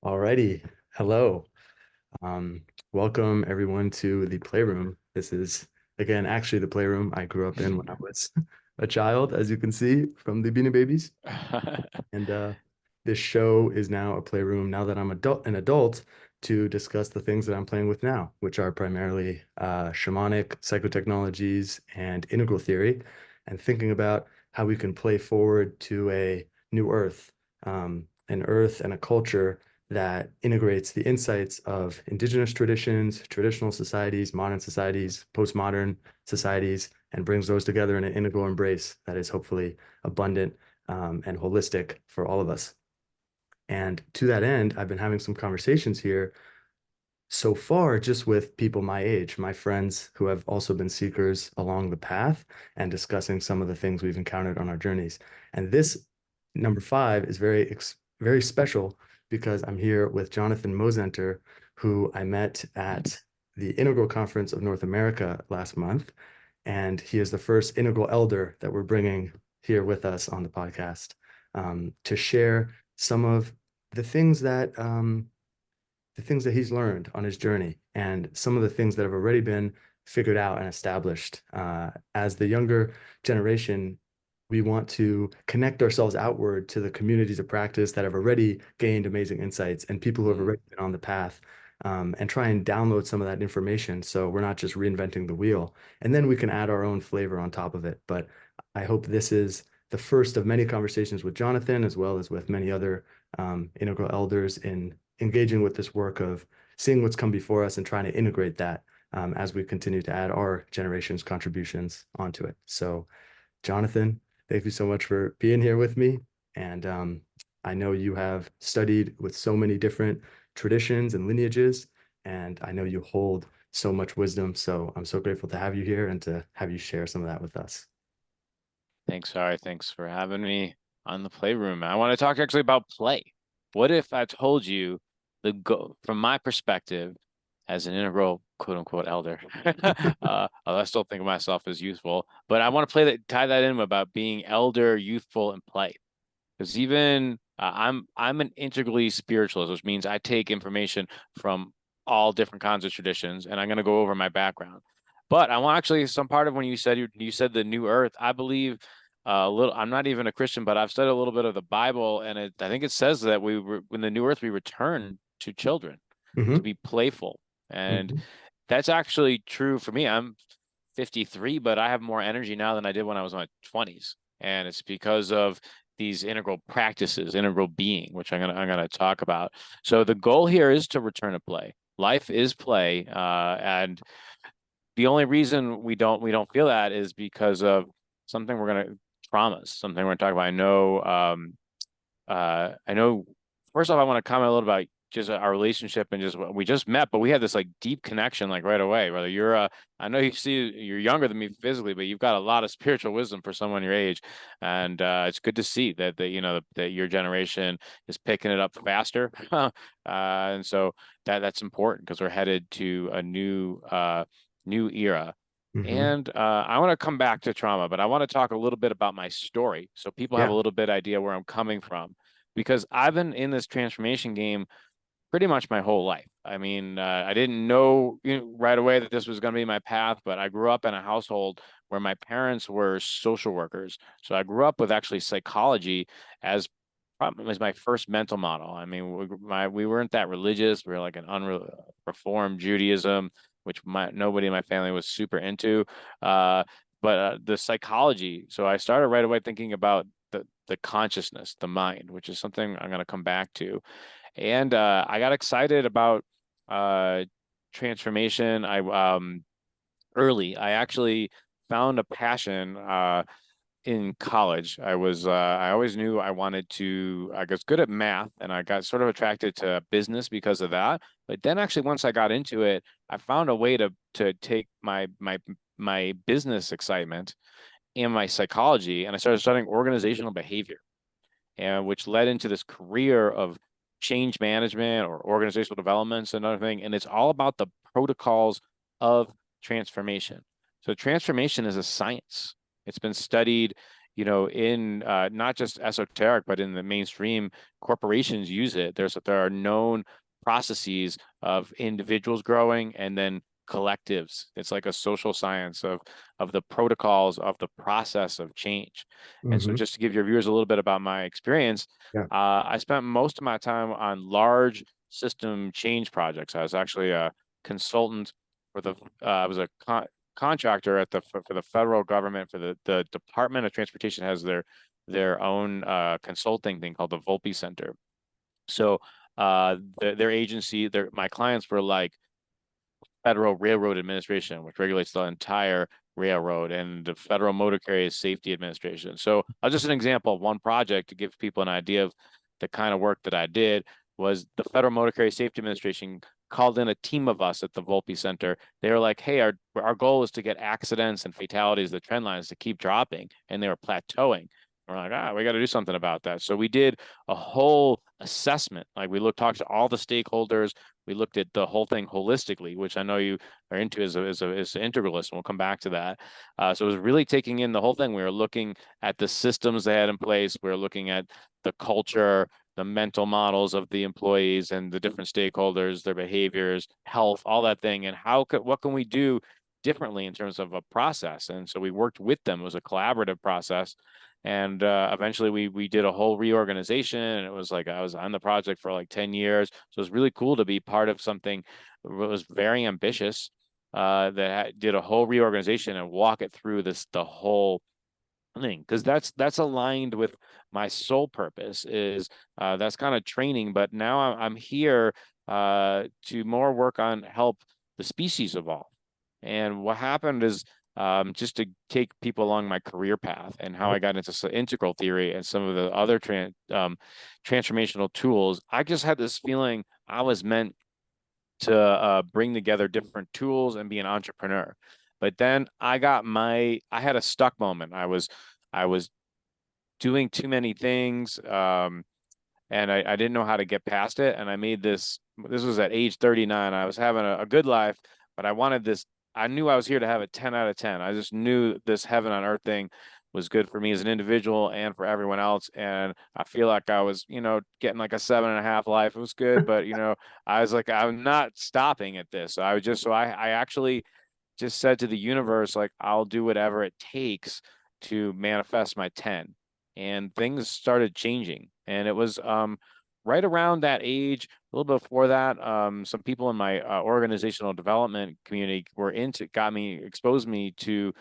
Alrighty. Hello. Um, Welcome everyone to the Playroom. This is again actually the Playroom I grew up in when I was a child, as you can see from the Beanie Babies. And this show is now a playroom now that I'm an adult to discuss the things that I'm playing with now, which are primarily shamanic psychotechnologies and integral theory, and thinking about how we can play forward to a new earth, an earth and a culture that integrates the insights of indigenous traditions, traditional societies, modern societies, postmodern societies, and brings those together in an integral embrace that is hopefully abundant and holistic for all of us. And to that end, I've been having some conversations here so far just with people my age, my friends who have also been seekers along the path and discussing some of the things we've encountered on our journeys. And this number five is very special because I'm here with Jonathan Mozenter, who I met at the Integral Conference of North America last month. And he is the first integral elder that we're bringing here with us on the podcast to share some of the things that he's learned on his journey and some of the things that have already been figured out and established. As the younger generation, we want to connect ourselves outward to the communities of practice that have already gained amazing insights and people who have already been on the path, and try and download some of that information so we're not just reinventing the wheel. And then we can add our own flavor on top of it. But I hope this is the first of many conversations with Jonathan, as well as with many other integral elders in engaging with this work of seeing what's come before us and trying to integrate that as we continue to add our generation's contributions onto it. So, Jonathan, thank you so much for being here with me. And I know you have studied with so many different traditions and lineages, and I know you hold so much wisdom. So I'm so grateful to have you here and to have you share some of that with us. Thanks, Sorry. Thanks for having me on the Playroom. I want to talk actually about play. What if I told you the go from my perspective as an integral quote unquote elder? Although I still think of myself as youthful, but I want to tie that in about being elder, youthful, and play. Because even I'm an integrally spiritualist, which means I take information from all different kinds of traditions, and I'm going to go over my background. But I want actually some part of when you said the new earth. I believe a little. I'm not even a Christian, but I've studied a little bit of the Bible, and I think it says that when the new earth we return to children to Hmm. be playful, and Hmm. that's actually true for me. I'm 53, but I have more energy now than I did when I was in my 20s, and it's because of these integral practices, integral being, which I'm gonna talk about. So the goal here is to return to play. Life is play, and the only reason we don't feel that is because of something we're gonna traumas, something we're gonna talk about. I know. First off, I want to comment a little about just our relationship and just we just met, but we had this like deep connection like right away. Whether I know you're younger than me physically, but you've got a lot of spiritual wisdom for someone your age, and it's good to see that your generation is picking it up faster, and so that's important because we're headed to a new era. Hmm. And I want to come back to trauma, but I want to talk a little bit about my story so people have a Yeah. little bit idea where I'm coming from because I've been in this transformation game pretty much my whole life. I mean, I didn't know, right away that this was going to be my path, but I grew up in a household where my parents were social workers. So I grew up with actually psychology as as my first mental model. I mean, we weren't that religious. We were like an unreformed Judaism, which nobody in my family was super into. Uh, but the psychology. So I started right away thinking about the consciousness, the mind, which is something I'm going to come back to. And I got excited about uh, transformation. I actually found a passion in college. I always knew I wanted to. I was good at math, and I got sort of attracted to business because of that. But then actually, once I got into it, I found a way to take my business excitement and my psychology, and I started studying organizational behavior, and which led into this career of change management or organizational developments and another thing. And it's all about the protocols of transformation. So transformation is a science. It's been studied in not just esoteric, but in the mainstream, corporations use it. There are known processes of individuals growing and then collectives. It's like a social science of the protocols of the process of change. And so Hmm. just to give your viewers a little bit about my experience, Yeah. I spent most of my time on large system change projects. I was actually a consultant for I was a contractor for the federal government, for the Department of Transportation has their own consulting thing called the Volpe Center. So their agency, my clients were like Federal Railroad Administration, which regulates the entire railroad, and the Federal Motor Carrier Safety Administration. So just an example of one project to give people an idea of the kind of work that I did was the Federal Motor Carrier Safety Administration called in a team of us at the Volpe Center. They were like, hey, our goal is to get accidents and fatalities, the trend lines to keep dropping, and they were plateauing. We're like, we got to do something about that. So we did a whole assessment. Like talked to all the stakeholders. We looked at the whole thing holistically, which I know you are into as an integralist, and we'll come back to that. So it was really taking in the whole thing. We were looking at the systems they had in place. We were looking at the culture, the mental models of the employees and the different stakeholders, their behaviors, health, all that thing, and what can we do differently in terms of a process. And so we worked with them. It was a collaborative process. And eventually we did a whole reorganization, and it was like I was on the project for like 10 years. So it was really cool to be part of something that was very ambitious, that did a whole reorganization and walk it through the whole thing, because that's aligned with my sole purpose is that's kind of training. But now I'm here to more work on help the species evolve. And what happened is, just to take people along my career path and how I got into integral theory and some of the other transformational tools, I just had this feeling I was meant to bring together different tools and be an entrepreneur. But then I had a stuck moment. I was doing too many things, and I didn't know how to get past it. And I made this was at age 39. I was having a good life, but I knew I was here to have a 10 out of 10. I just knew this heaven on earth thing was good for me as an individual and for everyone else. And I feel like I was, getting like a 7.5 life. It was good, but I was like, I'm not stopping at this. I actually just said to the universe, like, I'll do whatever it takes to manifest my 10. And things started changing. And it was right around that age, a little before that, some people in my organizational development community exposed me to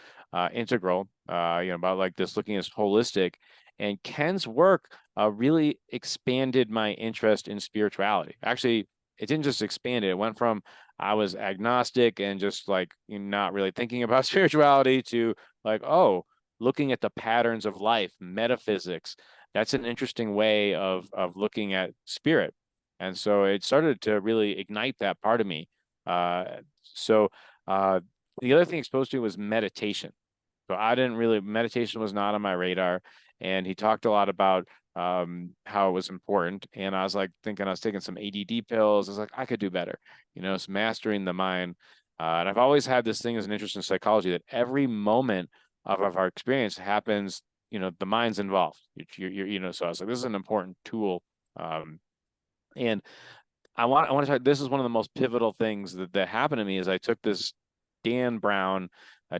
integral, about like this looking as holistic. And Ken's work really expanded my interest in spirituality. Actually, it didn't just expand it. It went from I was agnostic and just like not really thinking about spirituality to like, oh, looking at the patterns of life, metaphysics. That's an interesting way of looking at spirit. And so it started to really ignite that part of me. Uh, so the other thing exposed to was meditation. So meditation was not on my radar. And he talked a lot about how it was important. And I was like thinking I was taking some ADD pills. I was like, I could do better. It's mastering the mind. And I've always had this thing as an interest in psychology that every moment of our experience happens, the mind's involved. So I was like, this is an important tool. And I want to talk, this is one of the most pivotal things that happened to me is I took this Dan Brown,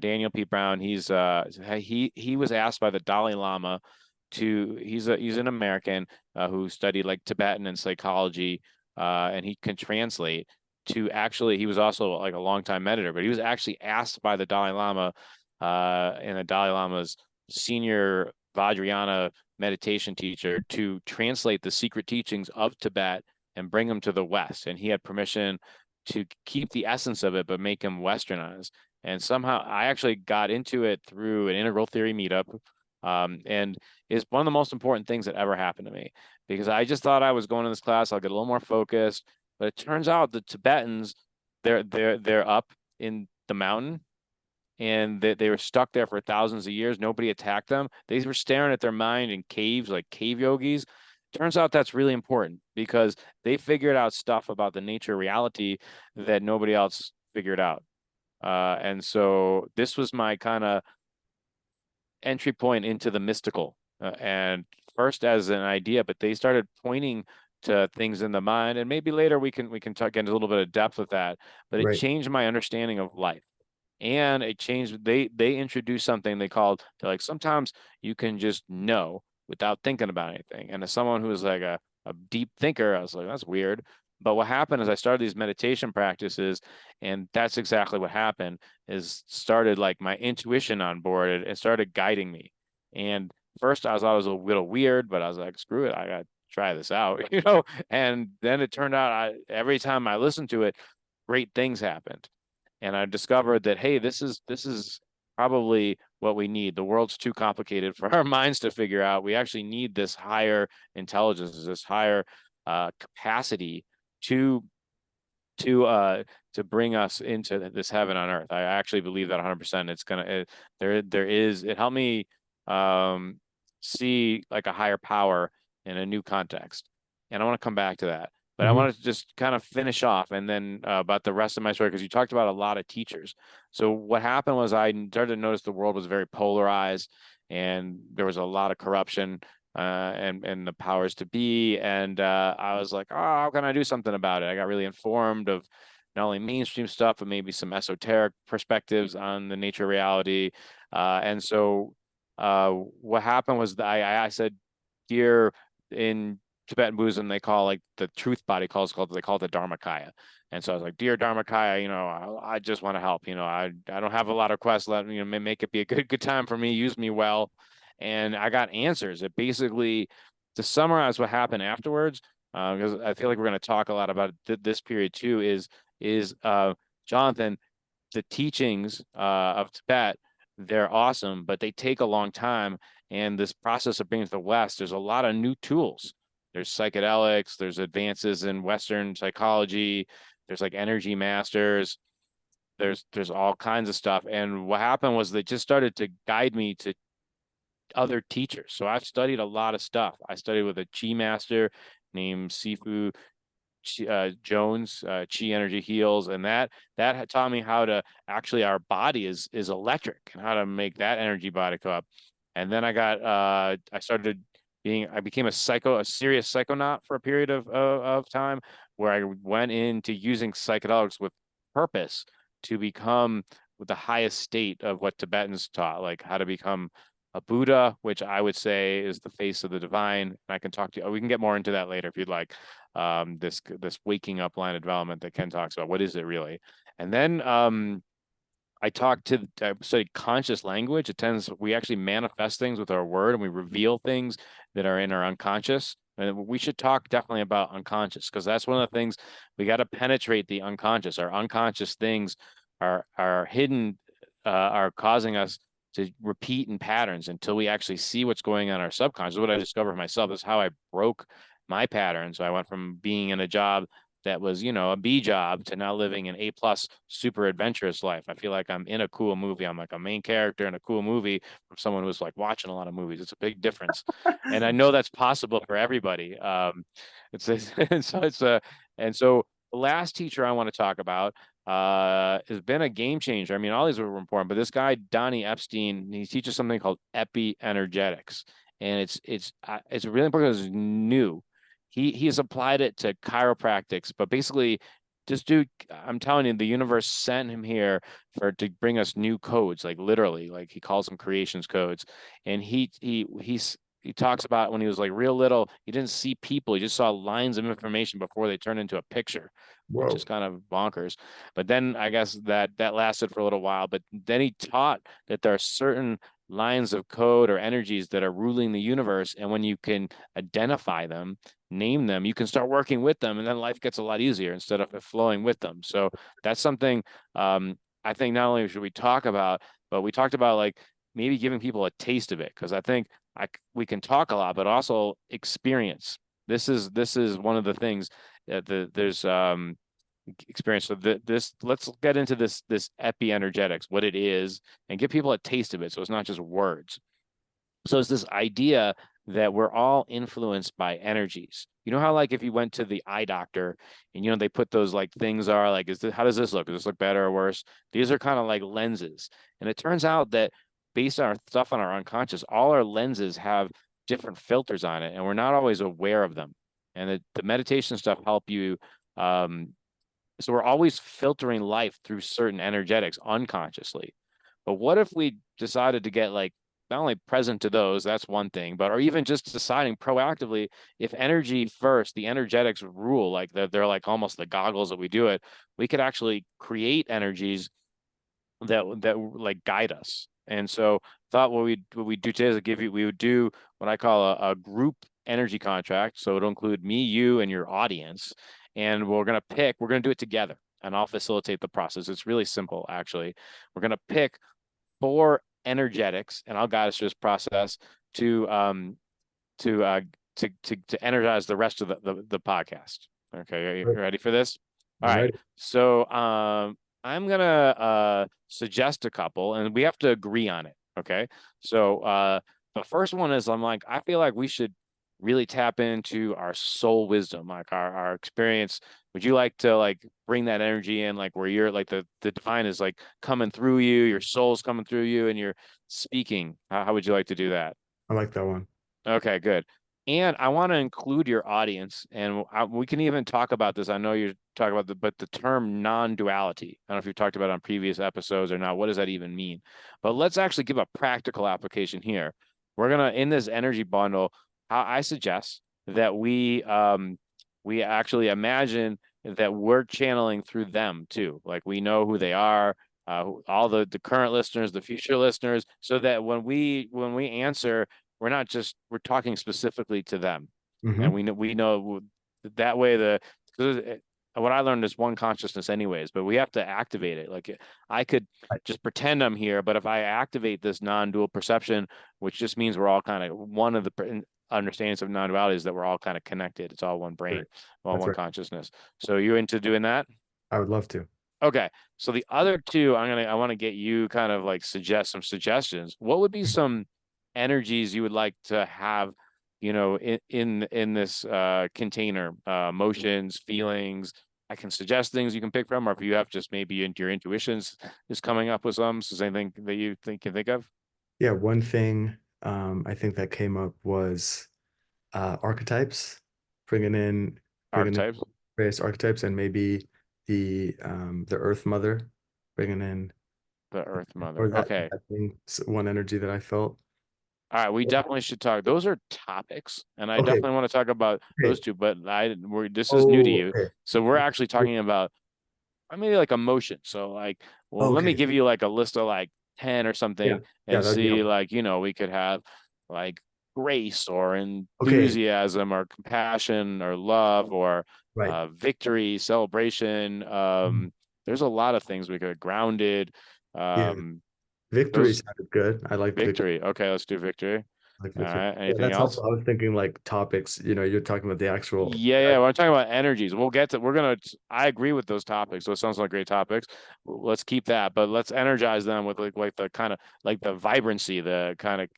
Daniel P. Brown. He was asked by the Dalai Lama he's an American who studied like Tibetan and psychology, and he can translate he was also like a longtime meditator, but he was actually asked by the Dalai Lama, and the Dalai Lama's senior Vajrayana meditation teacher to translate the secret teachings of Tibet and bring them to the West. And he had permission to keep the essence of it, but make them westernized. And somehow I actually got into it through an integral theory meetup. And it's one of the most important things that ever happened to me, because I just thought I was going to this class, I'll get a little more focused. But it turns out the Tibetans, they're up in the mountain, and they were stuck there for thousands of years. Nobody attacked them. They were staring at their mind in caves, like cave yogis. Turns out that's really important because they figured out stuff about the nature of reality that nobody else figured out. And so this was my kind of entry point into the mystical, and first as an idea, but they started pointing to things in the mind, and maybe later we can talk into a little bit of depth with that. But it Right. changed my understanding of life, and it changed. They introduced something they called, they're like, sometimes you can just know without thinking about anything. And as someone who is like a deep thinker, I was like, that's weird. But what happened is I started these meditation practices, and that's exactly what happened. Is started like my intuition on board. It started guiding me. And first I was a little weird, but I was like, screw it, I got to try this out, you know. And then it turned out, every time I listened to it, great things happened. And I discovered that, hey, this is probably what we need. The world's too complicated for our minds to figure out. We actually need this higher intelligence, this higher capacity to to bring us into this heaven on earth. I actually believe that 100%. It's gonna there is it helped me um see like a higher power in a new context. And I want to come back to that. But I Hmm. want to just kind of finish off and then about the rest of my story, because you talked about a lot of teachers. So what happened was I started to notice the world was very polarized, and there was a lot of corruption, and the powers to be. And I was like, oh, how can I do something about it? I got really informed of not only mainstream stuff, but maybe some esoteric perspectives on the nature of reality. And so what happened was that I said, dear, in Tibetan Buddhism, they call like the truth body they call it the Dharmakaya. And so I was like, dear Dharmakaya, I just want to help. I don't have a lot of quests. Make it be a good time for me. Use me well. And I got answers. It basically, to summarize what happened afterwards, because I feel like we're going to talk a lot about this period too, is Jonathan, the teachings of Tibet, they're awesome, but they take a long time. And this process of bringing to the West, there's a lot of new tools. There's psychedelics, there's advances in Western psychology, there's like energy masters, there's all kinds of stuff. And what happened was they just started to guide me to other teachers. So I've studied a lot of stuff. I studied with a chi master named Sifu Jones, Chi Energy Heals, and that had taught me how to actually, our body is electric, and how to make that energy body go up. And then I became a serious psychonaut for a period of time, where I went into using psychedelics with purpose to become with the highest state of what Tibetans taught, like how to become a Buddha, which I would say is the face of the divine. And I can talk to you. We can get more into that later if you'd like. This waking up line of development that Ken talks about. What is it really? And then I studied conscious language. We actually manifest things with our word, and we reveal things that are in our unconscious. And we should talk definitely about unconscious, because that's one of the things we got to penetrate. The unconscious, our unconscious things are hidden, are causing us to repeat in patterns until we actually see what's going on in our subconscious. What I discovered for myself is how I broke my pattern. So I went from being in a job that was, a B job, to now living an A+ super adventurous life. I feel like I'm in a cool movie. I'm like a main character in a cool movie from someone who's like watching a lot of movies. It's a big difference. And I know that's possible for everybody. And so the last teacher I want to talk about has been a game changer. I mean, all these were important, but this guy, Donnie Epstein, he teaches something called Epi-Energetics. And it's really important because it's new. He has applied it to chiropractics, but basically, I'm telling you, the universe sent him here to bring us new codes, like literally, like he calls them creations codes. And he talks about when he was like real little, he didn't see people, he just saw lines of information before they turned into a picture, which Whoa. is kind of bonkers. But then I guess that lasted for a little while. But then he taught that there are certain lines of code or energies that are ruling the universe, and when you can identify them, name them, you can start working with them, and then life gets a lot easier instead of flowing with them. So that's something, I think not only should we talk about, but we talked about like maybe giving people a taste of it, because I think we can talk a lot, but also experience. This is one of the things that there's experience. So let's get into this Epi-Energetics, what it is, and give people a taste of it, so it's not just words. So it's this idea that we're all influenced by energies. You know how like if you went to the eye doctor and they put those like things are like, how does this look? Does this look better or worse? These are kind of like lenses. And it turns out that based on our stuff on our unconscious, all our lenses have different filters on it, and we're not always aware of them. And the meditation stuff help you. So we're always filtering life through certain energetics unconsciously. But what if we decided to get like not only present to those, that's one thing, but or even just deciding proactively if energy first, the energetics rule, like they're like almost the goggles that we do it, we could actually create energies that like guide us. And so thought what we do today is we would do what I call a group energy contract. So it'll include me, you, and your audience. And we're gonna do it together, and I'll facilitate the process. It's really simple, actually. We're gonna pick 4 energetics, and I'll guide us through this process to to uh to energize the rest of the podcast. Okay, are you Right. ready for this? All I'm right. ready. So I'm gonna suggest a couple, and we have to agree on it. Okay. So the first one is I feel like we should really tap into our soul wisdom, like our experience. Would you like to like bring that energy in, like where you're like the divine is like coming through you, your soul's coming through you, and you're speaking? How would you like to do that? I like that one. Okay, good. And I want to include your audience, and we can even talk about this. I know you're talking about but the term non-duality. I don't know if you've talked about it on previous episodes or not. What does that even mean? But let's actually give a practical application here. We're gonna in this energy bundle. I suggest that we actually imagine that we're channeling through them too. Like we know who they are, all the current listeners, the future listeners, so that when we answer we're talking specifically to them, and Hmm. we know that way what I learned is one consciousness anyways, but we have to activate it. Like I could just pretend I'm here, but if I activate this non-dual perception, which just means we're all kind of one of the understandings of non-duality is that we're all kind of connected. It's all one brain, Right. all That's one right. consciousness. So you into doing that? I would love to. Okay. So the other two, I want to get you kind of like suggest some suggestions. What would be some energies you would like to have, in this container, emotions, feelings? I can suggest things you can pick from, or if you have just maybe into your intuitions is coming up with some. So is anything that you can think of? Yeah, one thing I think that came up was archetypes, bringing in Archetypes, various archetypes, and maybe the Earth Mother, bringing in the Earth or Mother. that Okay. that thing, one energy that I felt. All right, we definitely should talk. Those are topics, and I Okay, definitely want to talk about okay. those two. But this is new to Oh, you, okay. so we're actually talking about maybe like emotion. So like, well, let me Okay. give you like a list of like 10 or Yeah. something, Yeah, and that'd be see helpful. like we could have like grace or Okay. enthusiasm or compassion or love or Right. victory, celebration. Mm. There's a lot of things we could grounded. Yeah. Um, Victory those sounded good. I liked victory. victory. Okay, let's do victory. I like All victory. right. Yeah, Anything that's else? helpful. I was thinking like topics, you're talking about the actual. Yeah, we're talking about energies. I agree with those topics. Those sounds like great topics. Let's keep that, but let's energize them with like the kind of like the vibrancy, the kind of,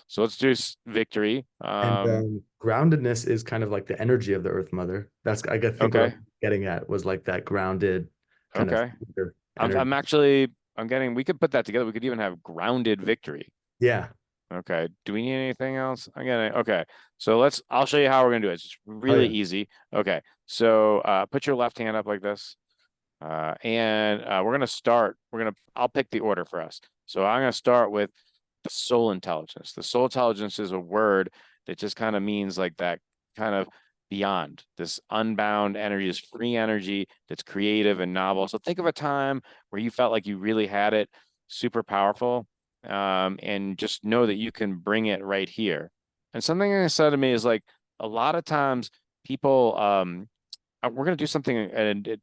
so let's do victory. And groundedness is kind of like the energy of the Earth Mother. Think what Okay. I'm getting at was like that grounded kind of Okay. energy. I'm getting, we could put that together. We could even have grounded victory. Yeah. Okay. Do we need anything else? Okay. So I'll show you how we're going to do it. It's Oh really yeah. easy. Okay. So, put your left hand up like this. And I'll pick the order for us. So I'm going to start with the soul intelligence. The soul intelligence is a word that just kind of means like that kind of beyond this unbound energy, this free energy that's creative and novel. So think of a time where you felt like you really had it super powerful, and just know that you can bring it right here. And something that said to me is like a lot of times people, we're going to do something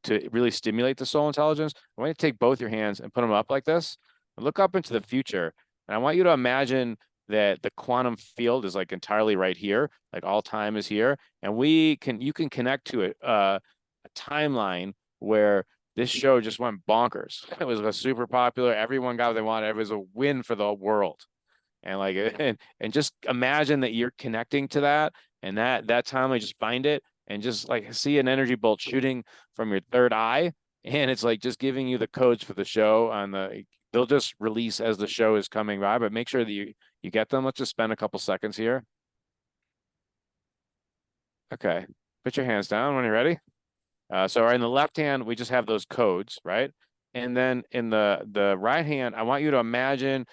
to really stimulate the soul intelligence. I want you to take both your hands and put them up like this and look up into the future. And I want you to imagine that the quantum field is like entirely right here, like all time is here. And you can connect to a timeline where this show just went bonkers. It was a super popular. Everyone got what they wanted. It was a win for the world. And like, and just imagine that you're connecting to that, and that time I just find it and just like see an energy bolt shooting from your third eye, and it's like just giving you the codes for the show on they'll just release as the show is coming by, but make sure that you get them. Let's just spend a couple seconds here. Okay, put your hands down when you're ready. So in the left hand, we just have those codes, right? And then in the right hand, I want you to imagine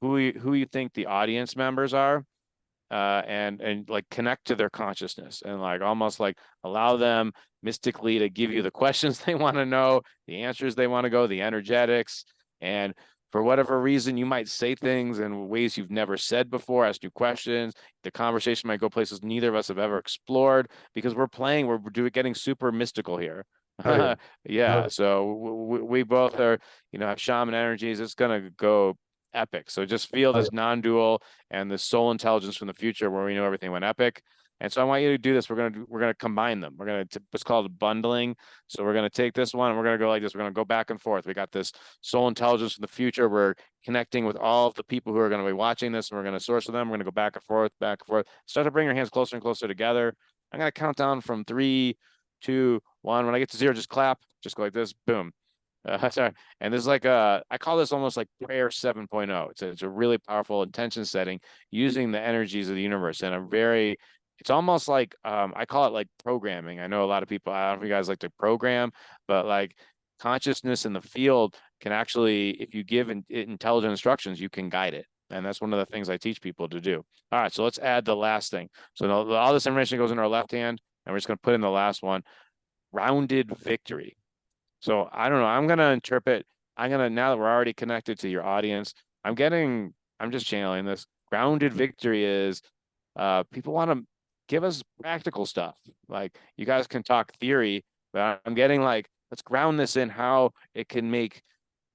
who you think the audience members are, and like connect to their consciousness and like almost like allow them mystically to give you the questions they want to know, the answers they want to go, the energetics. And for whatever reason, you might say things in ways you've never said before, ask new questions. The conversation might go places neither of us have ever explored because we're getting super mystical here. Oh yeah. Yeah, Oh, so we both are, have shaman energies. It's gonna go epic. So just feel oh yeah. this non-dual and the soul intelligence from the future where we know everything went epic. And so I want you to do this. We're gonna combine them. What's called bundling. So we're gonna take this one and we're gonna go like this. We're gonna go back and forth. We got this soul intelligence from the future. We're connecting with all of the people who are going to be watching this, and we're going to source with them. We're going to go back and forth, back and forth. Start to bring your hands closer and closer together. I'm going to count down from 3, 2, 1. When I get to 0, just clap. Just go like this. Boom. Sorry. And this is like I call this almost like prayer 7.0. It's a really powerful intention setting using the energies of the universe and it's almost like I call it like programming. I know a lot of people, I don't know if you guys like to program, but like consciousness in the field can actually, if you give intelligent instructions, you can guide it. And that's one of the things I teach people to do. All right, so let's add the last thing. So all this information goes in our left hand, and we're just going to put in the last one, grounded victory. So I don't know. Now that we're already connected to your audience, I'm just channeling this. Grounded victory is people want to give us practical stuff. Like you guys can talk theory, but I'm getting like, let's ground this in how it can make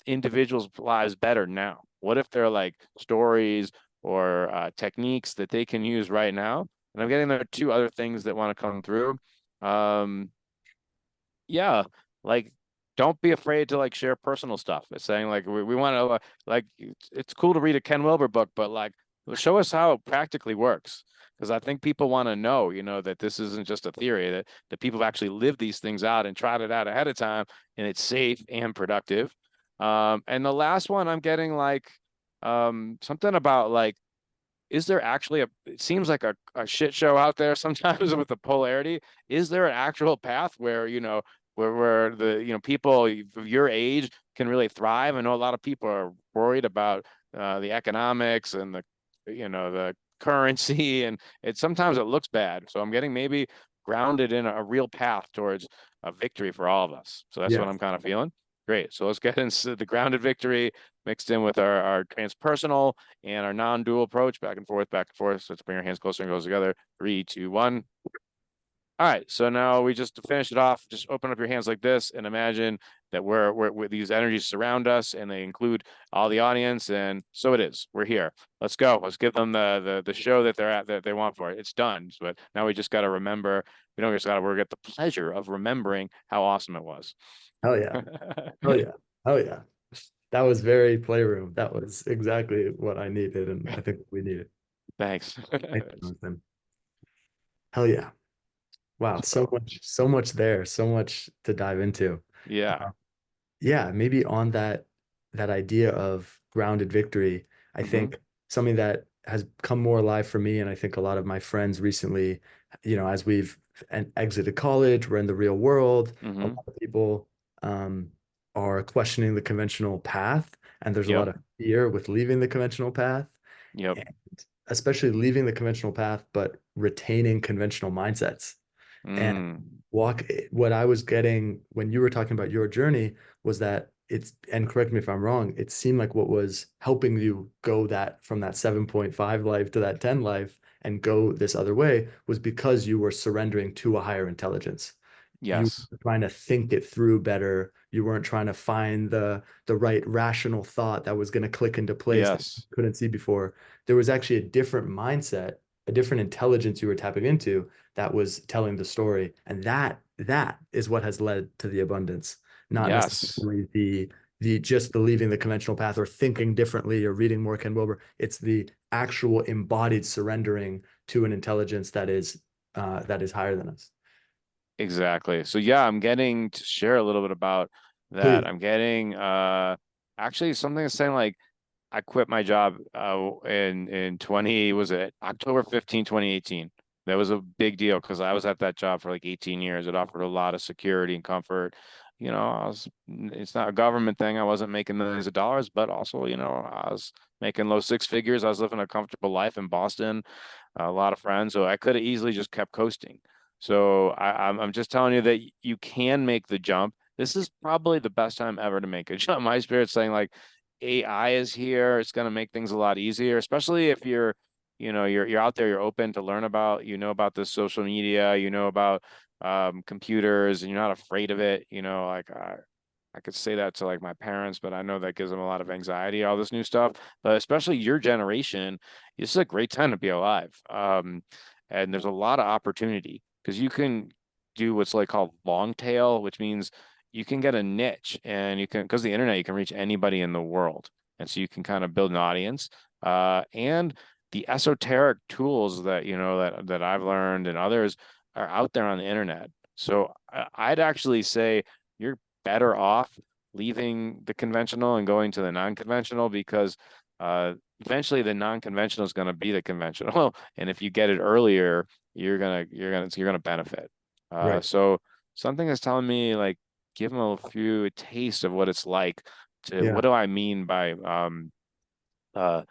individuals' lives better now. What if they're like stories or techniques that they can use right now? And I'm getting there are two other things that want to come through. Um, yeah, like don't be afraid to like share personal stuff. It's saying like we want to like it's cool to read a Ken Wilber book, but like show us how it practically works. Because I think people want to know, that this isn't just a theory, that people have actually lived these things out and tried it out ahead of time, and it's safe and productive. And the last one I'm getting like something about like is there actually it seems like a shit show out there sometimes with the polarity. Is there an actual path where, where the, people of your age can really thrive? I know a lot of people are worried about the economics and the currency, and sometimes it looks bad. So I'm getting maybe grounded in a real path towards a victory for all of us. So that's what Yeah. I'm kind of feeling. Great. So let's get into the grounded victory mixed in with our transpersonal and our non-dual approach, back and forth, back and forth. So let's bring our hands closer and goes together. 3, 2, 1. All right. So now we just to finish it off, just open up your hands like this and imagine that we're these energies surround us and they include all the audience. And so it is. We're here. Let's go. Let's give them the show that they're at that they want for it. It's done. But now we just got to remember. We get the pleasure of remembering how awesome it was. Hell yeah. Hell yeah. Hell yeah. That was very playroom. That was exactly what I needed, and I think we needed. Thanks. Thank you, Jonathan. Hell yeah. Wow, So so much there, so much to dive into. yeah. Uh, yeah, maybe on that idea of grounded victory, I Mm-hmm. think something that has come more alive for me, and I think a lot of my friends recently, as we've exited college, we're in the real world. A Mm-hmm. lot of people um, are questioning the conventional path, and there's a Yep. lot of fear with leaving the conventional path, Yep. and especially leaving the conventional path, but retaining conventional mindsets. And Mm. what I was getting when you were talking about your journey was that and correct me if I'm wrong, it seemed like what was helping you go that from that 7.5 life to that 10 life and go this other way was because you were surrendering to a higher intelligence. You Yes. were trying to think it through better. You weren't trying to find the right rational thought that was going to click into place that you Yes. couldn't see before. There was actually a different mindset, a different intelligence you were tapping into that was telling the story. And that is what has led to the abundance, not Yes. necessarily the just the leaving the conventional path or thinking differently or reading more Ken Wilber. It's the actual embodied surrendering to an intelligence that is higher than us. Exactly. So yeah, I'm getting to share a little bit about that. Please. I'm getting Actually, something is saying like I quit my job in 20 was it October 15, 2018. That was a big deal because I was at that job for like 18 years. It offered a lot of security and comfort. It's not a government thing. I wasn't making millions of dollars, but also, I was making low six figures. I was living a comfortable life in Boston, a lot of friends. So I could have easily just kept coasting. So I'm just telling you that you can make the jump. This is probably the best time ever to make a jump. My spirit's saying like AI is here. It's going to make things a lot easier, especially if you're out there, you're open to learn about, about this social media, about computers, and you're not afraid of it. Like I could say that to like my parents, but I know that gives them a lot of anxiety, all this new stuff. But especially your generation, this is a great time to be alive. And there's a lot of opportunity because you can do what's like called long tail, which means you can get a niche and you can, because the internet, you can reach anybody in the world. And so you can kind of build an audience. And the esoteric tools that, that I've learned and others are out there on the internet. So I'd actually say you're better off leaving the conventional and going to the non-conventional because eventually the non-conventional is going to be the conventional. And if you get it earlier, you're gonna benefit. Right. So something is telling me like give them a few taste of what it's like to Yeah. what do I mean by uh all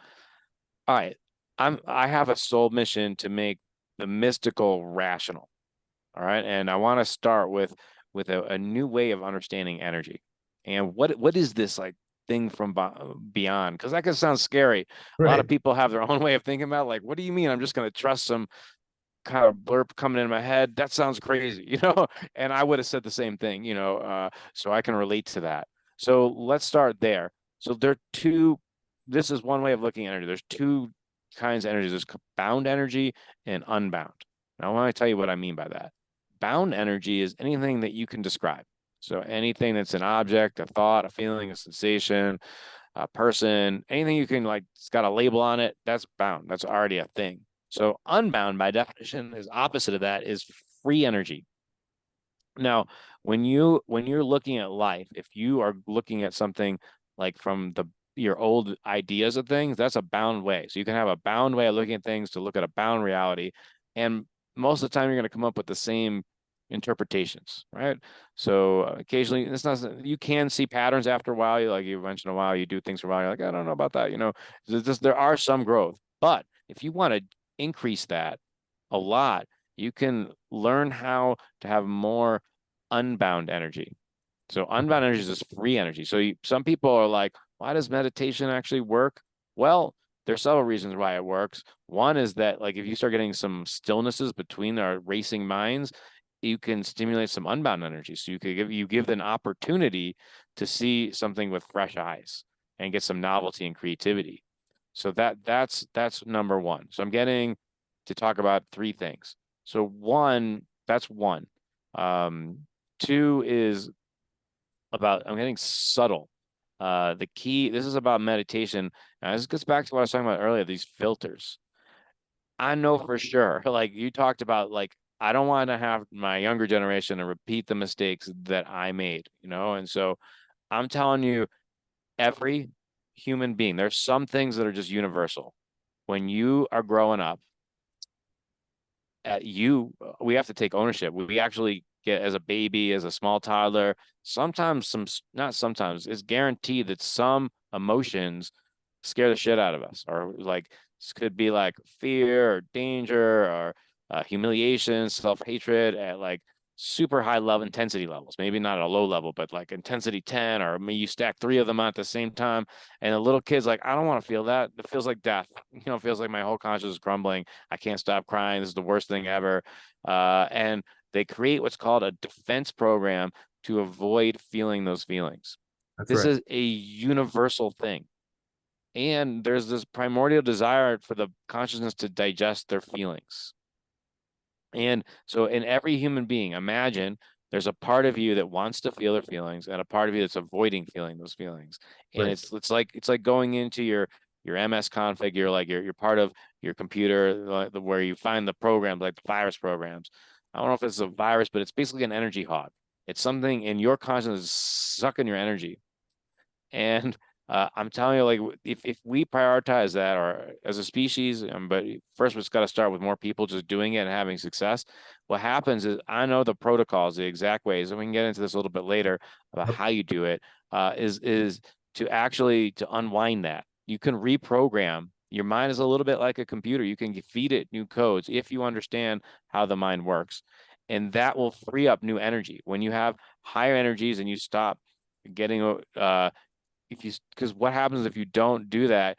right, I have a soul mission to make the mystical rational. All right. And I want to start with a new way of understanding energy. And what is this like thing from beyond? Because that could sound scary. A lot of Right. people have their own way of thinking about like, what do you mean? I'm just going to trust some kind of blurb coming in my head. That sounds crazy, And I would have said the same thing, so I can relate to that. So let's start there. So there are two, this is one way of looking at energy. There's two kinds of energy. There's bound energy and unbound. Now, I want to tell you what I mean by that. Bound energy is anything that you can describe. So anything that's an object, a thought, a feeling, a sensation, a person, anything you can like, it's got a label on it, that's bound. That's already a thing. So unbound by definition is opposite of that is free energy. Now, when you're looking at life, if you are looking at something like from your old ideas of things, that's a bound way. So you can have a bound way of looking at things to look at a bound reality. And most of the time you're going to come up with the same interpretations, right? So occasionally it's not you can see patterns after a while. You mentioned a while, you do things for a while, you're like, I don't know about that, there are some growth. But if you want to increase that a lot, you can learn how to have more unbound energy. So unbound energy is just free energy. So some people are like, why does meditation actually work? Well, there's several reasons why it works. One is that like if you start getting some stillnesses between our racing minds, you can stimulate some unbound energy. So you give an opportunity to see something with fresh eyes and get some novelty and creativity. So that's number one. So I'm getting to talk about three things. So that's one. Um, Two is about I'm getting subtle. The key, this is about meditation. And this gets back to what I was talking about earlier, these filters. I know for sure, like you talked about, like, I don't want to have my younger generation to repeat the mistakes that I made, And so I'm telling you, every human being, there's some things that are just universal. When you are growing up, we have to take ownership. We actually get as a baby, as a small toddler, sometimes not sometimes, it's guaranteed that some emotions scare the shit out of us, or like this could be like fear or danger or humiliation, self-hatred at like super high level intensity levels, maybe not at a low level, but like intensity 10, or maybe you stack three of them at the same time. And the little kid's like, I don't want to feel that. It feels like death. It feels like my whole conscience is crumbling. I can't stop crying. This is the worst thing ever. And they create what's called a defense program to avoid feeling those feelings. That's This right. is a universal thing. And there's this primordial desire for the consciousness to digest their feelings. And so in every human being, imagine there's a part of you that wants to feel their feelings and a part of you that's avoiding feeling those feelings. And Right. it's like going into your MS config, you're part of your computer, like where you find the programs like the virus programs. I don't know if it's a virus, but it's basically an energy hog. It's something in your consciousness sucking your energy. And I'm telling you, like if we prioritize that, or as a species, but first it's got to start with more people just doing it and having success. What happens is I know the protocols, the exact ways, and we can get into this a little bit later about Yep. how you do it. Is to actually to unwind that. You can reprogram. Your mind is a little bit like a computer. You can feed it new codes if you understand how the mind works, and that will free up new energy. When you have higher energies and you stop getting if you because what happens if you don't do that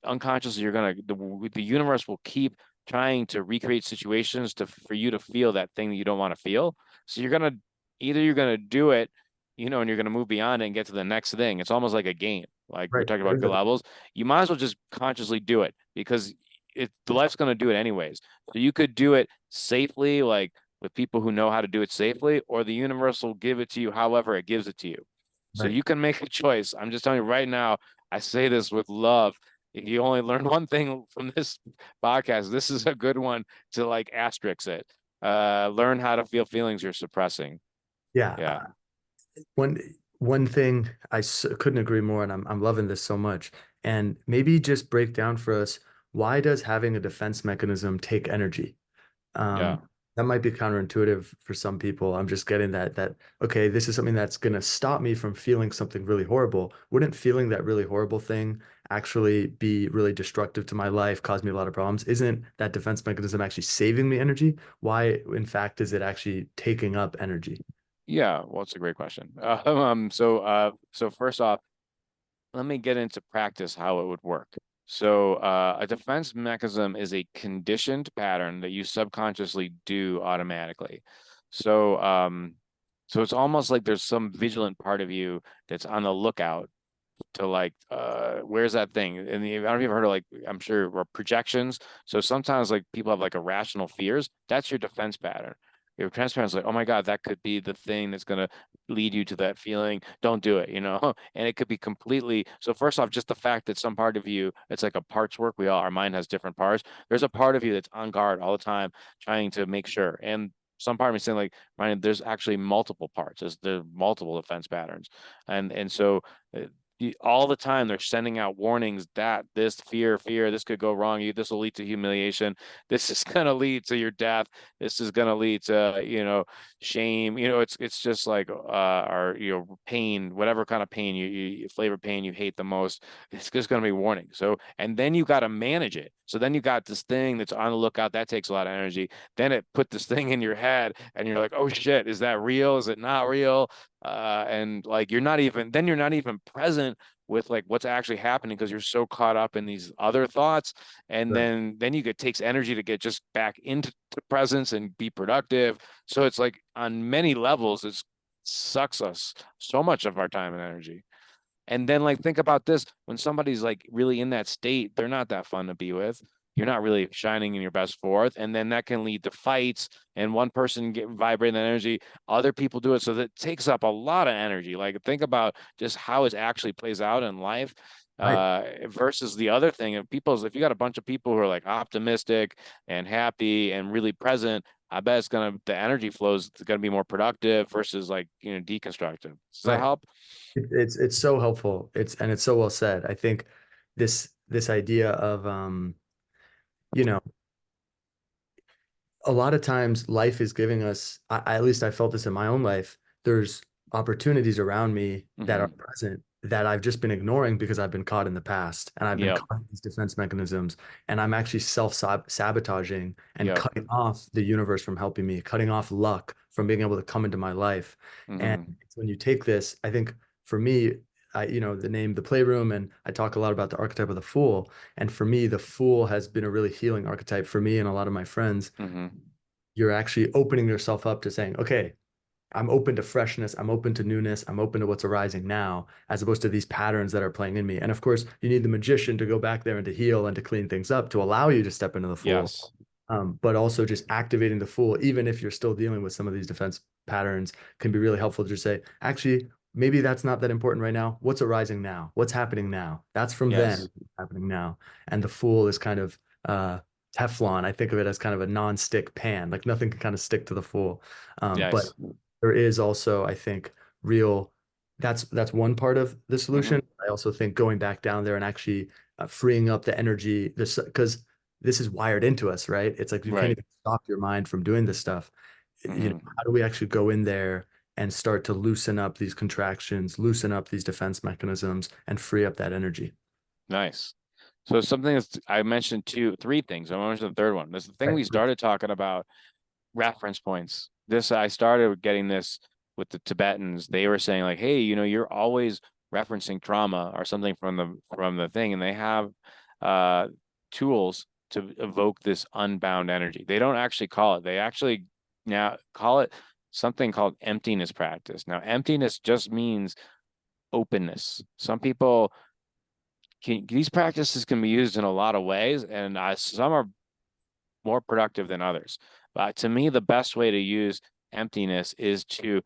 unconsciously, you're gonna the universe will keep trying to recreate situations to for you to feel that thing that you don't want to feel. So you're gonna do it, and you're gonna move beyond it and get to the next thing. It's almost like a game, like we're Right. talking It about is good levels. You might as well just consciously do it because the life's gonna do it anyways. So you could do it safely, like with people who know how to do it safely, or the universe will give it to you however it gives it to you. So right. you can make a choice. I'm just telling you right now, I say this with love. If you only learn one thing from this podcast, this is a good one to like asterisk it. Learn how to feel feelings you're suppressing. Yeah. Yeah. One one thing couldn't agree more, and I'm loving this so much. And maybe just break down for us, why does having a defense mechanism take energy? Yeah. That might be counterintuitive for some people. I'm just getting that okay, this is something that's gonna stop me from feeling something really horrible. Wouldn't feeling that really horrible thing actually be really destructive to my life, cause me a lot of problems? Isn't that defense mechanism actually saving me energy? Why, in fact, is it actually taking up energy? Yeah. Well, it's a great question. So first off, let me get into practice how it would work. So, a defense mechanism is a conditioned pattern that you subconsciously do automatically. So, so it's almost like there's some vigilant part of you that's on the lookout to like, where's that thing? And I don't know if you've heard of like, I'm sure, or projections. So sometimes like people have like irrational fears. That's your defense pattern. Your transparent is like, oh my God, that could be the thing that's gonna lead you to that feeling. Don't do it. And it could be completely. So first off, just the fact that some part of you, it's like a parts work. Our mind has different parts. There's a part of you that's on guard all the time, trying to make sure. And some part of me saying like, Ryan, there's actually multiple parts. There's multiple defense patterns, and so uh, all the time they're sending out warnings that this fear, this could go wrong. This will lead to humiliation. This is going to lead to your death. This is going to lead to, shame. It's just like, or, pain, whatever kind of pain you flavor pain you hate the most. It's just going to be warning. So, and then you got to manage it. So then you got this thing that's on the lookout. That takes a lot of energy. Then it put this thing in your head and you're like, oh shit, is that real? Is it not real? And like you're not even present with like what's actually happening because you're so caught up in these other thoughts, and Right. then you get takes energy to get just back into the presence and be productive. So it's like on many levels it sucks us so much of our time and energy. And then like think about this, when somebody's like really in that state, they're not that fun to be with. You're not really shining in your best forth. And then that can lead to fights and one person get vibrating that energy, other people do it. So that takes up a lot of energy. Like think about just how it actually plays out in life. Right. Versus the other thing, if you got a bunch of people who are like optimistic and happy and really present, I bet the energy flows gonna be more productive versus like deconstructive. Does that Right. help? It's so helpful. It's so well said. I think this idea of you know, a lot of times life is giving us, at least I felt this in my own life, there's opportunities around me that are Mm-hmm. present that I've just been ignoring because I've been caught in the past and I've been Yep. caught in these defense mechanisms and I'm actually self-sabotaging and Yep. cutting off the universe from helping me, cutting off luck from being able to come into my life. And Mm-hmm. when you take this, I think for me, the name, the Playroom, and I talk a lot about the archetype of the fool. And for me, the fool has been a really healing archetype for me and a lot of my friends. Mm-hmm. You're actually opening yourself up to saying, okay, I'm open to freshness, I'm open to newness, I'm open to what's arising now, as opposed to these patterns that are playing in me. And of course, you need the magician to go back there and to heal and to clean things up to allow you to step into the fool. Yes. But also just activating the fool, even if you're still dealing with some of these defense patterns, can be really helpful to just say, actually, maybe that's not that important right now. What's arising now? What's happening now? That's from then Yes. happening now. And the fool is kind of Teflon. I think of it as kind of a non-stick pan, like nothing can kind of stick to the fool. But Yes. there is also, I think, real. that's one part of the Hmm. solution. I also think going back down there and actually freeing up the energy, this because this is wired into us, right? It's like you can't Right. even stop your mind from doing this stuff. Hmm. How do we actually go in there and start to loosen up these contractions, loosen up these defense mechanisms, and free up that energy? Nice. So something that's I mentioned three things. I mentioned the third one. This is the thing Right. we started talking about, reference points. This I started getting this with the Tibetans. They were saying like, hey, you're always referencing trauma or something from the thing, and they have uh tools to evoke this unbound energy. They don't actually call it. They actually now call it something called emptiness practice. Now, emptiness just means openness. Some people these practices can be used in a lot of ways, and some are more productive than others. But to me, the best way to use emptiness is to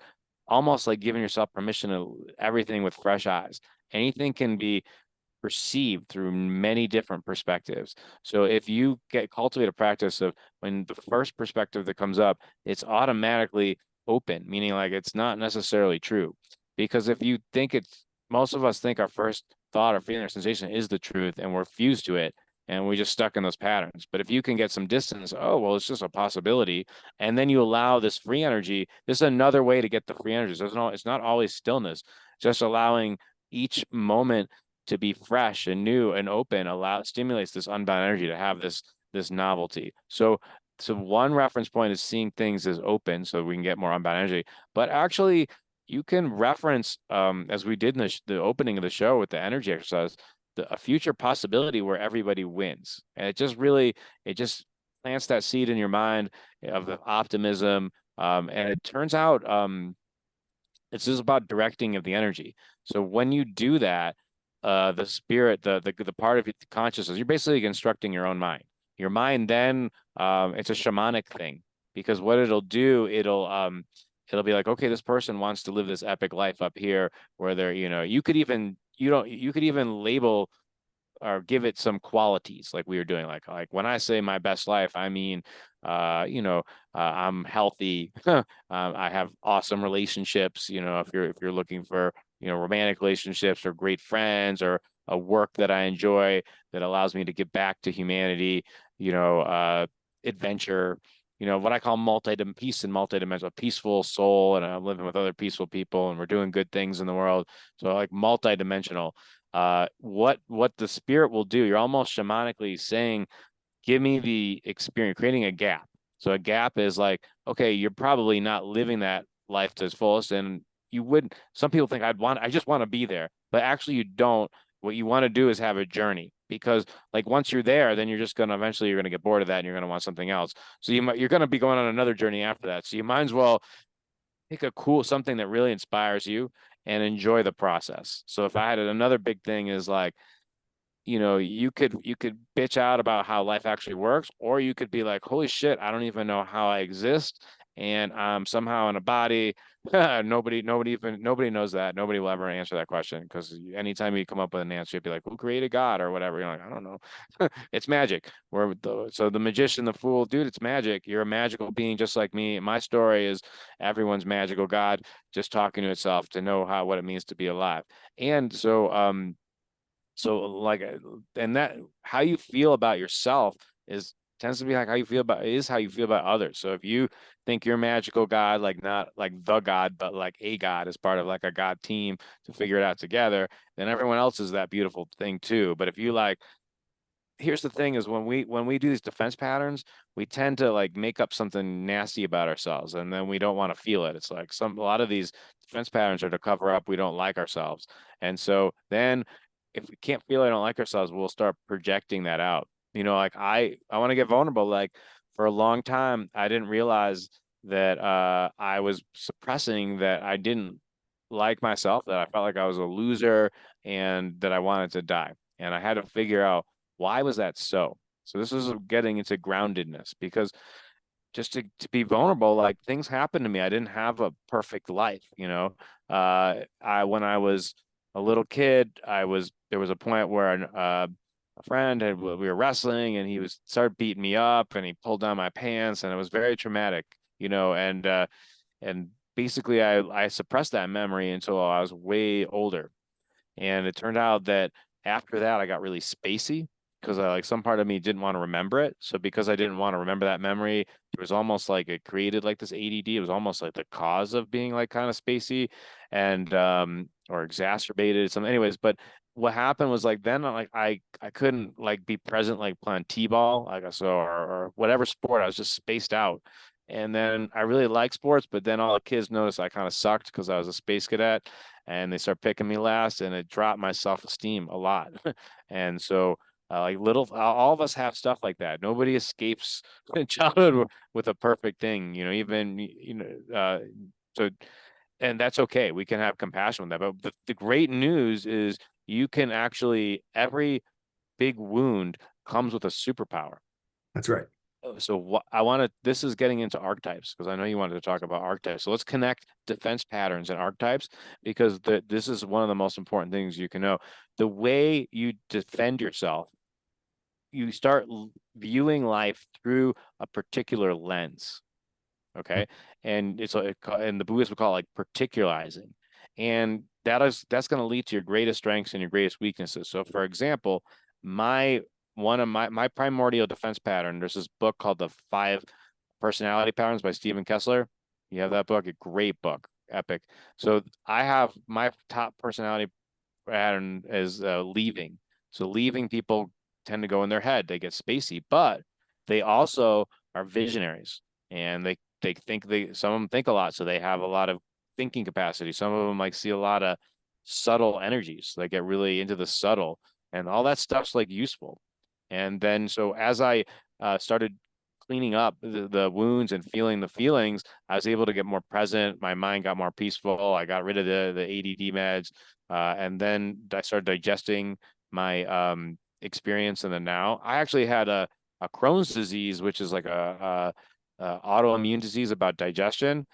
almost like giving yourself permission to everything with fresh eyes. Anything can be perceived through many different perspectives. So if you cultivate a practice of when the first perspective that comes up, it's automatically open, meaning like it's not necessarily true. Because if you think most of us think our first thought or feeling or sensation is the truth and we're fused to it and we're just stuck in those patterns. But if you can get some distance, oh, well, it's just a possibility. And then you allow this free energy. This is another way to get the free energy. So it's not always stillness, just allowing each moment to be fresh and new and open stimulates this unbound energy to have this novelty. So one reference point is seeing things as open so we can get more unbound energy. But actually you can reference as we did in the opening of the show with the energy exercise, a future possibility where everybody wins. And it just plants that seed in your mind of the optimism. And it turns out it's just about directing of the energy. So when you do that, the spirit, the part of the consciousness, you're basically constructing your own mind. Your mind then, it's a shamanic thing because what it'll do, it'll be like, okay, this person wants to live this epic life up here where they're, you could even label or give it some qualities like we were doing. Like when I say my best life, I mean, I'm healthy. I have awesome relationships. If you're looking for romantic relationships or great friends or a work that I enjoy that allows me to give back to humanity. Adventure. What I call peace and multidimensional, peaceful soul, and I'm living with other peaceful people, and we're doing good things in the world. So like multidimensional what the spirit will do. You're almost shamanically saying, give me the experience, creating a gap. So a gap is like, okay, you're probably not living that life to its fullest. And some people think I just want to be there, but actually you don't. What you want to do is have a journey because like once you're there, then eventually you're going to get bored of that and you're going to want something else. So you're going to be going on another journey after that. So you might as well pick something that really inspires you and enjoy the process. So if I had another big thing is like, you could bitch out about how life actually works, or you could be like, holy shit, I don't even know how I exist. And I'm somehow in a body. Nobody knows that. Nobody will ever answer that question because anytime you come up with an answer, you'd be like, who created God or whatever. You're like, I don't know. It's magic. So the magician, the fool, dude, it's magic. You're a magical being just like me. My story is everyone's magical God just talking to itself to know what it means to be alive. And so like, and that how you feel about yourself is tends to be like how you feel about others. So if you think you're a magical God, like not like the God, but like a God as part of like a God team to figure it out together, then everyone else is that beautiful thing too. But if you like, here's the thing is when we do these defense patterns, we tend to like make up something nasty about ourselves and then we don't want to feel it. It's like a lot of these defense patterns are to cover up we don't like ourselves. And so then if we can't feel I don't like ourselves, we'll start projecting that out. Like I want to get vulnerable. Like for a long time, I didn't realize that I was suppressing that I didn't like myself, that I felt like I was a loser and that I wanted to die. And I had to figure out why was that so? So this is getting into groundedness because just to be vulnerable, like things happened to me. I didn't have a perfect life. When I was a little kid, there was a point where a friend we were wrestling and he started beating me up and he pulled down my pants and it was very traumatic, and basically I suppressed that memory until I was way older. And it turned out that after that, I got really spacey because I like some part of me didn't want to remember it. So because I didn't want to remember that memory, it was almost like it created like this ADD. It was almost like the cause of being like kind of spacey and or exacerbated some anyways. But what happened was like then like I couldn't like be present like playing T-ball, like so or whatever sport. I was just spaced out. And then I really like sports, but then all the kids noticed I kind of sucked because I was a space cadet and they start picking me last and it dropped my self-esteem a lot. And so like little all of us have stuff like that. Nobody escapes childhood with a perfect thing, you know, even so and that's okay. We can have compassion with that. But the great news is you can actually every big wound comes with a superpower. That's right. So what I want to, this is getting into archetypes because I know you wanted to talk about archetypes. So let's connect defense patterns and archetypes because this is one of the most important things you can know. The way you defend yourself, you start viewing life through a particular lens. Okay. And it's like, and the Buddhists would call it like particularizing. And that's going to lead to your greatest strengths and your greatest weaknesses. So for example, my one of my primordial defense pattern, there's this book called The Five Personality Patterns by Stephen Kessler. You have that book, a great book, epic. So I have my top personality pattern is leaving. So leaving people tend to go in their head. They get spacey, but they also are visionaries and they think some of them think a lot, so they have a lot of thinking capacity. Some of them like see a lot of subtle energies. They get really into the subtle, and all that stuff's like useful. And then so as I started cleaning up the wounds and feeling the feelings, I was able to get more present. My mind got more peaceful. I got rid of the ADD meds, and then I started digesting my experience in the now. I actually had a Crohn's disease, which is like a autoimmune disease about digestion.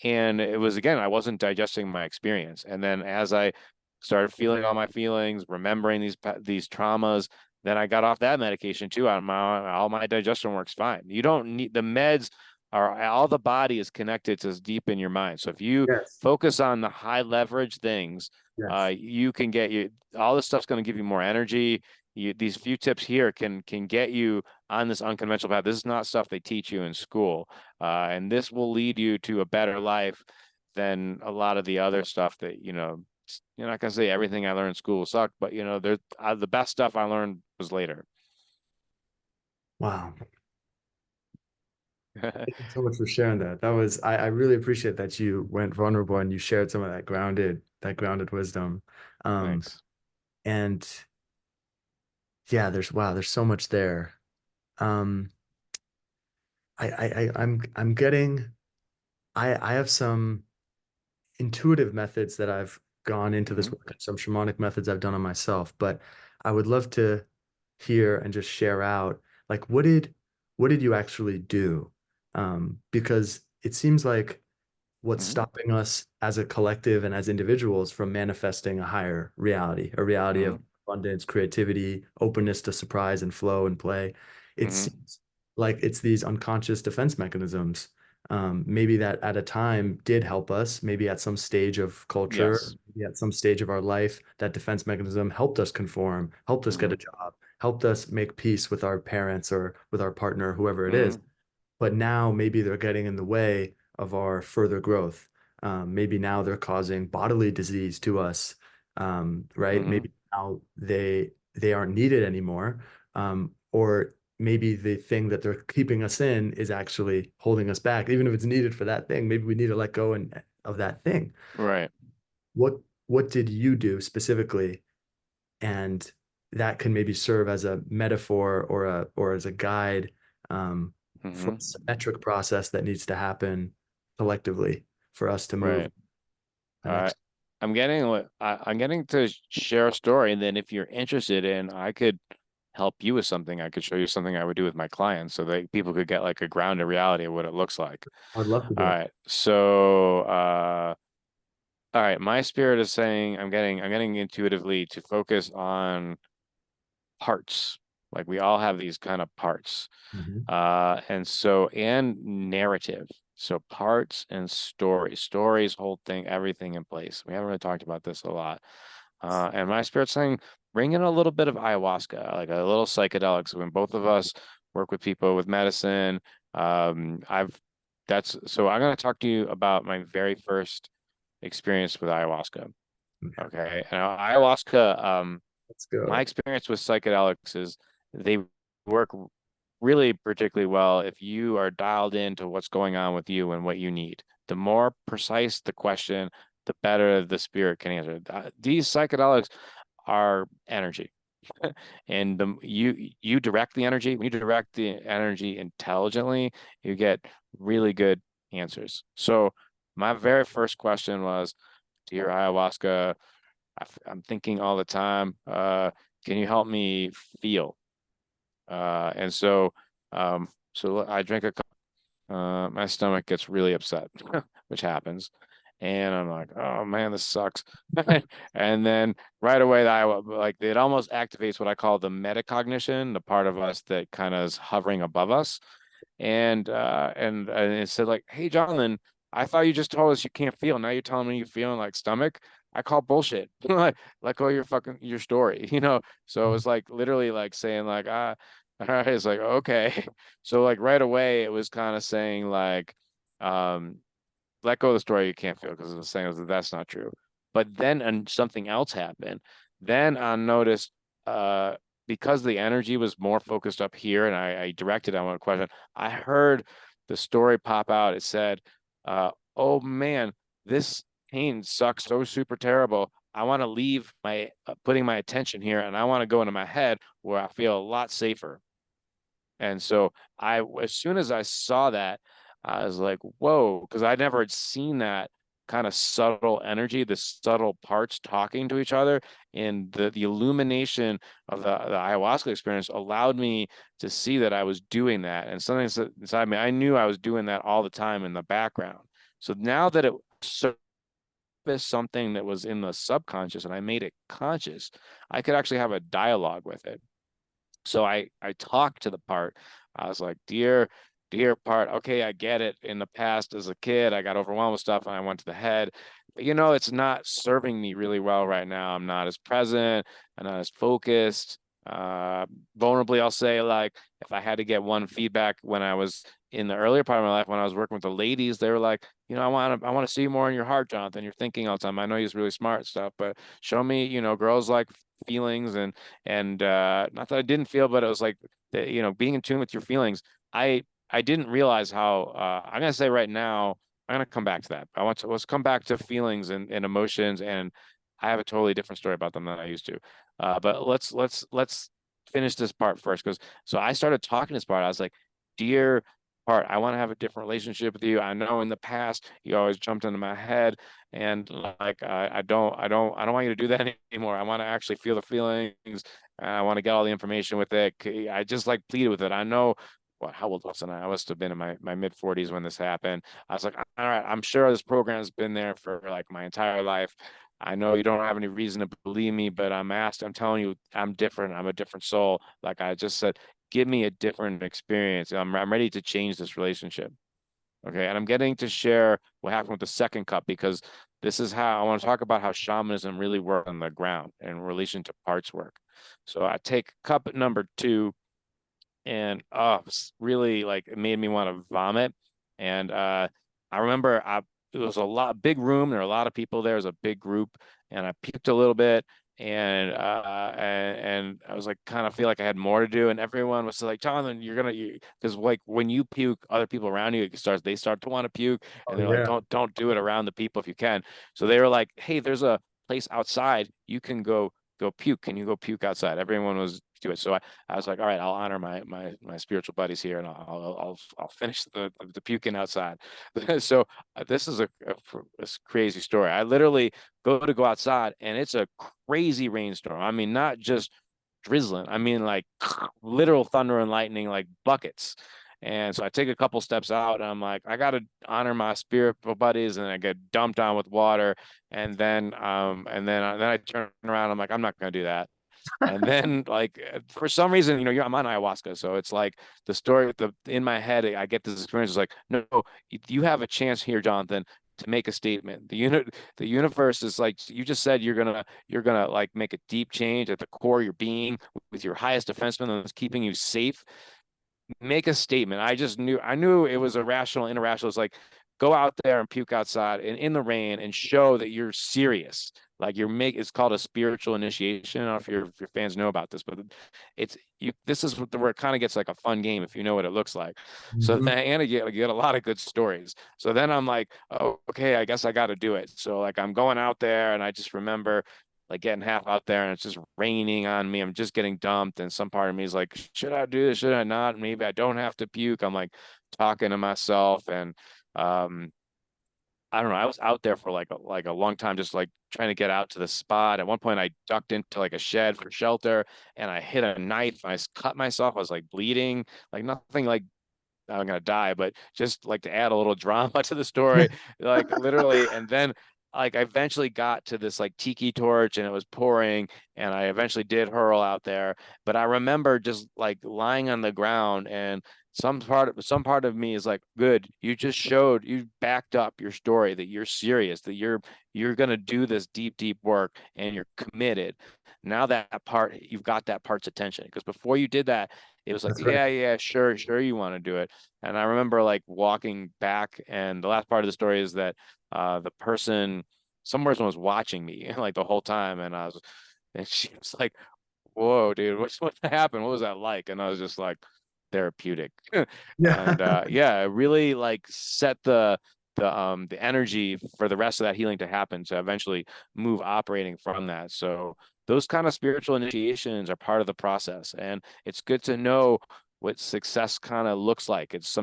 And it was, again, I wasn't digesting my experience. And then as I started feeling all my feelings, remembering these traumas, then I got off that medication too. All my digestion works fine. You don't need the meds are all the body is connected to deep in your mind. So if you Yes. focus on the high leverage things, Yes. you can get you all this stuff's going to give you more energy. These few tips here can get you on this unconventional path. This is not stuff they teach you in school, and this will lead you to a better life than a lot of the other stuff that you're not gonna say everything I learned in school sucked, but there's the best stuff I learned was later. Wow. Thank you so much for sharing that. That was I really appreciate that you went vulnerable and you shared some of that grounded wisdom. Um, Thanks. and yeah, there's so much there. Um, I'm getting I have some intuitive methods that I've gone into this Hmm. work and some shamanic methods I've done on myself, but I would love to hear and just share out like what did you actually do? Because it seems like what's Hmm. stopping us as a collective and as individuals from manifesting a higher reality, a reality Hmm. of abundance, creativity, openness to surprise and flow and play. It Hmm. seems like it's these unconscious defense mechanisms. Maybe that at a time did help us, maybe at some stage of culture, Yes. maybe at some stage of our life, that defense mechanism helped us conform, helped us get Hmm. a job, helped us make peace with our parents or with our partner, whoever it is. Hmm. But now maybe they're getting in the way of our further growth. Maybe now they're causing bodily disease to us, right? Hmm. Maybe now they aren't needed anymore, or maybe the thing that they're keeping us in is actually holding us back. Even if it's needed for that thing, maybe we need to let go of that thing. Right. What what did you do specifically, and that can maybe serve as a metaphor or as a guide for Hmm. a symmetric process that needs to happen collectively for us to move Right. the All right. next. I'm getting to share a story, and then if you're interested in, I could help you with something. I could show you something I would do with my clients, so that people could get like a grounded reality of what it looks like. I'd love to All do it. right. So, all right. My spirit is saying I'm getting intuitively to focus on parts. Like we all have these kind of parts. Mhm. And narrative. So parts and stories. Stories hold everything in place. We haven't really talked about this a lot. And my spirit's saying, bring in a little bit of ayahuasca, like a little psychedelics. When both of us work with people with medicine, I've that's so I'm going to talk to you about my very first experience with ayahuasca. Yeah, Okay. Now, ayahuasca, let's my go. experience with psychedelics is they work really particularly well if you are dialed into what's going on with you and what you need. The more precise the question, the better the spirit can answer. These psychedelics are energy. And you direct the energy. When you direct the energy intelligently, you get really good answers. So my very first question was, dear ayahuasca, I'm thinking all the time, can you help me feel? And so I drink a cup, my stomach gets really upset, which happens. And I'm like, oh man, this sucks. And then right away, like it almost activates what I call the metacognition, the part of us that kind of is hovering above us. And it said like, hey, Jonathan, I thought you just told us you can't feel. Now you're telling me you're feeling like stomach. I call bullshit. Let go of your story, you know? So it was like literally like saying like, all right, it's like, okay. So like right away, it was kind of saying like, um, let go of the story you can't feel because it was saying that that's not true. But then and something else happened. Then I noticed uh because the energy was more focused up here and I directed on one question, I heard the story pop out. It said, oh man, this pain sucks so super terrible. I want to leave my putting my attention here and I want to go into my head where I feel a lot safer. And so as soon as I saw that, I was like, whoa, because I never had seen that kind of subtle energy, the subtle parts talking to each other. And the illumination of the ayahuasca experience allowed me to see that I was doing that. And something inside me, I knew I was doing that all the time in the background. So now that it surfaced something that was in the subconscious and I made it conscious, I could actually have a dialogue with it. So I talked to the part. I was like, dear part, okay, I get it. In the past, as a kid, I got overwhelmed with stuff and I went to the head. But you know, it's not serving me really well right now. I'm not as present, I'm not as focused. Uh, Vulnerably, I'll say, like, if I had to get one feedback when I was in the earlier part of my life, when I was working with the ladies, they were like, you know, I want to see more in your heart, Jonathan. You're thinking all the time. I know you're really smart and stuff, but show me, you know, girls like feelings and not that I didn't feel, but it was like you know, being in tune with your feelings. I didn't realize how I'm gonna say right now, I'm gonna come back to that. Let's come back to feelings and emotions, and I have a totally different story about them than I used to. But let's finish this part first, because so I started talking this part. I was like, dear part, I want to have a different relationship with you. I know in the past you always jumped into my head, and like I don't want you to do that anymore. I want to actually feel the feelings. I want to get all the information with it. I just like pleaded with it. I know what, how old was I? I must have been in my mid 40s when this happened. I was like, all right, I'm sure this program's been there for like my entire life. I know you don't have any reason to believe me, but I'm telling you, I'm different. I'm a different soul. Like I just said, give me a different experience. I'm ready to change this relationship. Okay. And I'm getting to share what happened with the second cup because this is how I want to talk about how shamanism really works on the ground in relation to parts work. So I take cup number two and really like it made me want to vomit. And I remember it was big room. There were a lot of people there. It was a big group, and I puked a little bit. And I was like, kind of feel like I had more to do, and everyone was like, Jonathan, because like when you puke, other people around you they start to want to puke, Oh and they're like, yeah. don't do it around the people if you can. So they were like, hey, there's a place outside you can go puke. Can you go puke outside? Everyone was do it. So I was like, all right, I'll honor my spiritual buddies here, and I'll finish the puking outside. So this is a crazy story. I literally go outside, and it's a crazy rainstorm. I mean, not just drizzling. I mean, like literal thunder and lightning, like buckets. And so I take a couple steps out, and I'm like, I got to honor my spiritual buddies, and I get dumped on with water, and then I turn around. I'm like, I'm not gonna do that. And then like for some reason, I'm on ayahuasca. So it's like the story in my head, I get this experience. It's like, no, you have a chance here, Jonathan, to make a statement. The universe is like you just said you're gonna like make a deep change at the core of your being with your highest defenseman that's keeping you safe. Make a statement. I knew it was irrational, irrational. It's like go out there and puke outside and in the rain and show that you're serious. Like it's called a spiritual initiation. I don't know if your fans know about this, but it's you. This is where it kind of gets like a fun game if you know what it looks like. So Mhm. then, and you get a lot of good stories. So then I'm like, oh, okay, I guess I got to do it. So like I'm going out there, and I just remember like getting half out there and it's just raining on me. I'm just getting dumped. And some part of me is like, should I do this? Should I not? Maybe I don't have to puke. I'm like talking to myself. And um, I don't know. I was out there for like a long time, just like trying to get out to the spot. At one point I ducked into like a shed for shelter and I hit a knife. And cut myself. I was like bleeding, like nothing like I'm gonna die, but just like to add a little drama to the story, like literally. And then like I eventually got to this like tiki torch and it was pouring, and I eventually did hurl out there. But I remember just like lying on the ground, and some part of me is like, good, you backed up your story that you're serious, that you're gonna do this deep, deep work and you're committed. Now you've got that part's attention, because before you did that, it was like, That's right. yeah, yeah, sure, sure, you want to do it. And I remember like walking back, and the last part of the story is that some person was watching me like the whole time, and she was like, "Whoa, dude, what happened? What was that like?" And I was just like, therapeutic, Yeah. and yeah, it really like set the energy for the rest of that healing to happen, to eventually move operating from that. So those kind of spiritual initiations are part of the process, and it's good to know what success kind of looks like. It's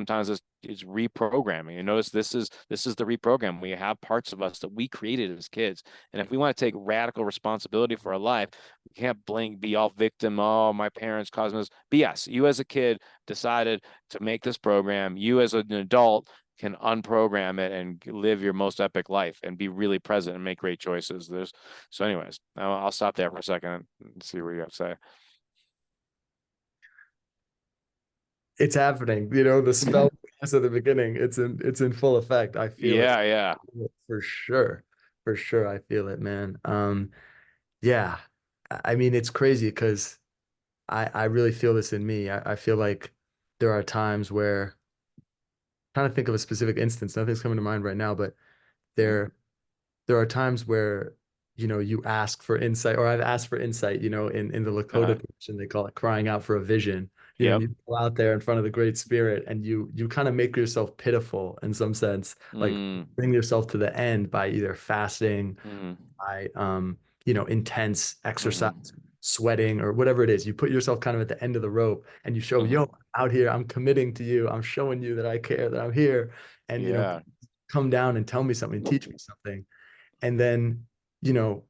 reprogramming. You notice this is the reprogram. We have parts of us that we created as kids, and if we want to take radical responsibility for our life, we can't be all victim. Oh, my parents caused this. BS. You as a kid decided to make this program. You as an adult can unprogram it and live your most epic life and be really present and make great choices. So anyways, I'll stop there for a second and see what you have to say. It's happening. The spell cast at the beginning, it's in full effect. I feel it Yeah, yeah. for sure. For sure, I feel it, man. Yeah. I mean, it's crazy because I really feel this in me. I feel like there are times where trying to think of a specific instance, nothing's coming to mind right now, but Mhm. there there are times where you ask for insight, or I've asked for insight, in the Lakota Uh-huh. tradition, they call it crying out for a vision. And Yep. you go out there in front of the Great Spirit and you kind of make yourself pitiful in some sense, like Mm, bring yourself to the end by either fasting, mm, by intense exercise, mm. sweating, or whatever it is. You put yourself kind of at the end of the rope and you show, yo, Mhm. I'm out here, I'm committing to you, I'm showing you that I care, that I'm here, and Yeah. come down and tell me something, teach me something. And then, you know,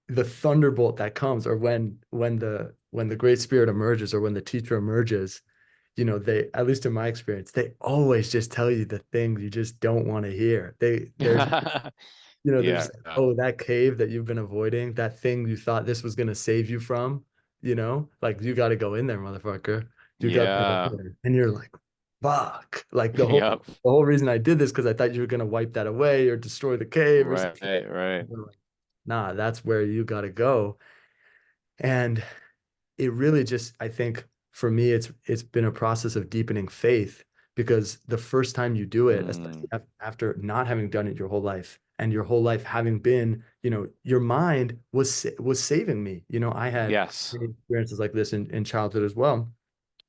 the thunderbolt that comes, or when the Great Spirit emerges, or when the teacher emerges, they, at least in my experience, they always just tell you the things you just don't want to hear. They're Yeah. just like, oh, that cave that you've been avoiding, that thing you thought this was gonna save you from, like you got to go in there, motherfucker. You got to go Yeah. in there. And you're like, fuck. Like the whole Yep. the whole reason I did this because I thought you were gonna wipe that away or destroy the cave or Right, something. right. They're like, nah, that's where you got to go. And it really just, I think for me, it's been a process of deepening faith, because the first time you do it, Mm. especially after not having done it your whole life, and your whole life having been, your mind was saving me. I had Yes. many experiences like this in childhood as well.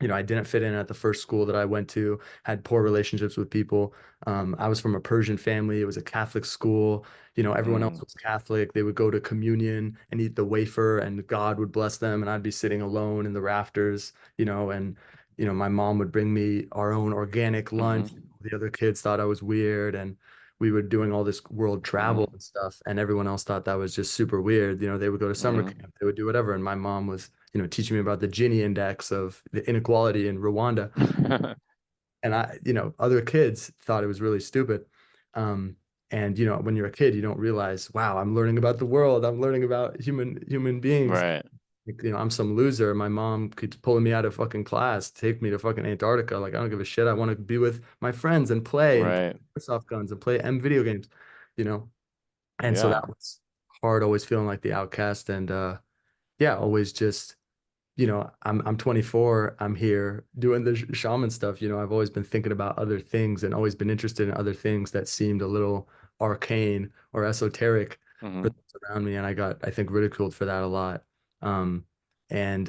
I didn't fit in at the first school that I went to, had poor relationships with people. I was from a Persian family. It was a Catholic school. Everyone else Mm. was Catholic. They would go to communion and eat the wafer, and God would bless them. And I'd be sitting alone in the rafters, and, my mom would bring me our own organic lunch. Hmm. The other kids thought I was weird. And we were doing all this world travel Hmm. and stuff. And everyone else thought that was just super weird. They would go to summer Hmm. camp, they would do whatever. And my mom was teaching me about the Gini index of the inequality in Rwanda. And other kids thought it was really stupid. Um, and when you're a kid, you don't realize, wow, I'm learning about the world. I'm learning about human beings. Right. Like, I'm some loser. My mom keeps pulling me out of fucking class, take me to fucking Antarctica. Like, I don't give a shit. I want to be with my friends and play Right. airsoft guns and play M video games, you know? And so Yeah. that was hard, always feeling like the outcast. And yeah, always just, I'm 24. I'm here doing the shaman stuff. I've always been thinking about other things and always been interested in other things that seemed a little arcane or esoteric for Hmm. those around me. And I think, ridiculed for that a lot. Um, and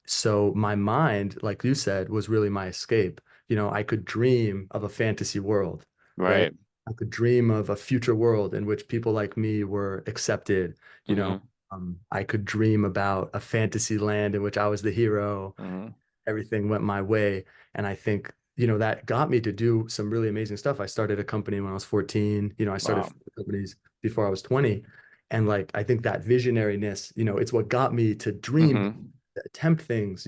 so my mind, like you said, was really my escape. I could dream of a fantasy world, right? Right. I could dream of a future world in which people like me were accepted, you know, Hmm. I could dream about a fantasy land in which I was the hero. Hmm. Everything went my way. And I think, that got me to do some really amazing stuff. I started a company when I was 14. I started Wow. companies before I was 20. And like, I think that visionariness, it's what got me to dream, Hmm. to attempt things,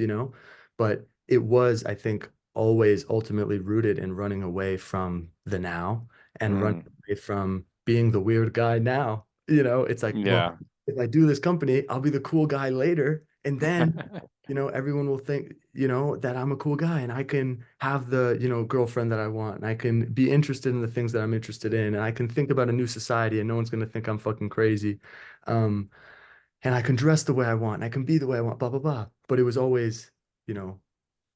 but it was, I think, always ultimately rooted in running away from the now and running Mm. away from being the weird guy now. It's like, well, Yeah. if I do this company, I'll be the cool guy later. And then, everyone will think, that I'm a cool guy and I can have the, girlfriend that I want and I can be interested in the things that I'm interested in and I can think about a new society and no one's going to think I'm fucking crazy. Um, and I can dress the way I want and I can be the way I want, blah, blah, blah. But it was always, you know,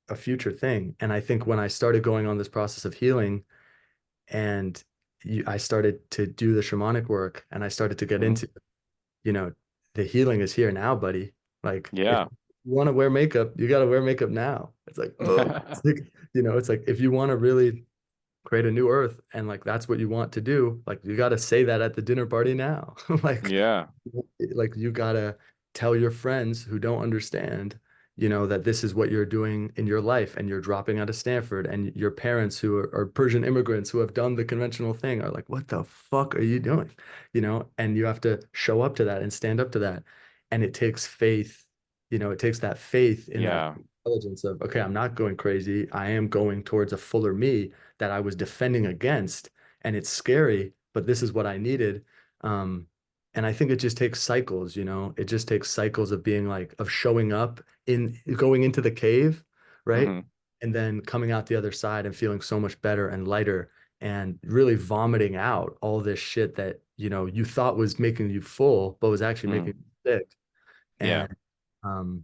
a future thing. And I think when I started going on this process of healing and I started to do the shamanic work and I started to get Hmm. into, you know, the healing is here now, buddy. Like if Yeah. you want to wear makeup, you got to wear makeup now. It's like, oh, it's like, it's like if you want to really create a new earth and like that's what you want to do, like you got to say that at the dinner party now. Like Yeah. you got to tell your friends who don't understand, that this is what you're doing in your life and you're dropping out of Stanford and your parents who are Persian immigrants who have done the conventional thing are like, what the fuck are you doing? And you have to show up to that and stand up to that. And it takes faith, it takes that faith in that Yeah. intelligence of, okay, I'm not going crazy. I am going towards a fuller me that I was defending against. And it's scary, but this is what I needed. Um, and I think it just takes cycles, it just takes cycles of being like, of showing up in going into the cave, right? Hmm. And then coming out the other side and feeling so much better and lighter and really vomiting out all this shit that, you thought was making you full, but was actually making Hmm. you sick. Yeah. And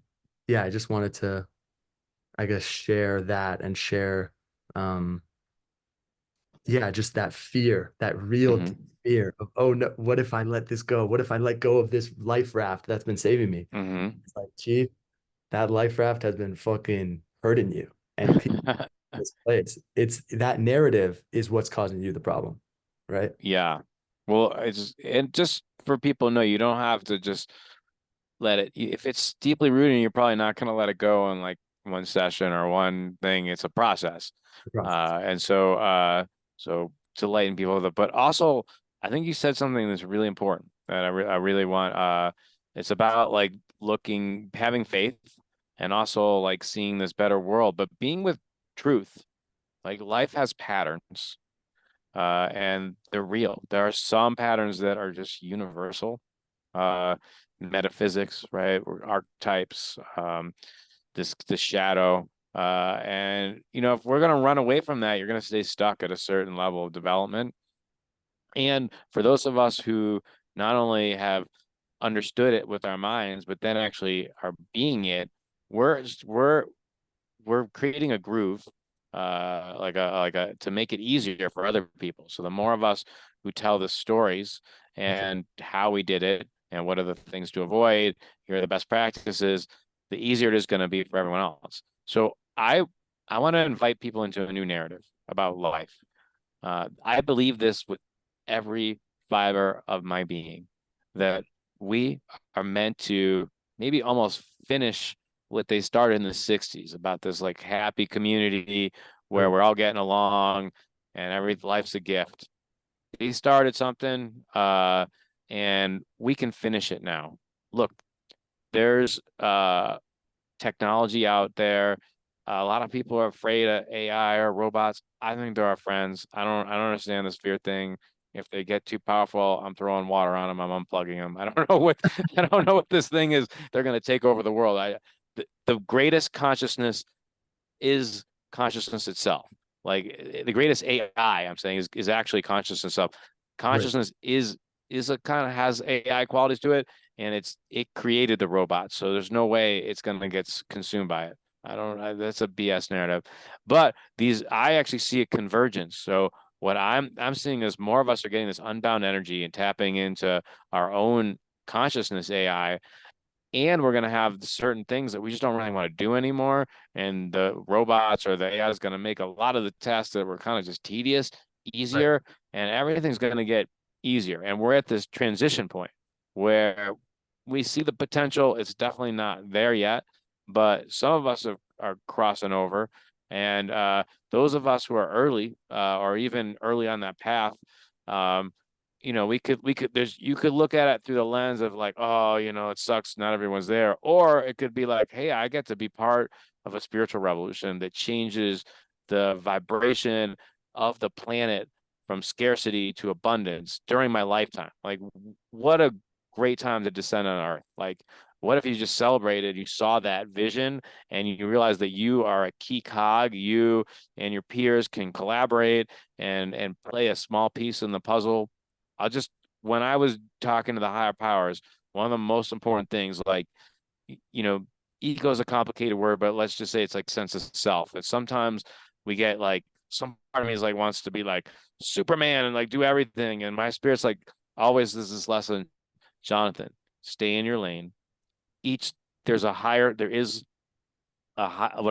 yeah, I just wanted to, I guess, share that and share, um, yeah, just that fear, that real deep Hmm. fear of, oh no, what if I let this go? What if I let go of this life raft that's been saving me? Hmm. It's like, Chief, that life raft has been fucking hurting you and people in this place. It's that narrative is what's causing you the problem, right? Yeah. Well, it's and just for people to know, you don't have to just let it. If it's deeply rooted, you're probably not going to let it go in like one session or one thing. It's a process. The process. And so to lighten people with it, but also I think you said something that's really important that I really want. It's about like having faith, and also like seeing this better world, but being with truth. Like life has patterns, and they're real. There are some patterns that are just universal, uh, metaphysics, right? Or archetypes, this shadow. And if we're gonna run away from that, you're gonna stay stuck at a certain level of development. And for those of us who not only have understood it with our minds, but then actually are being it, we're we're creating a groove, like a to make it easier for other people. So the more of us who tell the stories and how we did it and what are the things to avoid, here are the best practices, the easier it is going to be for everyone else. So I want to invite people into a new narrative about life. I believe this with every fiber of my being, that we are meant to maybe almost finish what they started in the 60s, about this like happy community where Right. we're all getting along and every life's a gift. They started something, and we can finish it now. Look, there's technology out there. A lot of people are afraid of AI or robots. I think they're our friends. I don't understand this fear thing. If they get too powerful, I'm throwing water on them. I'm unplugging them. I don't know what I don't know what this thing is. They're going to take over the world. The greatest consciousness is consciousness itself. Like the greatest AI, I'm saying, is actually consciousness itself. Right. Consciousness is a kind of has AI qualities to it, and it created the robot. So there's no way it's going to get consumed by it. That's a BS narrative. But I actually see a convergence. So what I'm seeing is more of us are getting this unbound energy and tapping into our own consciousness AI, and we're going to have certain things that we just don't really want to do anymore. And the robots or the AI is going to make a lot of the tasks that were kind of just tedious Right. easier, and everything's going to get easier. And we're at this transition point where we see the potential. It's definitely not there yet, but some of us are crossing over. And those of us who are early or even early on that path, um, you could look at it through the lens of like, oh, it sucks, not everyone's there. Or it could be like, hey, I get to be part of a spiritual revolution that changes the vibration of the planet from scarcity to abundance during my lifetime. Like, what a great time to descend on Earth. Like, what if you just celebrated, you saw that vision, and you realize that you are a key cog, you and your peers can collaborate and play a small piece in the puzzle. When I was talking to the higher powers, one of the most important things, like, you know, ego is a complicated word, but let's just say it's like sense of self. And sometimes we get like, some part of me is like, wants to be like Superman and like do everything. And my spirit's like, always, there's this lesson, Jonathan, stay in your lane. Each, there is what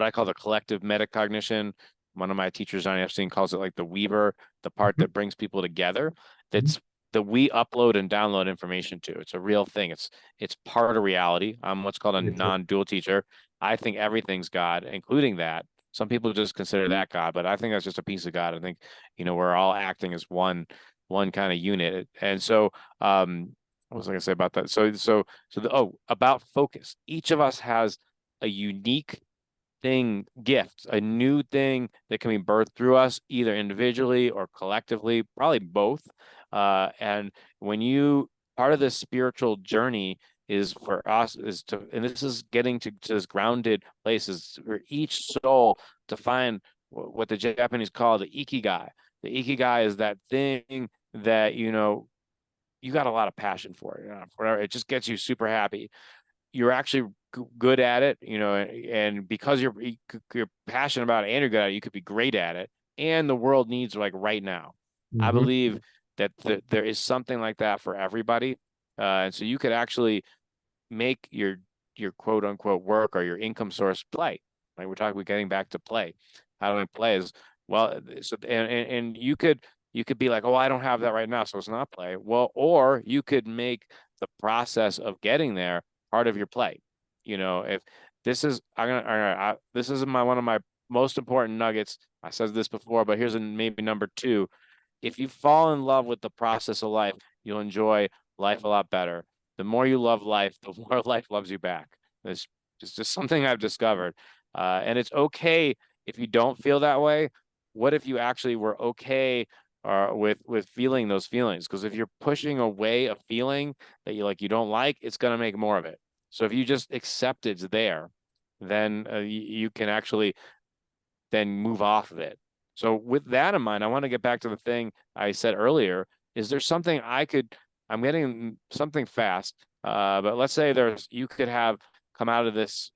I call the collective metacognition. One of my teachers, Johnny Epstein, calls it like the weaver, the part Mhm. that brings people together. Mhm. That's that we upload and download information to. It's a real thing. It's part of reality. I'm what's called a It is. non-dual teacher. I think everything's God, including that. Some people just consider that God, but I think that's just a piece of God. I think, we're all acting as one kind of unit. And so, what was I gonna say about that? About focus. Each of us has a unique gift, a new thing that can be birthed through us, either individually or collectively, probably both. And when part of this spiritual journey is for us and this is getting to this grounded place, is for each soul to find what the Japanese call the ikigai. The ikigai is that thing that, you got a lot of passion for it. Whatever, it just gets you super happy. You're actually good at it, and because you're passionate about it and you're good at it, you could be great at it. And the world needs, like, right now. I Mhm. believe that there is something like that for everybody, and so you could actually make your quote unquote work or your income source play. Like, we're getting back to play. How do I play? Is well, so and you could be like, oh, I don't have that right now, so it's not play. Well, or you could make the process of getting there part of your play. If this is I'm gonna all right, this is one of my most important nuggets. I said this before, but here's maybe number two. If you fall in love with the process of life, you'll enjoy life a lot better. The more you love life, the more life loves you back. It's just something I've discovered. And it's okay if you don't feel that way. What if you actually were okay with feeling those feelings? Because if you're pushing away a feeling that you don't like, it's going to make more of it. So if you just accept it's there, then you can actually then move off of it. So with that in mind, I want to get back to the thing I said earlier. Is there something I'm getting something fast, but let's say you could have come out of this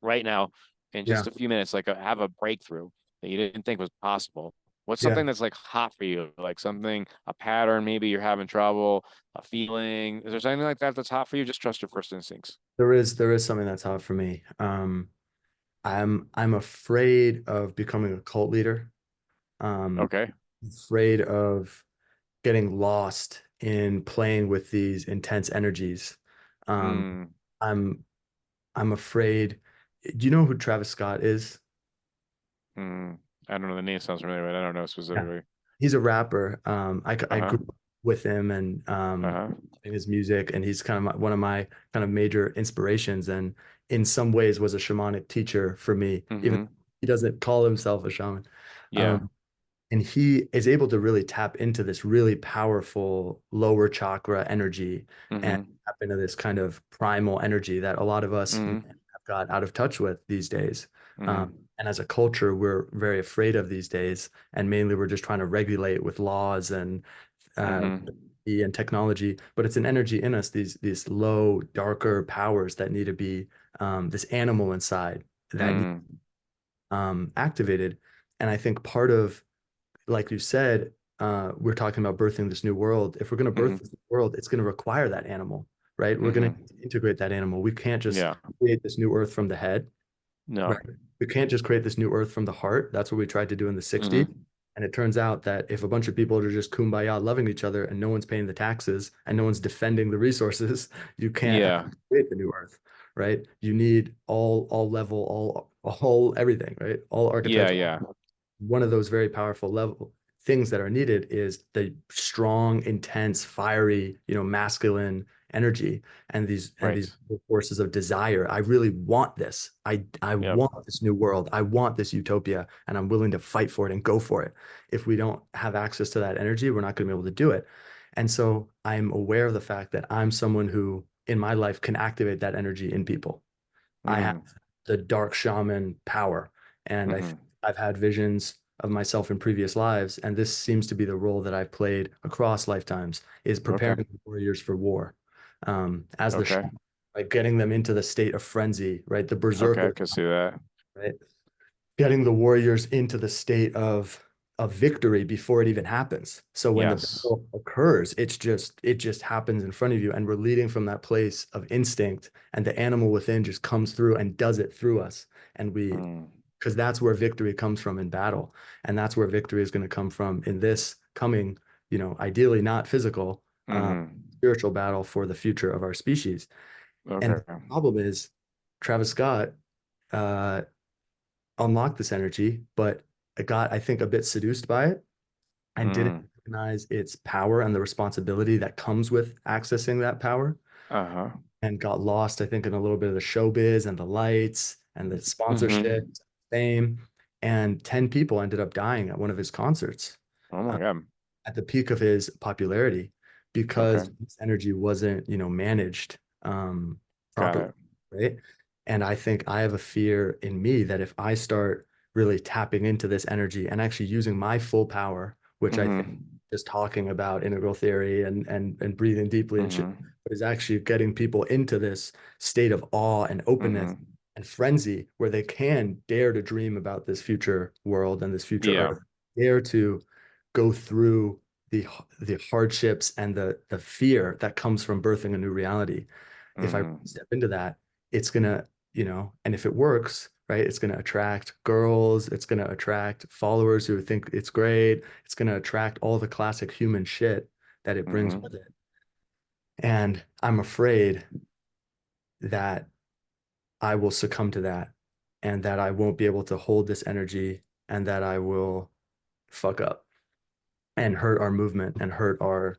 right now in Yeah. just a few minutes, like have a breakthrough that you didn't think was possible. What's Yeah. something that's like hot for you? Like something, a pattern, maybe you're having trouble, a feeling. Is there something like that that's hot for you? Just trust your first instincts. There is something that's hard for me. I'm afraid of becoming a cult leader. Um, Okay. Afraid of getting lost in playing with these intense energies. Um, Hmm. I'm I'm afraid. Do you know who Travis Scott is? Hmm. I don't know. The name sounds familiar, but I don't know Yeah. specifically. He's a rapper. I Uh-huh. grew up with him and Uh-huh. in his music, and he's kind of one of my kind of major inspirations, and in some ways was a shamanic teacher for me, even Mm-hmm. though he doesn't call himself a shaman. Yeah. Um, and he is able to really tap into this really powerful lower chakra energy and Mm-hmm. tap into this kind of primal energy that a lot of us Mm-hmm. have got out of touch with these days. Mm-hmm. And as a culture, we're very afraid of these days, and mainly we're just trying to regulate with laws and uh, Mm-hmm. and technology. But it's an energy in us, these low, darker powers that need to be this animal inside that need Mm-hmm. activated. And I think part of, like you said, we're talking about birthing this new world. If we're going to birth Mm-hmm. this new world, it's going to require that animal, right? We're going to Mm-hmm. integrate that animal. We can't just Yeah. create this new earth from the head, No. right? We can't just create this new earth from the heart. That's what we tried to do in the 60s. Mm-hmm. And it turns out that if a bunch of people are just kumbaya loving each other and no one's paying the taxes and no one's defending the resources, you can't Yeah. actually create the new earth, right? You need all level, all everything, right? All Yeah. archetypes, Yeah. one of those very powerful level things that are needed is the strong, intense, fiery, masculine energy and Right. these forces of desire. I really want this. I Yep. want this new world. I want this utopia, and I'm willing to fight for it and go for it. If we don't have access to that energy, we're not going to be able to do it. And so I'm aware of the fact that I'm someone who in my life can activate that energy in people. I have Mm-hmm. the dark shaman power, and Mm-hmm. I've had visions of myself in previous lives, and this seems to be the role that I've played across lifetimes, is Okay. preparing warriors for war, as the Okay. shaman, like getting them into the state of frenzy, right? The Okay. I berserker, can see that. right? Getting the warriors into the state of victory before it even happens. So when the Yes. battle occurs, it just happens in front of you, and we're leading from that place of instinct, and the animal within just comes through and does it through us, and we Mm. because that's where victory comes from in battle, and that's where victory is going to come from in this coming, ideally not physical, Mm-hmm. spiritual battle for the future of our species. And the Okay. problem is, Travis Scott uh, unlocked this energy, but it got, I think, a bit seduced by it and didn't Mm. recognize its power and the responsibility that comes with accessing that power, Uh-huh. and got lost, I think, in a little bit of the showbiz and the lights and the sponsorship, Mm-hmm. fame. And 10 people ended up dying at one of his concerts Oh uh, my God. at the peak of his popularity Okay. because his energy wasn't, managed Got properly, it. right? And I think I have a fear in me that if I start really tapping into this energy and actually using my full power, which I think Mm-hmm. just talking about integral theory and breathing deeply and shit, Mm-hmm. but is actually getting people into this state of awe and openness Mm-hmm. and frenzy where they can dare to dream about this future world and this future Yeah. earth, dare to go through the the hardships and the fear that comes from birthing a new reality. If I Mm-hmm. step into that, it's gonna, and if it works, right, it's gonna attract girls, it's gonna attract followers who think it's great, it's gonna attract all the classic human shit that it brings Mm-hmm. with it. And I'm afraid that I will succumb to that and that I won't be able to hold this energy and that I will fuck up and hurt our movement and hurt our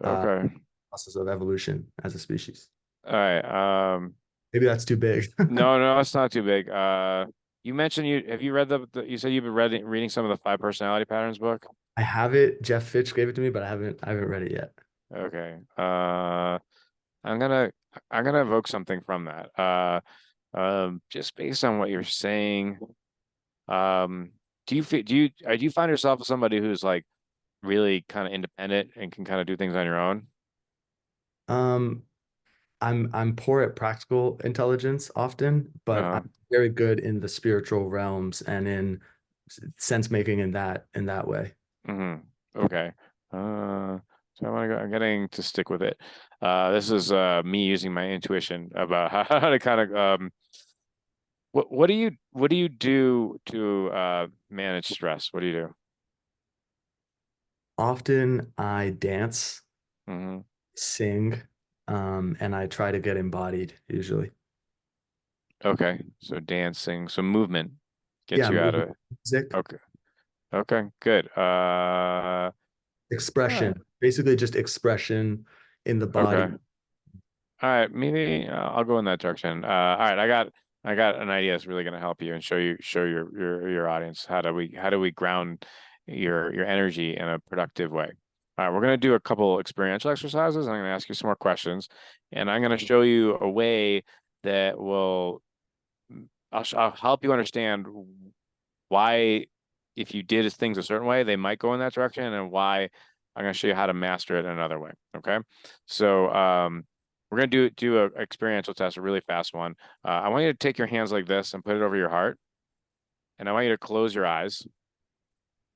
uh, Okay. process of evolution as a species. All right. Maybe that's too big. No, no, it's not too big. You mentioned you have you read you said you've been reading some of the five personality patterns book? I have it. Jeff Fitch gave it to me, but I haven't read it yet. Okay. I'm gonna I'm gonna evoke something from that. Just based on what you're saying, um, do you find yourself as somebody who's like really kind of independent and can kind of do things on your own? Um, I'm poor at practical intelligence often, but I'm Uh, very good in the spiritual realms and in sense making in that way. hmm Okay. So I'm getting to stick with it. This is me using my intuition about how to kind of what do you do to manage stress? What do you do? Often I dance, Hmm sing, and I try to get embodied usually. Okay. So dancing, so movement gets Yeah, you out of movement, it. music, Okay. Okay. Good. All right. expression, basically just expression in the body. Okay. All right, maybe I'll go in that direction. All right, I got an idea that's really going to help you and show your audience how do we ground your energy in a productive way. All right, we're going to do a couple experiential exercises. I'm going to ask you some more questions, and I'm going to show you a way that will I'll help you understand why, if you did things a certain way, they might go in that direction, and why I'm going to show you how to master it another way. Okay. So we're going to do an experiential test, a really fast one. I want you to take your hands like this and put it over your heart. And I want you to close your eyes.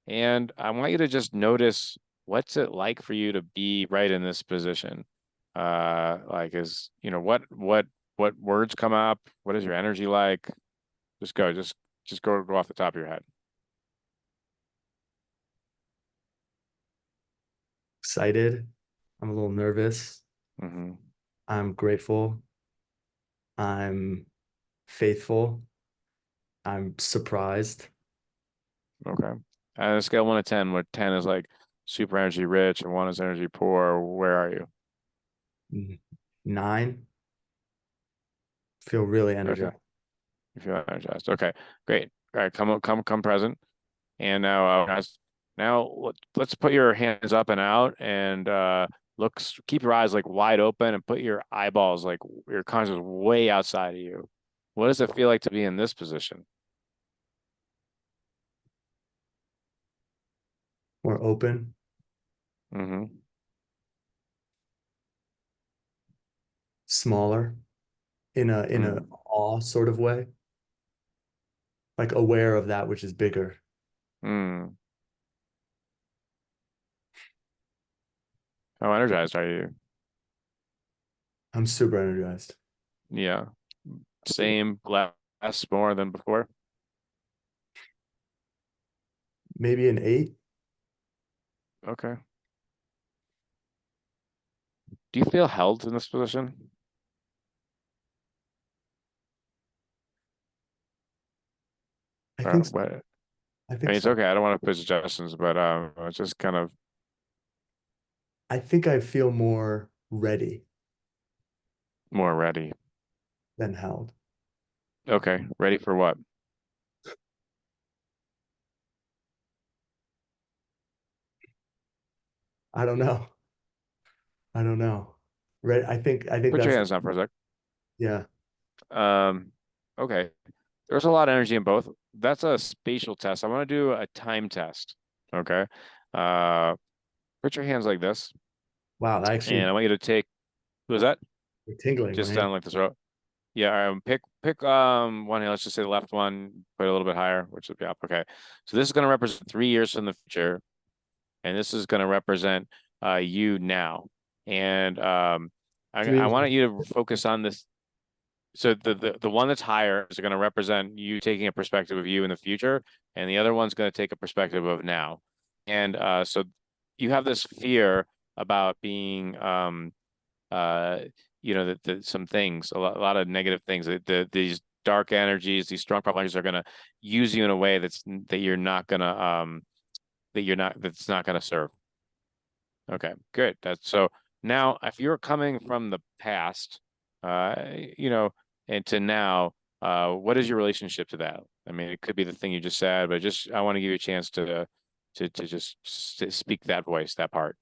And I want you to just notice, what's it like for you to be right in this position? Like, what words come up? What is your energy like? Just go off the top of your head. Excited. I'm a little nervous. Mm-hmm. I'm grateful. I'm faithful. I'm surprised. Okay. On a scale of 1 to 10, where 10 is like super energy rich and 1 is energy poor, where are you? 9. Feel really Okay. energized. You feel energized. Okay, great. All right, come present. And now, guys, now let's put your hands up and out, and keep your eyes like wide open, and put your eyeballs, like your conscious, way outside of you. What does it feel like to be in this position? More open. Mm-hmm. Smaller. In a awe sort of way. Like aware of that which is bigger. Mm. How energized are you? I'm super energized. Yeah. Same, less, more than before? Maybe an 8. Okay. Do you feel held in this position? I Or think so. what? I I think mean, it's so. okay. I don't want to put suggestions, but it's just kind of I think I feel more ready more ready. than held. Okay, ready for what? I don't know. I don't know. Right. I think Put your that's hands down for a sec. yeah. Um, okay. There's a lot of energy in both. That's a spatial test. I want to do a time test. Okay. Uh, put your hands like this, Wow, that and actually I want you to take, who is that? we're tingling my Just hand. down like this row. Yeah, pick one here. Let's just say the left one, put it a little bit higher, which would be up. Okay. So this is going to represent 3 years from the future, and this is going to represent you now. And I 3 years. wanted you to focus on this. So the one that's higher is going to represent you taking a perspective of you in the future, and the other one's going to take a perspective of now. And so you have this fear about being some things, a lot of negative things. These dark energies, these strong energies are going to use you in a way that you're not going to that's not going to serve. Okay, good. That's so now, if you're coming from the past, uh, you know, and to now, what is your relationship to that? I mean, it could be the thing you just said, but just I want to give you a chance to just speak that voice, that part.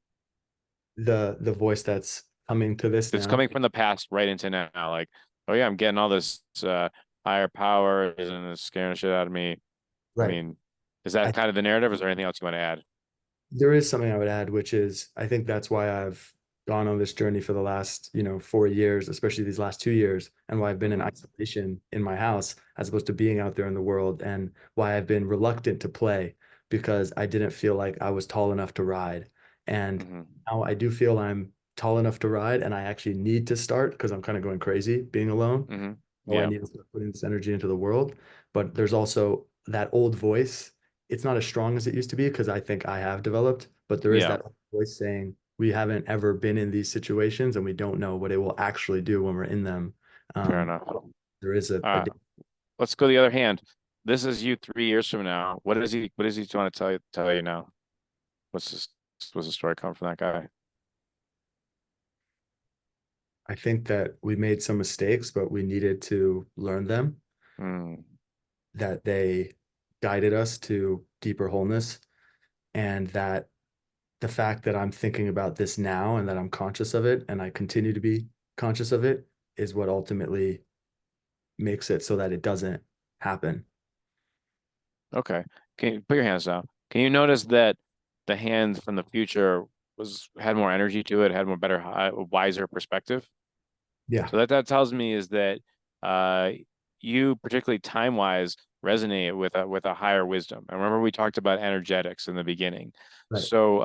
The voice that's coming to this It's now. coming from the past right into now. Like, oh yeah, I'm getting all this higher power and it's scaring the shit out of me. I Right. mean, is that I kind of the narrative? Is there anything else you want to add? There is something I would add, which is I think that's why I've gone on this journey for the last, 4 years, especially these last 2 years, and why I've been in Mm-hmm. isolation in my house as opposed to being out there in the world, and why I've been reluctant to play because I didn't feel like I was tall enough to ride. And Mm-hmm. now I do feel I'm tall enough to ride, and I actually need to start because I'm kind of going crazy being alone. Mm-hmm. Oh, I Yeah, need to start putting this energy into the world. But there's also that old voice. It's not as strong as it used to be because I think I have developed, but there is yeah, that old voice saying we haven't ever been in these situations and we don't know what it will actually do when we're in them. fair Um, enough. there is a Uh, let's go the other hand. This is you 3 years from now. What does he want to tell you now? What's this what's the story come from that guy? I think that we made some mistakes, but we needed to learn them, Mm, that they guided us to deeper wholeness, and that the fact that I'm thinking about this now and that I'm conscious of it and I continue to be conscious of it is what ultimately makes it so that it doesn't happen. Okay. Can you put your hands down? Can you notice that the hand from the future had more energy to it, had more better, wiser perspective? Yeah, So that tells me is that uh, you, particularly time wise, resonate with a higher wisdom. And remember, we talked about energetics in the beginning. right. So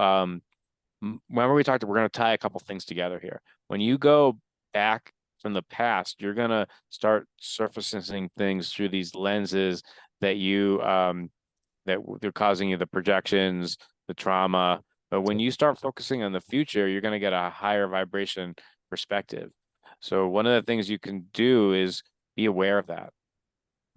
remember we talked, we're going to tie a couple things together here. When you go back from the past, you're going to start surfacing things through these lenses that they're causing you the projections, the trauma. But when you start focusing on the future, you're going to get a higher vibration perspective. So one of the things you can do is be aware of that.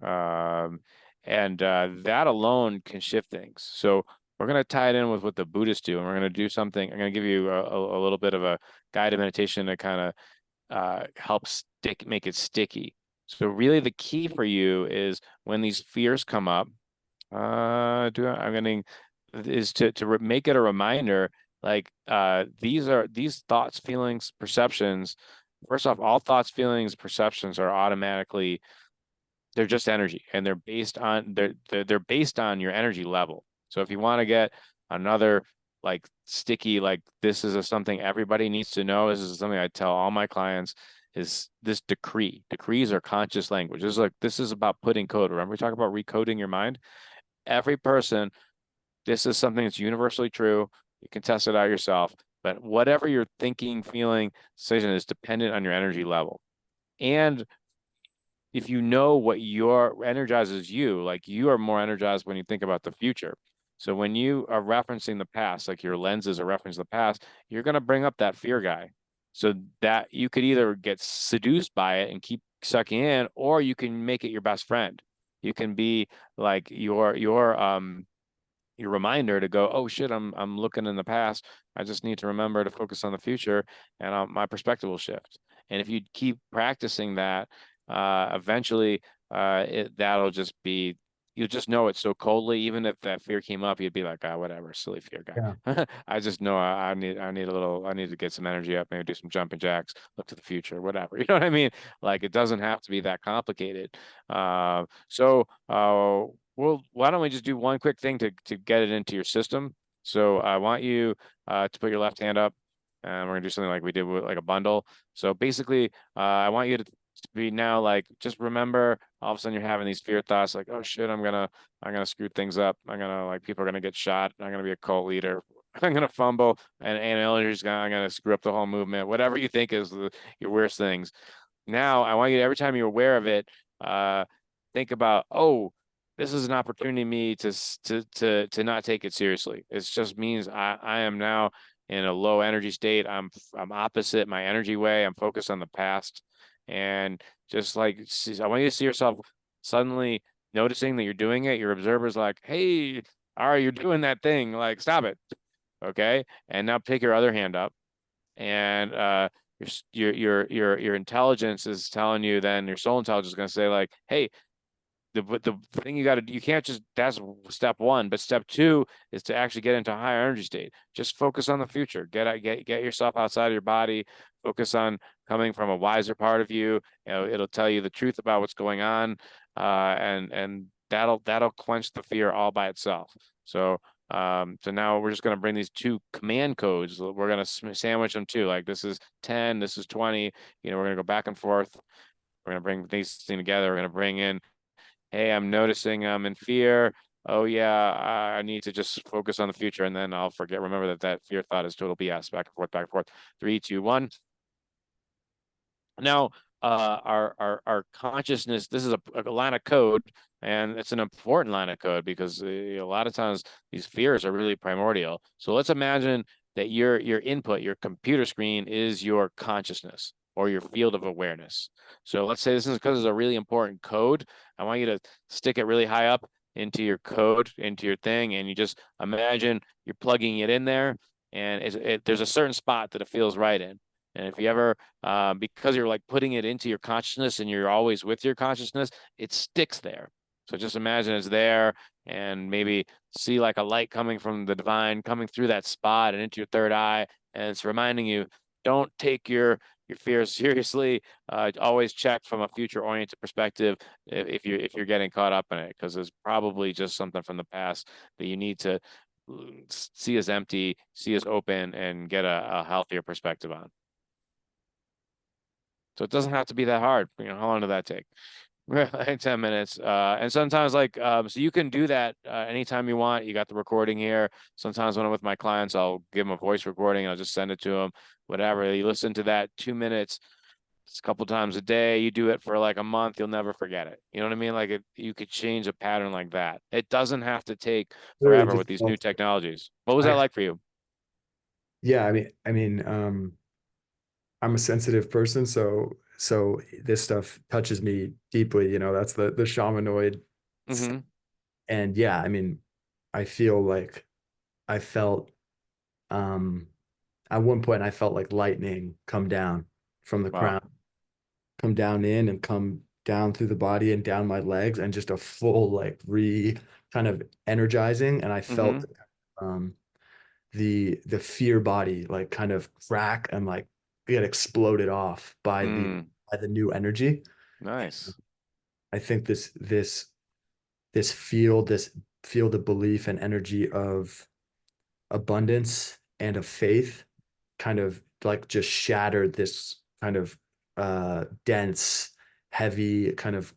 Um, and that alone can shift things. So we're going to tie it in with what the Buddhists do, and we're going to do something. I'm going to give you a little bit of a guided meditation to kind of help make it sticky. So really the key for you is when these fears come up, I'm going is to make it a reminder, like these thoughts, feelings, perceptions. First off, all thoughts, feelings, perceptions are automatically, they're just energy, and they're based on your energy level. So if you want to get another like sticky, like this is something everybody needs to know. This is something I tell all my clients is this decree. Decrees are conscious language. This is about putting code. Remember we talk about recoding your mind? Every person, this is something that's universally true. You can test it out yourself. But whatever you're thinking, feeling, decision is dependent on your energy level. And if you know what energizes you, like you are more energized when you think about the future. So when you are referencing the past, like your lenses are referencing the past, you're going to bring up that fear guy. So that you could either get seduced by it and keep sucking in, or you can make it your best friend. You can be like your reminder to go, oh shit, I'm looking in the past. I just need to remember to focus on the future, and my perspective will shift. And if you keep practicing that, eventually, that'll just be, you'll just know it so coldly. Even if that fear came up, you'd be like, ah, whatever, silly fear Yeah. guy. I just know I need to get some energy up, maybe do some jumping jacks, look to the future, whatever. You know what I mean? Like it doesn't have to be that complicated. Well, why don't we just do one quick thing to get it into your system? So I want you to put your left hand up, and we're gonna do something like we did with like a bundle. So basically, I want you to be now like, just remember, all of a sudden you're having these fear thoughts like, oh shit, I'm gonna screw things up. I'm gonna, like, people are gonna get shot. I'm gonna be a cult leader. I'm gonna fumble, and I'm gonna screw up the whole movement. Whatever you think is your worst things. Now I want you to, every time you're aware of it, uh, think about, oh, this is an opportunity me to not take it seriously. It just means I am now in a low energy state. I'm opposite my energy way. I'm focused on the past, and just like, I want you to see yourself suddenly noticing that you're doing it. Your observer's like, hey, all right, you're doing that thing. Like, stop it. Okay. And now take your other hand up, and your intelligence is telling you, then your soul intelligence is going to say like, hey, the thing you can't just, that's step one, but step two is to actually get into a higher energy state. Just focus on the future. Get yourself outside of your body. Focus on coming from a wiser part of you. You know, it'll tell you the truth about what's going on, and that'll quench the fear all by itself. So so now we're just going to bring these two command codes. We're going to sandwich them too. Like this is 10, this is 20. You know, we're going to go back and forth. We're going to bring these things together. We're going to bring in, hey, I'm noticing I'm in fear. Oh yeah, I need to just focus on the future, and then I'll forget. Remember that fear thought is total BS. Back and forth, back and forth. Three, two, one. Now, our consciousness. This is a line of code, and it's an important line of code because a lot of times these fears are really primordial. So let's imagine that your input, your computer screen, is your consciousness or your field of awareness. So let's say this is because it's a really important code. I want you to stick it really high up into your code, into your thing, and you just imagine you're plugging it in there, and there's a certain spot that it feels right in. And if you ever, because you're like putting it into your consciousness and you're always with your consciousness, it sticks there. So just imagine it's there, and maybe see like a light coming from the divine coming through that spot and into your third eye, and it's reminding you, don't take your fears seriously. Always check from a future oriented perspective if you're getting caught up in it, because it's probably just something from the past that you need to see as empty, see as open, and get a healthier perspective on. So it doesn't have to be that hard. How long did that take? Like 10 minutes. And sometimes so you can do that anytime you want. You got the recording here. Sometimes when I'm with my clients, I'll give them a voice recording. I'll just send it to them, whatever. You listen to that 2 minutes. It's a couple times a day. You do it for like a month, you'll never forget it. You know what I mean? You could change a pattern like that. It doesn't have to take Really forever just with these new felt technologies. What was that I like for you? yeah, I'm a sensitive person, so this stuff touches me deeply, that's the shamanoid. Mm-hmm. And yeah, I feel like I felt um at one point I felt like lightning come down from the Wow. crown, come down in and come down through the body and down my legs, and just a full like re kind of energizing. And I felt Mm-hmm. um the fear body like kind of crack and like get exploded off by the Mm. new energy. Nice. I think this field of belief and energy of abundance and of faith kind of like just shattered this kind of dense, heavy, kind of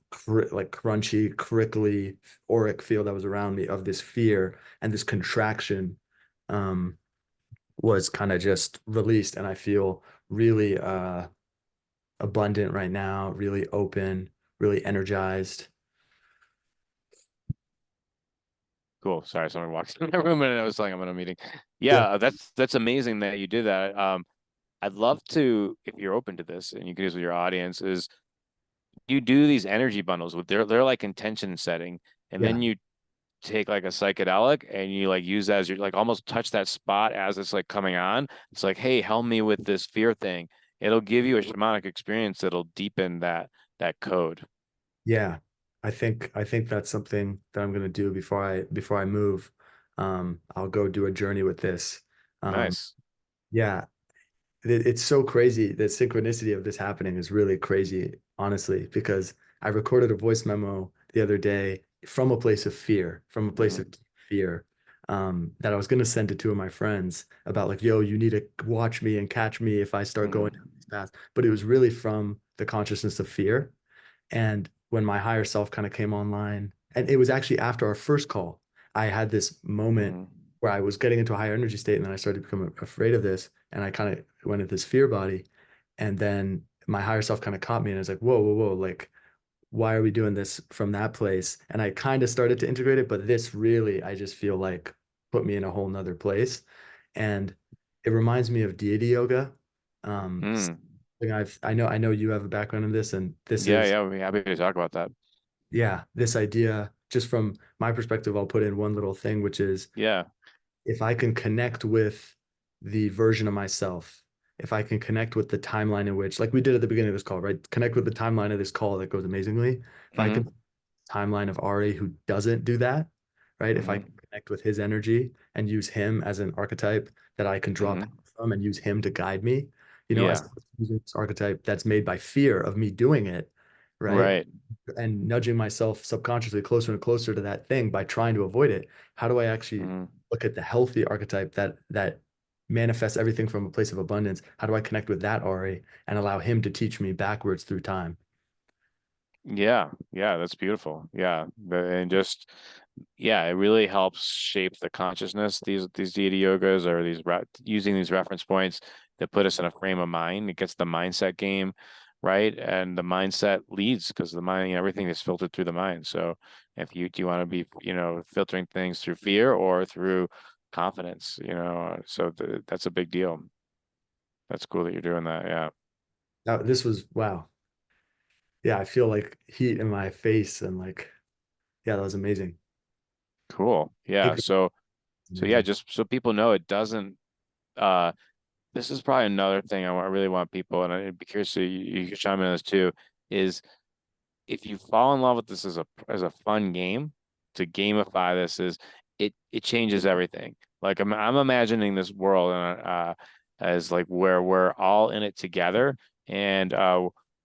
like crunchy, crickly auric field that was around me of this fear, and this contraction um was kind of just released. And I feel really abundant right now, really open, really energized. Cool. Sorry, someone walked in my room and I was telling I'm in a meeting. Yeah. Yeah, that's amazing that you did that. I'd love to, if you're open to this and you can do this with your audience, is you do these energy bundles with they're like intention setting, and Yeah. then you take like a psychedelic and you like use that as you like almost touch that spot as it's like coming on. It's like, hey, help me with this fear thing. It'll give you a shamanic experience that'll deepen that code. Yeah. I think that's something that I'm gonna do before I move. I'll go do a journey with this. Um, Nice. yeah, it's so crazy. The synchronicity of this happening is really crazy, honestly, because I recorded a voice memo the other day from a place of fear, from a place Hmm. of deep fear, that I was going to send to two of my friends about like, yo, you need to watch me and catch me if I start going down Hmm. these paths. But it was really from the consciousness of fear. And when my higher self kind of came online, and it was actually after our first call, I had this moment Hmm. where I was getting into a higher energy state, and then I started to become afraid of this, and I kind of went into this fear body, and then my higher self kind of caught me, and I was like, whoa, whoa, whoa, like, why are we doing this from that place? And I kind of started to integrate it, but this really, I just feel like put me in a whole nother place, and it reminds me of deity yoga. Mm. Something I know you have a background in this, and this Yeah, is yeah, we'd be happy to talk about that. yeah, this idea, just from my perspective, I'll put in one little thing, which is Yeah. if I can connect with the version of myself, if I can connect with the timeline in which, like we did at the beginning of this call, right? Connect with the timeline of this call that goes amazingly. If I can Hmm. timeline of Ari who doesn't do that, right? If I Hmm. can connect with his energy and use him as an archetype that I can draw power Hmm. from and use him to guide me, as Yeah. opposed to using this archetype that's made by fear of me doing it, right? Right. And nudging myself subconsciously closer and closer to that thing by trying to avoid it. How do I actually Hmm. look at the healthy archetype that manifests everything from a place of abundance? How do I connect with that Ari and allow him to teach me backwards through time? Yeah. Yeah. That's beautiful. Yeah. And just, yeah, it really helps shape the consciousness. These deity yogas or using these reference points that put us in a frame of mind. It gets the mindset game, right? And the mindset leads because the mind, everything is filtered through the mind. So if you do you want to be, filtering things through fear or through confidence, so that's a big deal. That's cool that you're doing that. Yeah. Now, this was wow. Yeah, I feel like heat in my face and like, yeah, that was amazing. Cool. Yeah. Thank you. So yeah, Amazing. just so people know it doesn't uh this is probably another thing I really want people, and I'd be curious, so you can chime in on this too, is if you fall in love with this as a fun game, to gamify this is it changes everything. Like I'm imagining this world as like where we're all in it together, and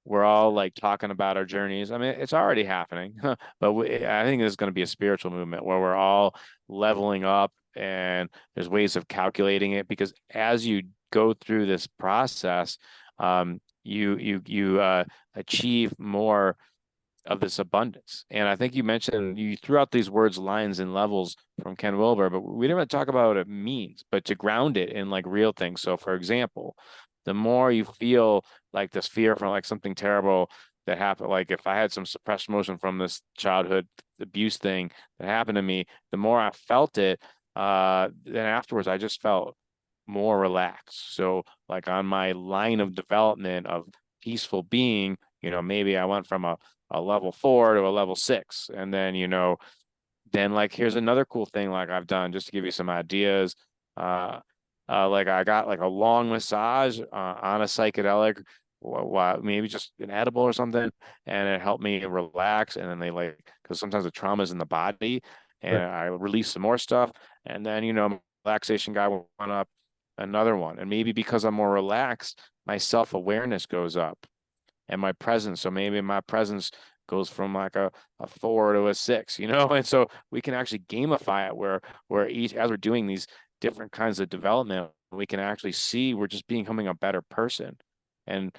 we're all like talking about our journeys. I mean, it's already happening, but I think there's going to be a spiritual movement where we're all leveling up, and there's ways of calculating it, because as you go through this process, you achieve more of this abundance. And I think you mentioned, you threw out these words, lines and levels, from Ken Wilber, but we didn't really talk about what it means, but to ground it in like real things. So for example, the more you feel like this fear from like something terrible that happened, like if I had some suppressed emotion from this childhood abuse thing that happened to me, the more I felt it, then afterwards I just felt more relaxed. So like on my line of development of peaceful being, maybe I went from a level 4 to a level 6. And then, then like here's another cool thing like I've done, just to give you some ideas. Like I got like a long massage on a psychedelic, maybe just an edible or something, and it helped me relax. And then they like, because sometimes the trauma is in the body, and Right. I released some more stuff. And then, relaxation guy went up, another one. And maybe because I'm more relaxed, my self-awareness goes up, and my presence. So maybe my presence goes from like a 4 to a 6, And so we can actually gamify it where each, as we're doing these different kinds of development, we can actually see we're just becoming a better person. And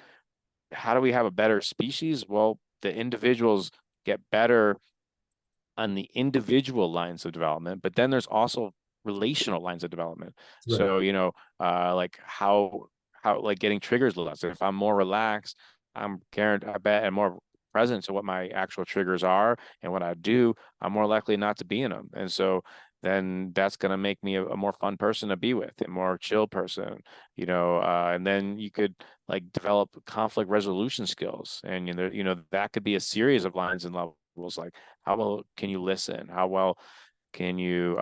how do we have a better species? Well, the individuals get better on the individual lines of development, but then there's also relational lines of development. Right. So, like how like getting triggers less. If I'm more relaxed, I'm guaranteed, I bet, and more present to what my actual triggers are and what I do, I'm more likely not to be in them. And so then that's going to make me a more fun person to be with, a more chill person, and then you could like develop conflict resolution skills. And, that could be a series of lines and levels. Like how well can you listen? How well can you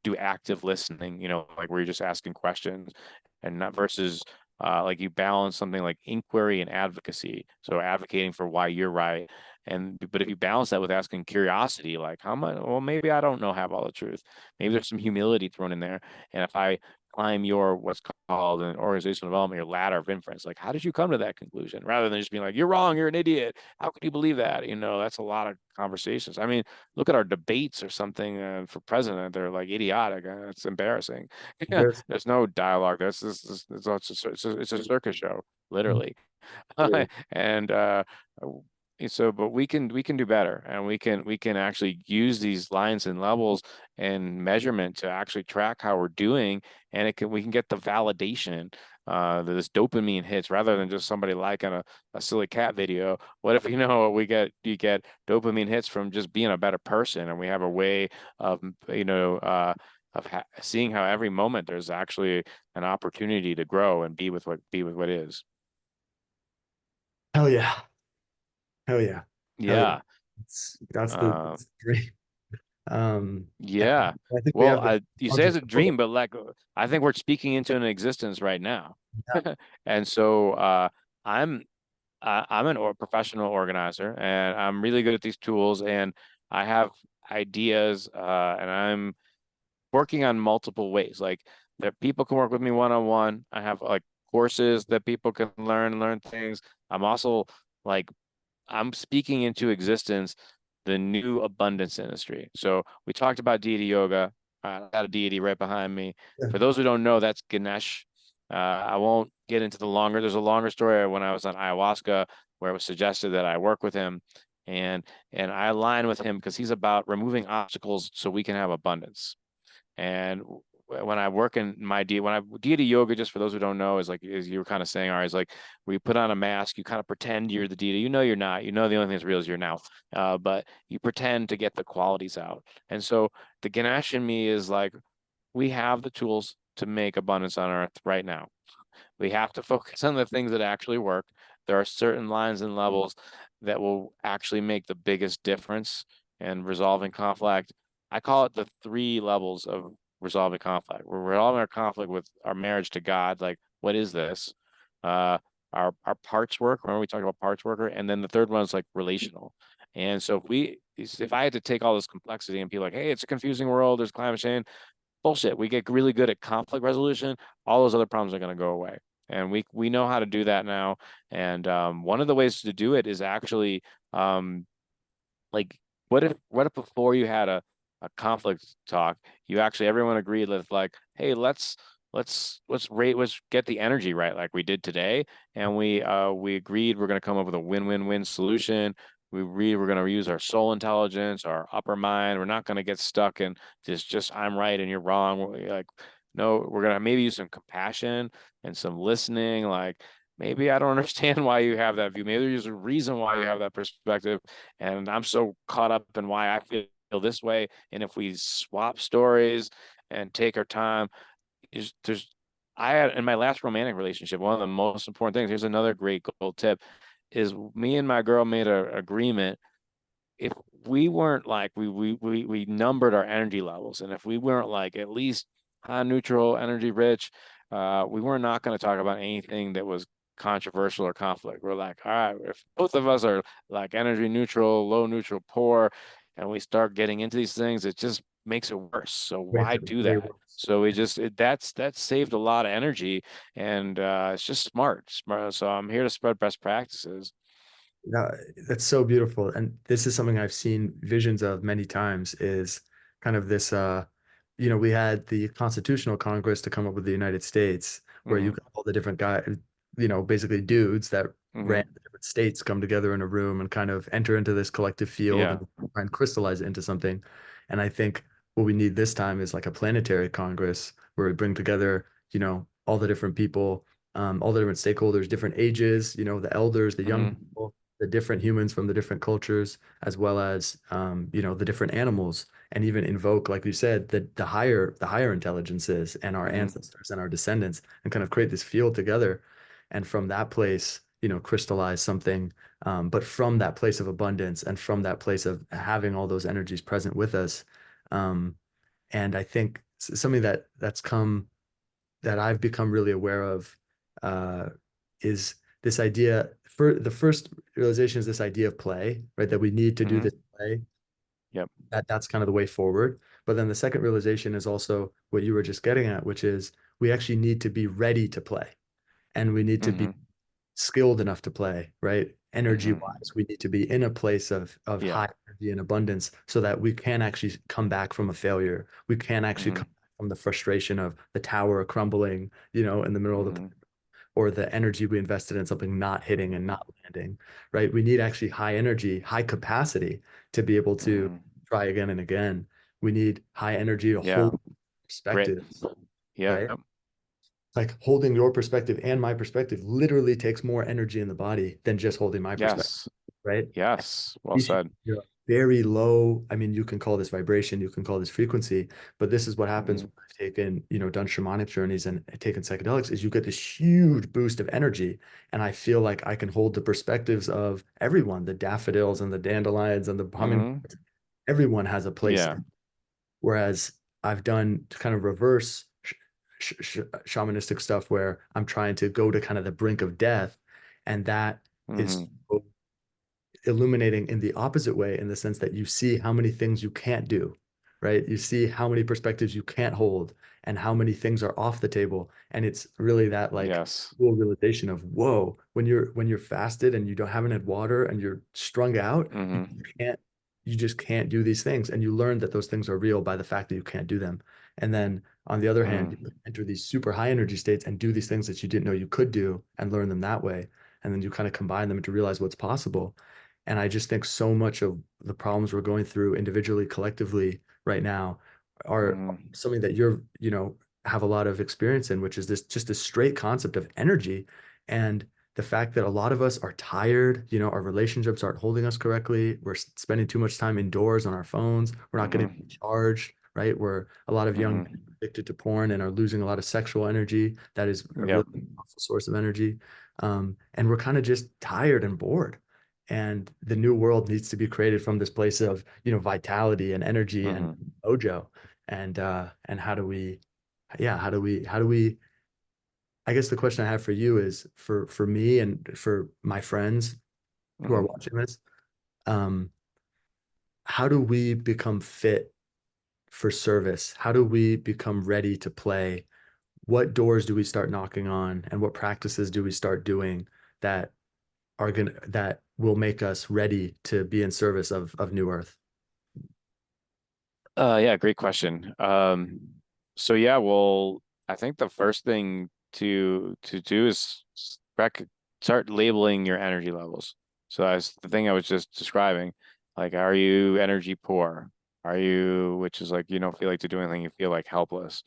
do active listening, like where you're just asking questions, and not versus like you balance something like inquiry and advocacy. So advocating for why you're right. But if you balance that with asking curiosity, like how much, well, maybe I don't know, have all the truth. Maybe there's some humility thrown in there. And if I climb your what's called an organizational development, your ladder of inference, like how did you come to that conclusion? Rather than just being like, you're wrong, you're an idiot. How could you believe that? That's a lot of conversations. I mean, look at our debates or something for president. They're like idiotic. It's embarrassing. Yeah, There's there's no dialogue. It's a circus show, literally. really, And so, but we can do better, and we can actually use these lines and levels and measurement to actually track how we're doing, and we can get the validation that this dopamine hits, rather than just somebody liking a silly cat video. What if you get dopamine hits from just being a better person, and we have a way of seeing how every moment there's actually an opportunity to grow and be with what is. hell yeah. Hell yeah. Hell yeah. Yeah. That's Uh, the dream. And yeah. I think we Well, have the you say it's context a for it. dream, but like I think we're speaking into an existence right now. Yeah. And so I'm I'm an professional organizer, and I'm really good at these tools, and I have ideas, and I'm working on multiple ways. Like that people can work with me one-on-one. I have like courses that people can learn things. I'm also like I'm speaking into existence the new abundance industry. So we talked about deity yoga. I got a deity right behind me. Yeah. For those who don't know, that's Ganesh. I won't get into there's a longer story when I was on ayahuasca where it was suggested that I work with him, and I align with him because he's about removing obstacles so we can have abundance. And when I work in my when I deity yoga, just for those who don't know, is like, as you were kind of saying, all right, is like where you put on a mask, you kind of pretend you're the deity. You're not. The only thing that's real is you're now. But you pretend to get the qualities out. And so the Ganesh in me is like, we have the tools to make abundance on earth right now. We have to focus on the things that actually work. There are certain lines and levels that will actually make the biggest difference in resolving conflict. I call it the 3 levels of resolving conflict. We're resolving our conflict with our marriage to God. Like, what is this? Uh, our parts work. Remember we talked about parts worker, and then the third one is like relational. And so if I had to take all this complexity and be like, hey, it's a confusing world, there's climate change, bullshit. We get really good at conflict resolution. All those other problems are going to go away. And we know how to do that now. And one of the ways to do it is actually um, like what if before you had a conflict talk, you actually everyone agreed that like, hey, let's get the energy right like we did today. And we agreed we're gonna come up with a win-win-win solution. We're gonna use our soul intelligence, our upper mind. We're not gonna get stuck in just I'm right and you're wrong. Like, no, we're gonna maybe use some compassion and some listening, like maybe I don't understand why you have that view. Maybe there's a reason why you have that perspective. And I'm so caught up in why I feel this way. And if we swap stories and take our time, there's I had in my last romantic relationship, one of the most important things, here's another great gold tip, is me and my girl made an agreement. If we weren't like we numbered our energy levels, and if we weren't like at least high neutral, energy rich, we were not going to talk about anything that was controversial or conflict. We're like, all right, if both of us are like energy neutral, low neutral, poor, and we start getting into these things, it just makes it worse. So Way, why do way that? worse. So we just that's saved a lot of energy, and it's just smart. So I'm here to spread best practices. No, that's so beautiful. And this is something I've seen visions of many times is kind of this we had the Constitutional Congress to come up with the United States, where you Hmm. got all the different guys, basically dudes that ran Hmm. the different states come together in a room and kind of enter into this collective field Yeah. and try and crystallize it into something. And I think what we need this time is like a planetary Congress where we bring together, all the different people, all the different stakeholders, different ages, the elders, the young Hmm. people, the different humans from the different cultures, as well as the different animals, and even invoke, like you said, the higher intelligences and our Hmm. ancestors and our descendants, and kind of create this field together, and from that place, crystallize something. But from that place of abundance and from that place of having all those energies present with us, um, and I think something that I've become really aware of uh, is this idea. For the first realization is this idea of play, right? That we need to do Hmm. this play. Yep. That's kind of the way forward. But then the second realization is also what you were just getting at, which is we actually need to be ready to play, and we need to be Hmm. skilled enough to play, right? Energy Hmm. wise, we need to be in a place of Yeah. high energy and abundance so that we can actually come back from a failure. We can actually Hmm. come back from the frustration of the tower crumbling, in the middle of the Hmm. or the energy we invested in something not hitting and not landing, right? We need actually high energy, high capacity to be able to Hmm. try again and again. We need high energy to Yeah. hold Great. perspectives, Yeah. right? Like holding your perspective and my perspective literally takes more energy in the body than just holding my perspective, Yes. right? Yes. Well You should said. you're very low. I mean, you can call this vibration, you can call this frequency, but this is what happens Hmm. when I've taken, done shamanic journeys and taken psychedelics is you get this huge boost of energy. And I feel like I can hold the perspectives of everyone, the daffodils and the dandelions and the Hmm. hummingbirds. Everyone has a place. Yeah. Whereas I've done kind of reverse shamanistic stuff where I'm trying to go to kind of the brink of death. And that is Hmm. so illuminating in the opposite way, in the sense that you see how many things you can't do, right? You see how many perspectives you can't hold and how many things are off the table. And it's really that like Yes. cool realization of, whoa, when you're fasted and you don't haven't had water and you're strung out, Hmm. can't you just can't do these things. And you learn that those things are real by the fact that you can't do them. And then on the other hand, you Hmm. can enter these super high energy states and do these things that you didn't know you could do and learn them that way. And then you kind of combine them to realize what's possible. And I just think so much of the problems we're going through individually, collectively right now are Hmm. something that have a lot of experience in, which is this just a straight concept of energy. And the fact that a lot of us are tired, our relationships aren't holding us correctly. We're spending too much time indoors on our phones. We're not getting Hmm. recharged, right? We're a lot of young men Hmm. are addicted to porn and are losing a lot of sexual energy. That is a Yep. really powerful source of energy. And we're kind of just tired and bored. And the new world needs to be created from this place of, vitality and energy and Hmm. mojo. And how do we, yeah, how do we I guess the question I have for you is for me and for my friends who are Mhm. watching this, um, how do we become fit for service? How do we become ready to play? What doors do we start knocking on, and what practices do we start doing that that will make us ready to be in service of New Earth? Yeah, great question. So yeah, well, I think the first thing to do is start labeling your energy levels. So that's the thing I was just describing. Like, are you energy poor? Are you, which is like you don't feel like to do anything, you feel like helpless.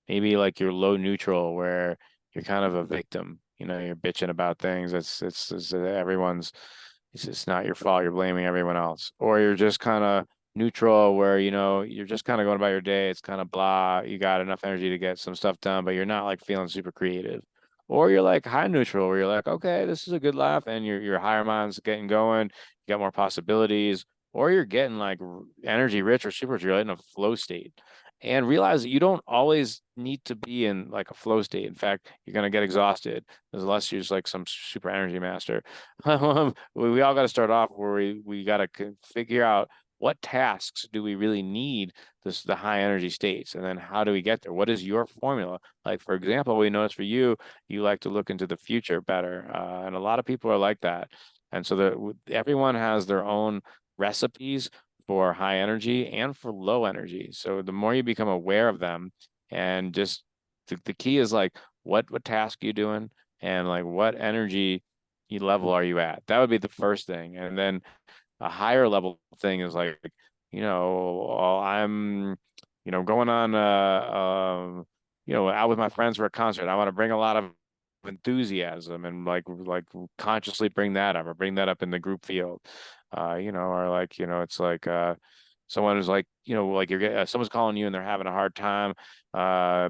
Maybe like you're low neutral, where you're kind of a victim. You know, you're bitching about things. It's everyone's. It's not your fault. You're blaming everyone else, or you're just kind of neutral where you know you're just kind of going about your day. It's kind of blah. You got enough energy to get some stuff done, but you're not like feeling super creative. Or you're like high neutral where you're like, okay, this is a good laugh, and your higher mind's getting going. You got more possibilities. Or you're getting like energy rich or super rich. You're in a flow state. And realize that you don't always need to be in like a flow state. In fact, you're gonna get exhausted unless you're just like some super energy master. We all got to start off where we got to figure out what tasks do we really need the high energy states, and then how do we get there? What is your formula? Like for example, we noticed for you, you like to look into the future better, and a lot of people are like that. And so everyone has their own recipes for high energy and for low energy. So the more you become aware of them, and just the key is like what task you doing, and like what energy level are you at? That would be the first thing. And then a higher level thing is like, I'm, going on, out with my friends for a concert. I want to bring a lot of enthusiasm and like consciously bring that up or bring that up in the group field, or like, it's like, someone who's like, like someone's calling you and they're having a hard time.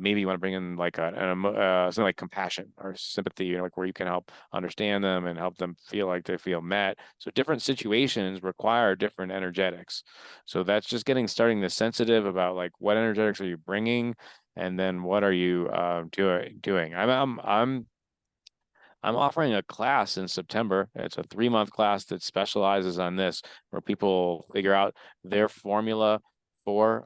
Maybe you want to bring in like something like compassion or sympathy, like where you can help understand them and help them feel like they feel met. So different situations require different energetics. So that's just starting the sensitive about like what energetics are you bringing, and then what are you doing. I'm offering a class in September. It's a 3-month class that specializes on this, where people figure out their formula for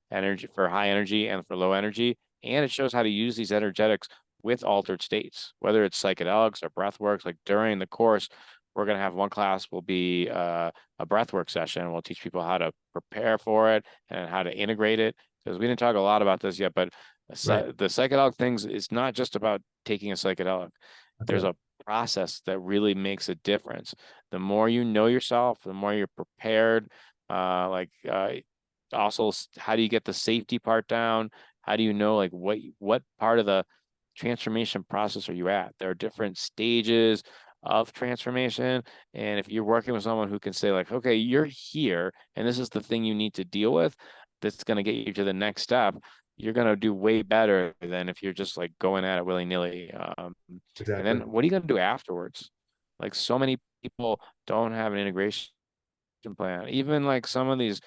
energy, for high energy and for low energy, and it shows how to use these energetics with altered states, whether it's psychedelics or breath works. Like during the course, we're going to have one class will be a breathwork session. We'll teach people how to prepare for it and how to integrate it. Because we didn't talk a lot about this yet, but Right. the psychedelic things is not just about taking a psychedelic. There's Okay. a process that really makes a difference. The more you know yourself, the more you're prepared. Also, how do you get the safety part down? How do you know like what part of the transformation process are you at? There are different stages of transformation, and if you're working with someone who can say like, okay, you're here, and this is the thing you need to deal with, that's going to get you to the next step, you're going to do way better than if you're just like going at it willy-nilly. And Exactly. then what are you going to do afterwards? Like so many people don't have an integration plan. Even like some of these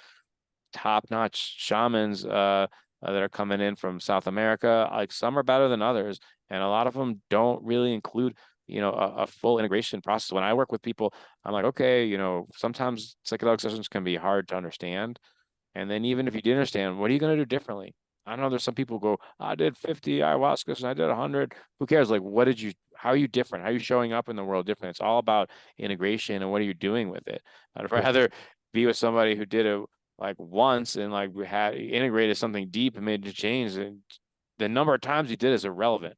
top-notch shamans that are coming in from South America, like some are better than others, and a lot of them don't really include a full integration process. When I work with people, I'm like, okay, sometimes psychedelic sessions can be hard to understand, and then even if you did understand, what are you going to do differently? I know there's some people who go, I did 50 ayahuascas and I did 100. Who cares? Like, how are you different? How are you showing up in the world different? It's all about integration and what are you doing with it? I'd Yeah. rather be with somebody who did it like once and like we had integrated something deep and made a change. And the number of times you did is irrelevant.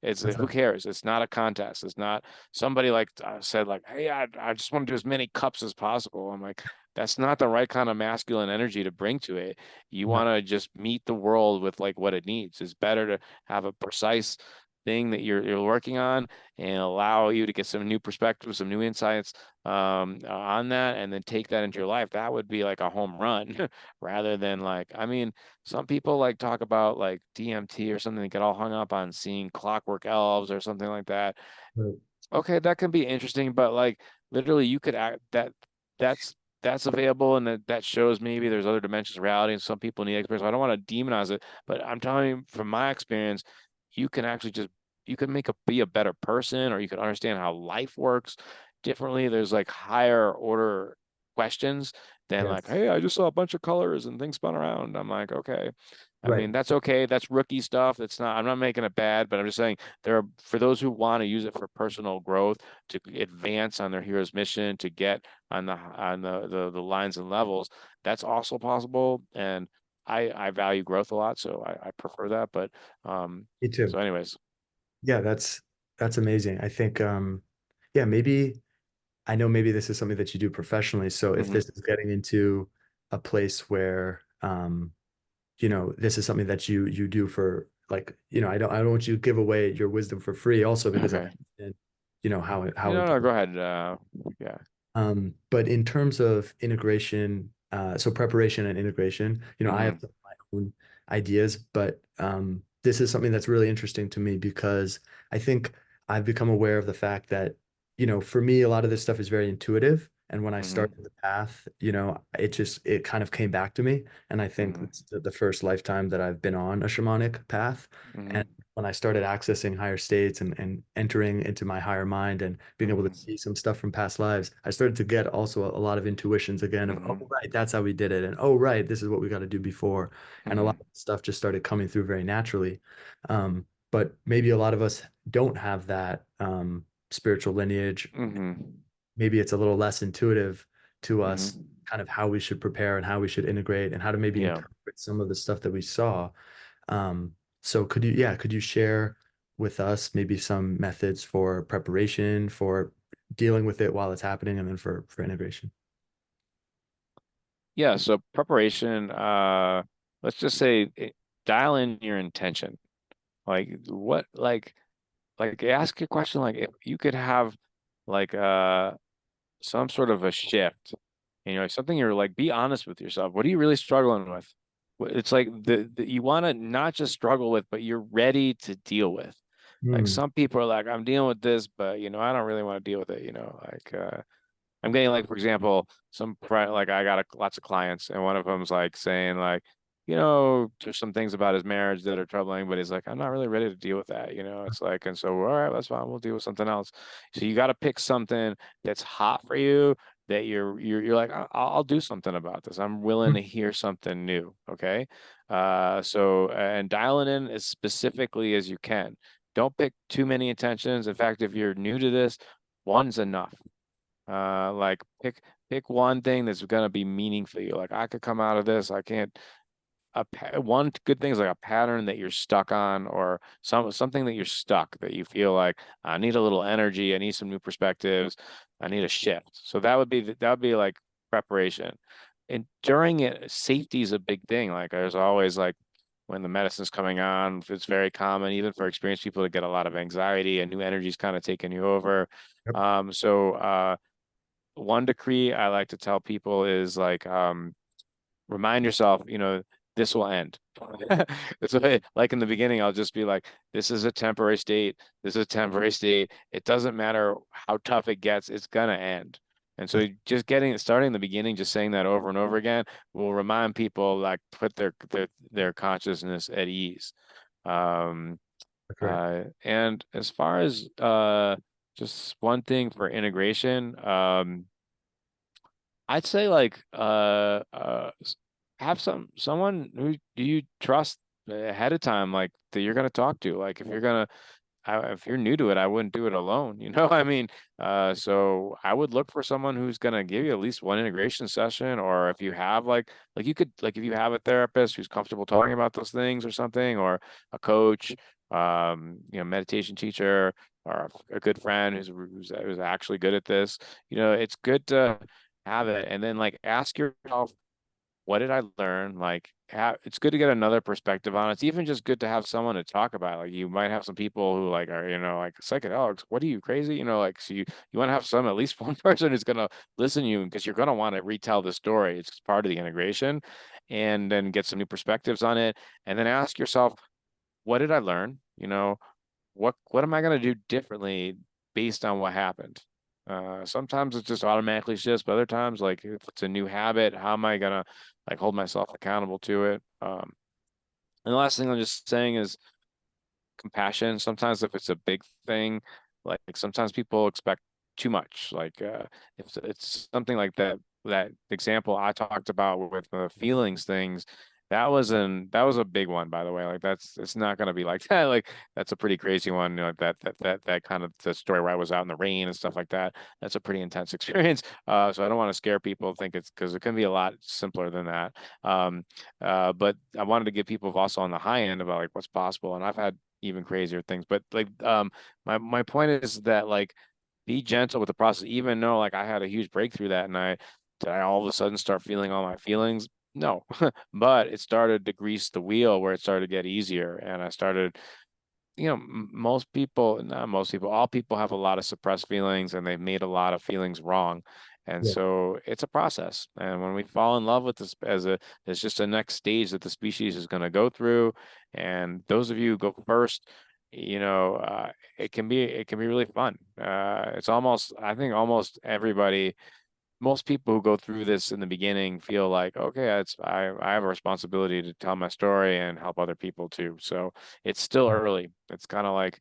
It's That's who cares? It's not a contest. It's not somebody like said like, hey, I just want to do as many cups as possible. I'm like, that's not the right kind of masculine energy to bring to it. You No. want to just meet the world with like what it needs. It's better to have a precise thing that you're working on and allow you to get some new perspectives, some new insights on that, and then take that into your life. That would be like a home run rather than like, I mean, some people like talk about like DMT or something, they get all hung up on seeing clockwork elves or something like that. Right. Okay, that can be interesting, but like literally you could act that's that's available, and that shows maybe there's other dimensions of reality and some people need experts. I don't want to demonize it, but I'm telling you from my experience, you can actually just, you can be a better person, or you can understand how life works differently. There's like higher order questions than like, Yes. hey, I just saw a bunch of colors and things spun around. I'm like, okay. I Right. mean, that's okay. That's rookie stuff. It's not, I'm not making it bad, but I'm just saying there are, for those who want to use it for personal growth, to advance on their hero's mission, to get on the lines and levels, that's also possible. And I value growth a lot, so I prefer that. But Me too. so anyways. Yeah, that's amazing. I think yeah, maybe I know maybe this is something that you do professionally. So if Hmm. this is getting into a place where you know, this is something that you do for like, you know, I don't want you to give away your wisdom for free also because I Okay. understand, you know, how No, go important. ahead. Yeah. But in terms of integration, so preparation and integration, you know, I have Hmm. some of my own ideas, but this is something that's really interesting to me because I think I've become aware of the fact that, you know, for me, a lot of this stuff is very intuitive. And when I Hmm. started the path, you know, it kind of came back to me. And I think Hmm. this is the first lifetime that I've been on a shamanic path. And Hmm. when I started accessing higher states and entering into my higher mind and being able to Hmm. see some stuff from past lives, I started to get also a lot of intuitions again of, oh, Hmm. right, that's how we did it. And oh, right, this is what we got to do before. And a lot Hmm. of stuff just started coming through very naturally. But maybe a lot of us don't have that spiritual lineage. Hmm. Maybe it's a little less intuitive to us, Hmm. kind of how we should prepare and how we should integrate and how to maybe Yeah. interpret some of the stuff that we saw. So could you share with us maybe some methods for preparation, for dealing with it while it's happening, and then for integration? Yeah. So preparation, let's just say dial in your intention. Like what, like ask your question, like if you could have like some sort of a shift, you know, something you're like, be honest with yourself. What are you really struggling with? It's like the you want to not just struggle with, but you're ready to deal with. Like Hmm. some people are like, I'm dealing with this, but you know, I don't really want to deal with it, you know, like I'm getting like, for example, like I got lots of clients, and one of them's like saying like, you know, there's some things about his marriage that are troubling, but he's like, I'm not really ready to deal with that, you know. It's like, and so all right, that's fine, we'll deal with something else. So you got to pick something that's hot for you, that you're like, I'll do something about this. I'm willing to hear something new. Okay. So and dialing in as specifically as you can. Don't pick too many intentions. In fact, if you're new to this, one's enough. Like pick one thing that's gonna be meaningful to you. Like I could come out of this. I can't. One good thing is like a pattern that you're stuck on, or something that you're stuck, that you feel like I need a little energy. I need some new perspectives. I need a shift. So that would be like preparation. And during it, safety is a big thing. Like there's always like when the medicine's coming on, it's very common, even for experienced people, to get a lot of anxiety and new energy's kind of taking you over. Yep. One decree I like to tell people is like, remind yourself, you know, this will end. It's like in the beginning, I'll just be like, this is a temporary state. This is a temporary state. It doesn't matter how tough it gets, it's gonna end. And so just starting in the beginning, just saying that over and over again will remind people, like put their consciousness at ease. Um, That's right. and as far as just one thing for integration, I'd say like have someone who do you trust ahead of time, like that you're gonna talk to. Like if you're new to it, I wouldn't do it alone. You know, I mean, so I would look for someone who's gonna give you at least one integration session, or if you have like you could like if you have a therapist who's comfortable talking about those things or something, or a coach, you know, meditation teacher, or a good friend who's actually good at this. You know, it's good to have it, and then like ask yourself, what did I learn? Like, it's good to get another perspective on it. It's even just good to have someone to talk about. Like, you might have some people who like are, you know, like psychedelics. What are you crazy? You know, like, so you want to have at least one person who's gonna listen to you, because you're gonna want to retell the story. It's part of the integration, and then get some new perspectives on it, and then ask yourself, what did I learn? You know, what am I gonna do differently based on what happened? Sometimes it just automatically shifts, but other times, like if it's a new habit, how am I gonna like hold myself accountable to it? And the last thing I'm just saying is compassion. Sometimes if it's a big thing, like sometimes people expect too much. Like if it's something like that example I talked about with the feelings things, that was a big one, by the way. Like it's not gonna be like that. Like that's a pretty crazy one. You know, that kind of the story where I was out in the rain and stuff like that. That's a pretty intense experience. So I don't want to scare people, think it's because it can be a lot simpler than that. But I wanted to give people also on the high end about like what's possible. And I've had even crazier things. But like my point is that like be gentle with the process, even though like I had a huge breakthrough that night. Did I all of a sudden start feeling all my feelings? No, but it started to grease the wheel where it started to get easier. And I started, most people, not most people, all people have a lot of suppressed feelings and they've made a lot of feelings wrong. And Yeah. so it's a process. And when we fall in love with this it's just a next stage that the species is going to go through. And those of you who go first, you know, it can be really fun. It's almost, I think almost everybody, most people who go through this in the beginning feel like, okay, I have a responsibility to tell my story and help other people too. So it's still early. It's kind of like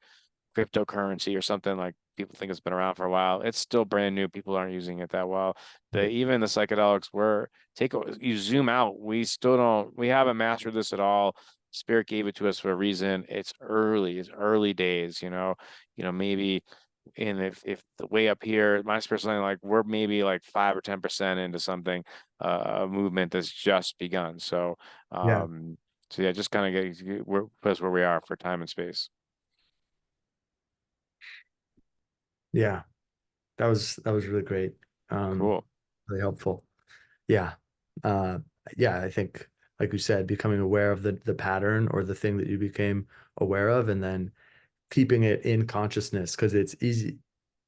cryptocurrency or something. Like people think it's been around for a while. It's still brand new. People aren't using it that well. Even the psychedelics were you zoom out, we still don't, we haven't mastered this at all. Spirit gave it to us for a reason. It's early days, maybe. And if the way up here, my personally, like we're maybe like 5 or 10% into something, a movement that's just begun. Yeah. Um, so yeah, just kind of put us where we are for time and space. Yeah. That was really great. Um, Cool. really helpful. Yeah. Uh, yeah, I think like you said, becoming aware of the pattern or the thing that you became aware of, and then keeping it in consciousness because it's easy.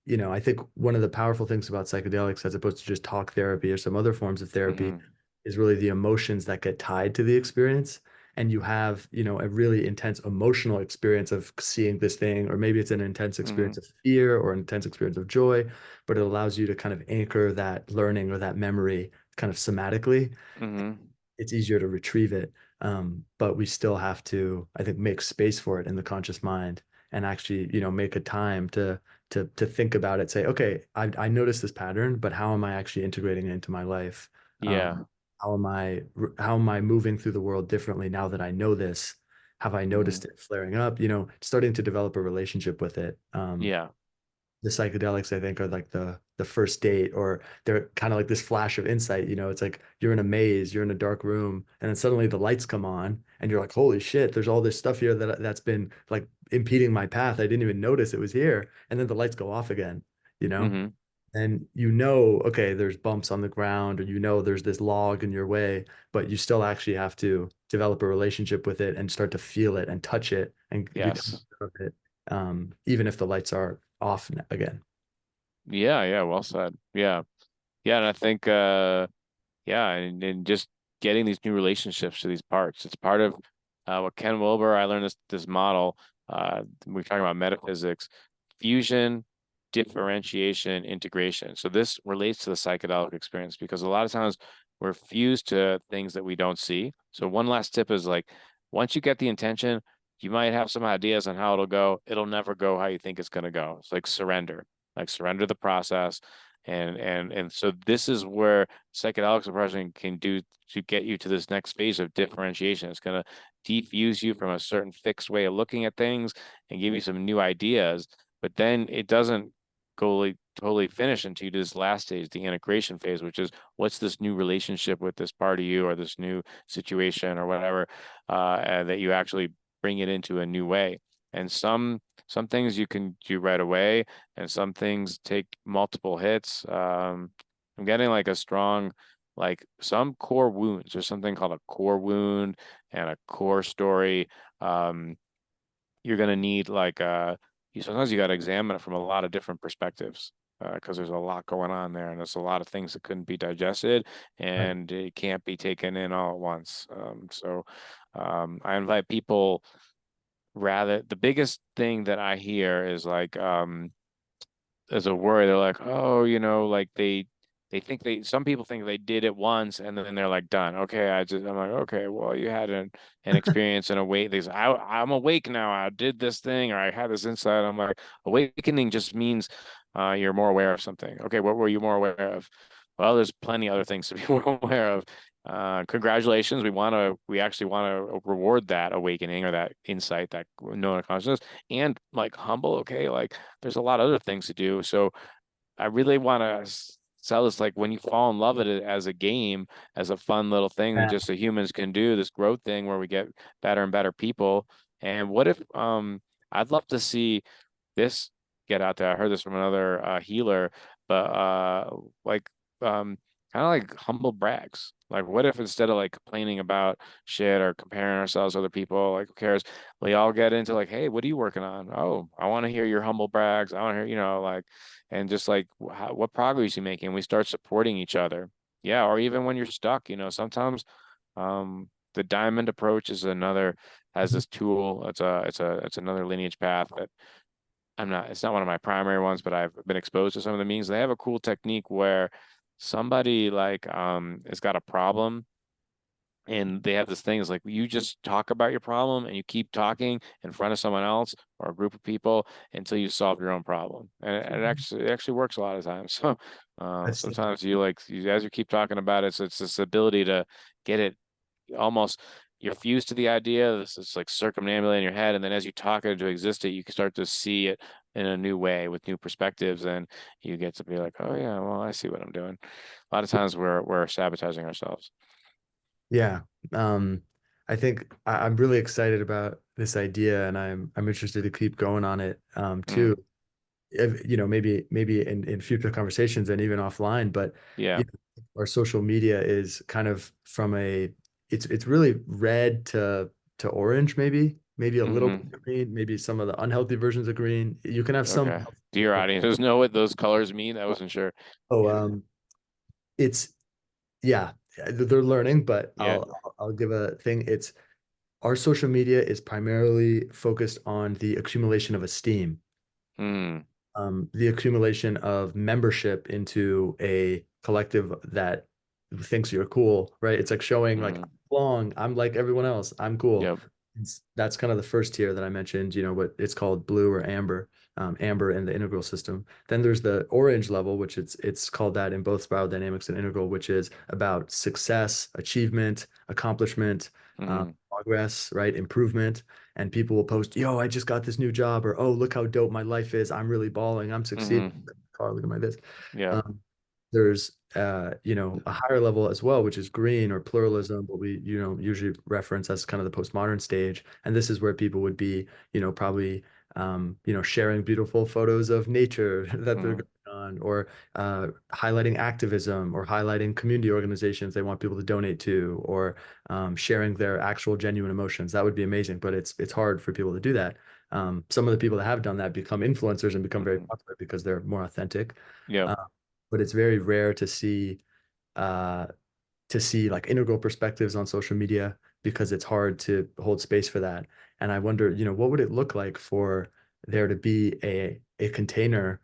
I think one of the powerful things about psychedelics, as opposed to just talk therapy or some other forms of therapy, Hmm. is really the emotions that get tied to the experience. And you have, a really intense emotional experience of seeing this thing, or maybe it's an intense Hmm. experience of fear or an intense experience of joy, but it allows you to kind of anchor that learning or that memory kind of somatically. Hmm. It's easier to retrieve it. But we still have to, I think, make space for it in the conscious mind and actually, make a time to think about it, say, okay, I noticed this pattern, but how am I actually integrating it into my life? Yeah. How am I moving through the world differently now that I know this? Have I Hmm. noticed it flaring up? Starting to develop a relationship with it. Yeah. The psychedelics, I think, are like the first date, or they're kind of like this flash of insight. It's like you're in a maze, you're in a dark room, and then suddenly the lights come on, and you're like, holy shit, there's all this stuff here that's been like impeding my path. I didn't even notice it was here. And then the lights go off again, you know? Hmm. And okay, there's bumps on the ground, or there's this log in your way, but you still actually have to develop a relationship with it and start to feel it and touch it and become Yes. aware of it, even if the lights are off again. Yeah. Yeah. Well said. Yeah. Yeah. And I think, yeah, and just getting these new relationships to these parts. It's part of what Ken Wilber, I learned this model. We're talking about metaphysics, fusion, differentiation, integration. So this relates to the psychedelic experience because a lot of times we're fused to things that we don't see. So one last tip is like once you get the intention, you might have some ideas on how it'll go. It'll never go how you think it's going to go. It's like surrender the process. And so this is where psychedelic suppression can do to get you to this next phase of differentiation. It's going to defuse you from a certain fixed way of looking at things and give you some new ideas. But then it doesn't totally finish until you do this last stage, the integration phase, which is what's this new relationship with this part of you or this new situation or whatever, that you actually bring it into a new way. And some things you can do right away, and some things take multiple hits. I'm getting like a strong, like some core wounds. There's something called a core wound and a core story. Um, you're gonna need like you sometimes you got to examine it from a lot of different perspectives because there's a lot going on there, and there's a lot of things that couldn't be digested, Right. and it can't be taken in all at once. I invite people rather the biggest thing that I hear is like as a worry. They're like, oh, like they some people think they did it once and then they're like done. Okay, I'm like, okay, well, you had an experience and awake. I'm awake now. I did this thing or I had this insight. I'm like, awakening just means you're more aware of something. Okay, what were you more aware of? Well, there's plenty other things to be more aware of. Congratulations. We actually want to reward that awakening or that insight, that knowing consciousness, and like humble. Okay, like there's a lot of other things to do. So I really want to sell this like when you fall in love with it as a game, as a fun little thing that Yeah. just the humans can do, this growth thing where we get better and better people. And what if I'd love to see this get out there. I heard this from another healer, but like kind of like humble brags. Like what if instead of like complaining about shit or comparing ourselves to other people, like who cares? We all get into like, hey, what are you working on? Oh, I want to hear your humble brags. I want to hear, like, and just like what progress you making. We start supporting each other. Yeah, or even when you're stuck, sometimes the diamond approach is another has Mhm. this tool. It's another lineage path that it's not one of my primary ones, but I've been exposed to some of the means. They have a cool technique where somebody like has got a problem and they have this thing is like you just talk about your problem and you keep talking in front of someone else or a group of people until you solve your own problem. And it actually works a lot of times. So That's sometimes as you keep talking about it, it's this ability to get it almost you're fused to the idea. This is like circumambulating in your head, and then as you talk it into existence, you can start to see it in a new way with new perspectives, and you get to be like, oh yeah, well, I see what I'm doing. A lot of times we're sabotaging ourselves. yeah. I think I'm really excited about this idea, and I'm interested to keep going on it too. Mm, Maybe in future conversations and even offline, but yeah. you know, our social media is kind of from it's really red to orange, maybe a little bit Hmm. of green, maybe some of the unhealthy versions of green. You can have some Okay. healthy Do things, your but audiences know what those colors mean? I wasn't sure. oh, it's yeah, they're learning, but Yeah. I'll give a thing. It's our social media is primarily focused on the accumulation of esteem, Mm, the accumulation of membership into a collective that thinks you're cool, right? It's like showing like mm, I'm belong, I'm like everyone else, I'm cool. yep. That's kind of the first tier that I mentioned, what it's called blue or amber, amber in the integral system. Then there's the orange level, which it's called that in both spiral dynamics and integral, which is about success, achievement, accomplishment, Mm, progress, right? Improvement. And people will post, yo, I just got this new job, or oh, look how dope my life is. I'm really balling. I'm succeeding. mm, Look at my car, look at my this. yep. Um, there's a higher level as well, which is green or pluralism, what we, usually reference as kind of the postmodern stage. And this is where people would be, probably sharing beautiful photos of nature that they're Mm, going on, or highlighting activism or highlighting community organizations they want people to donate to, or sharing their actual genuine emotions. That would be amazing, but it's hard for people to do that. Some of the people that have done that become influencers and become very mm, popular because they're more authentic. yep. Uh, but it's very rare uh, to see like integral perspectives on social media because it's hard to hold space for that. And I wonder, what would it look like for there to be a container,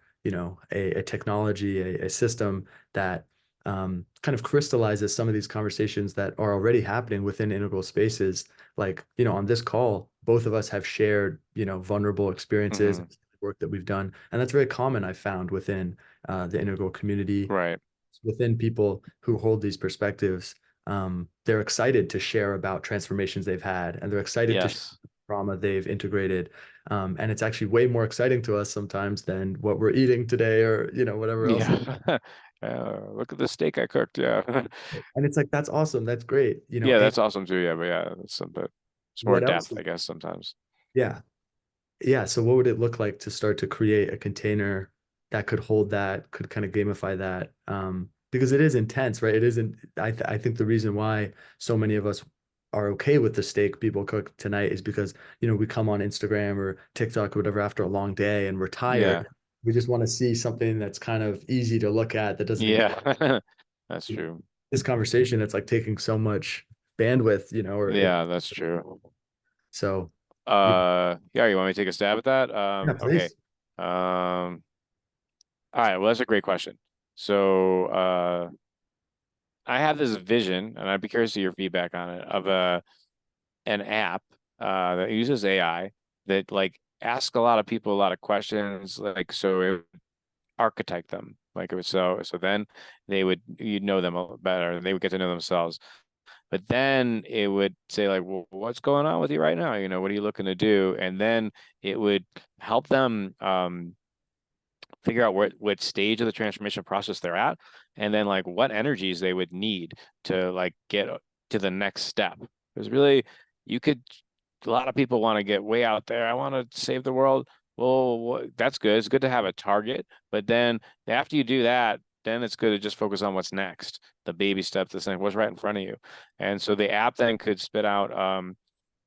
a technology, a system that kind of crystallizes some of these conversations that are already happening within integral spaces. Like, on this call, both of us have shared, vulnerable experiences, Hmm. work that we've done. And that's very common, I found, within the integral community, Right. within people who hold these perspectives. They're excited to share about transformations they've had, and they're excited to share Yes. trauma they've integrated. And it's actually way more exciting to us sometimes than what we're eating today, or whatever else. Yeah. Look at the steak I cooked. Yeah. And it's like that's awesome, that's great. Yeah, And that's awesome too. Yeah, but yeah, that's some but it's more what else depth, is I guess, sometimes. yeah. Yeah, so what would it look like to start to create a container that could hold that, could kind of gamify that? Because it is intense, right? It isn't, I think the reason why so many of us are okay with the steak people cook tonight is because, we come on Instagram or TikTok or whatever after a long day and we're Yeah. tired. We just want to see something that's kind of easy to look at that doesn't imply, Yeah. That's you know, true. this conversation. It's like taking so much bandwidth, or Yeah, that's true. so yeah, Yeah, you want me to take a stab at that? yeah, Okay. please. All right, well, that's a great question. So I have this vision, and I'd be curious to your feedback on it, of an app that uses AI that like asks a lot of people a lot of questions, like so it would archetype them. Like it was so then you'd know them a little better. They would get to know themselves. But then it would say like, well, what's going on with you right now? What are you looking to do? And then it would help them figure out what stage of the transformation process they're at, and then like what energies they would need to like get to the next step. Because really, you could, a lot of people want to get way out there. I want to save the world. Well, that's good. It's good to have a target, but then after you do that, then it's good to just focus on what's next, the baby steps, the thing, what's right in front of you. And so the app then could spit out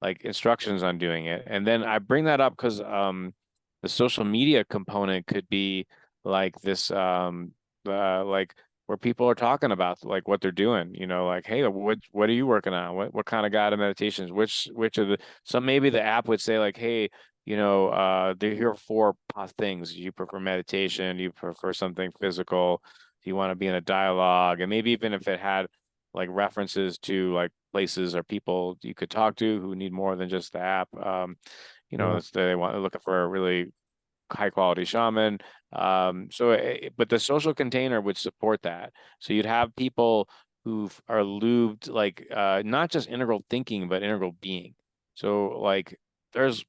like instructions on doing it. And then I bring that up because the social media component could be like this like where people are talking about like what they're doing, like, hey, what are you working on? What kind of guided meditations? Which of the, so maybe the app would say like, hey, here are four things. You prefer meditation, you prefer something physical, do you want to be in a dialogue? And maybe even if it had like references to like places or people you could talk to who need more than just the app. Yeah. They're looking for a really high quality shaman. But the social container would support that. So you'd have people who are lubed, like not just integral thinking, but integral being. So like there's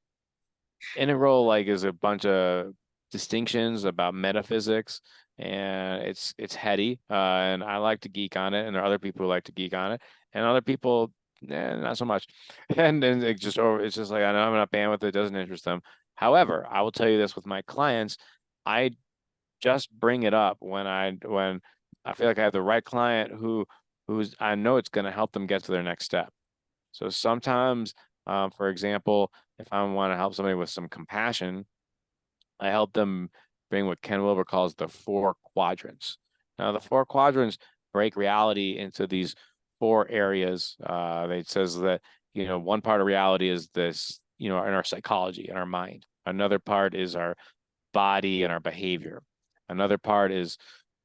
integral, like, is a bunch of distinctions about metaphysics, and it's heady. And I like to geek on it, and there are other people who like to geek on it, and other people, not so much. And then it's just like I don't have enough bandwidth, it doesn't interest them. However, I will tell you this with my clients, I just bring it up when I feel like I have the right client who's I know it's going to help them get to their next step. So sometimes, for example, if I want to help somebody with some compassion, I help them bring what Ken Wilber calls the four quadrants. Now, the four quadrants break reality into these four areas. It says that, one part of reality is this, in our psychology, in our mind. Another part is our body and our behavior. Another part is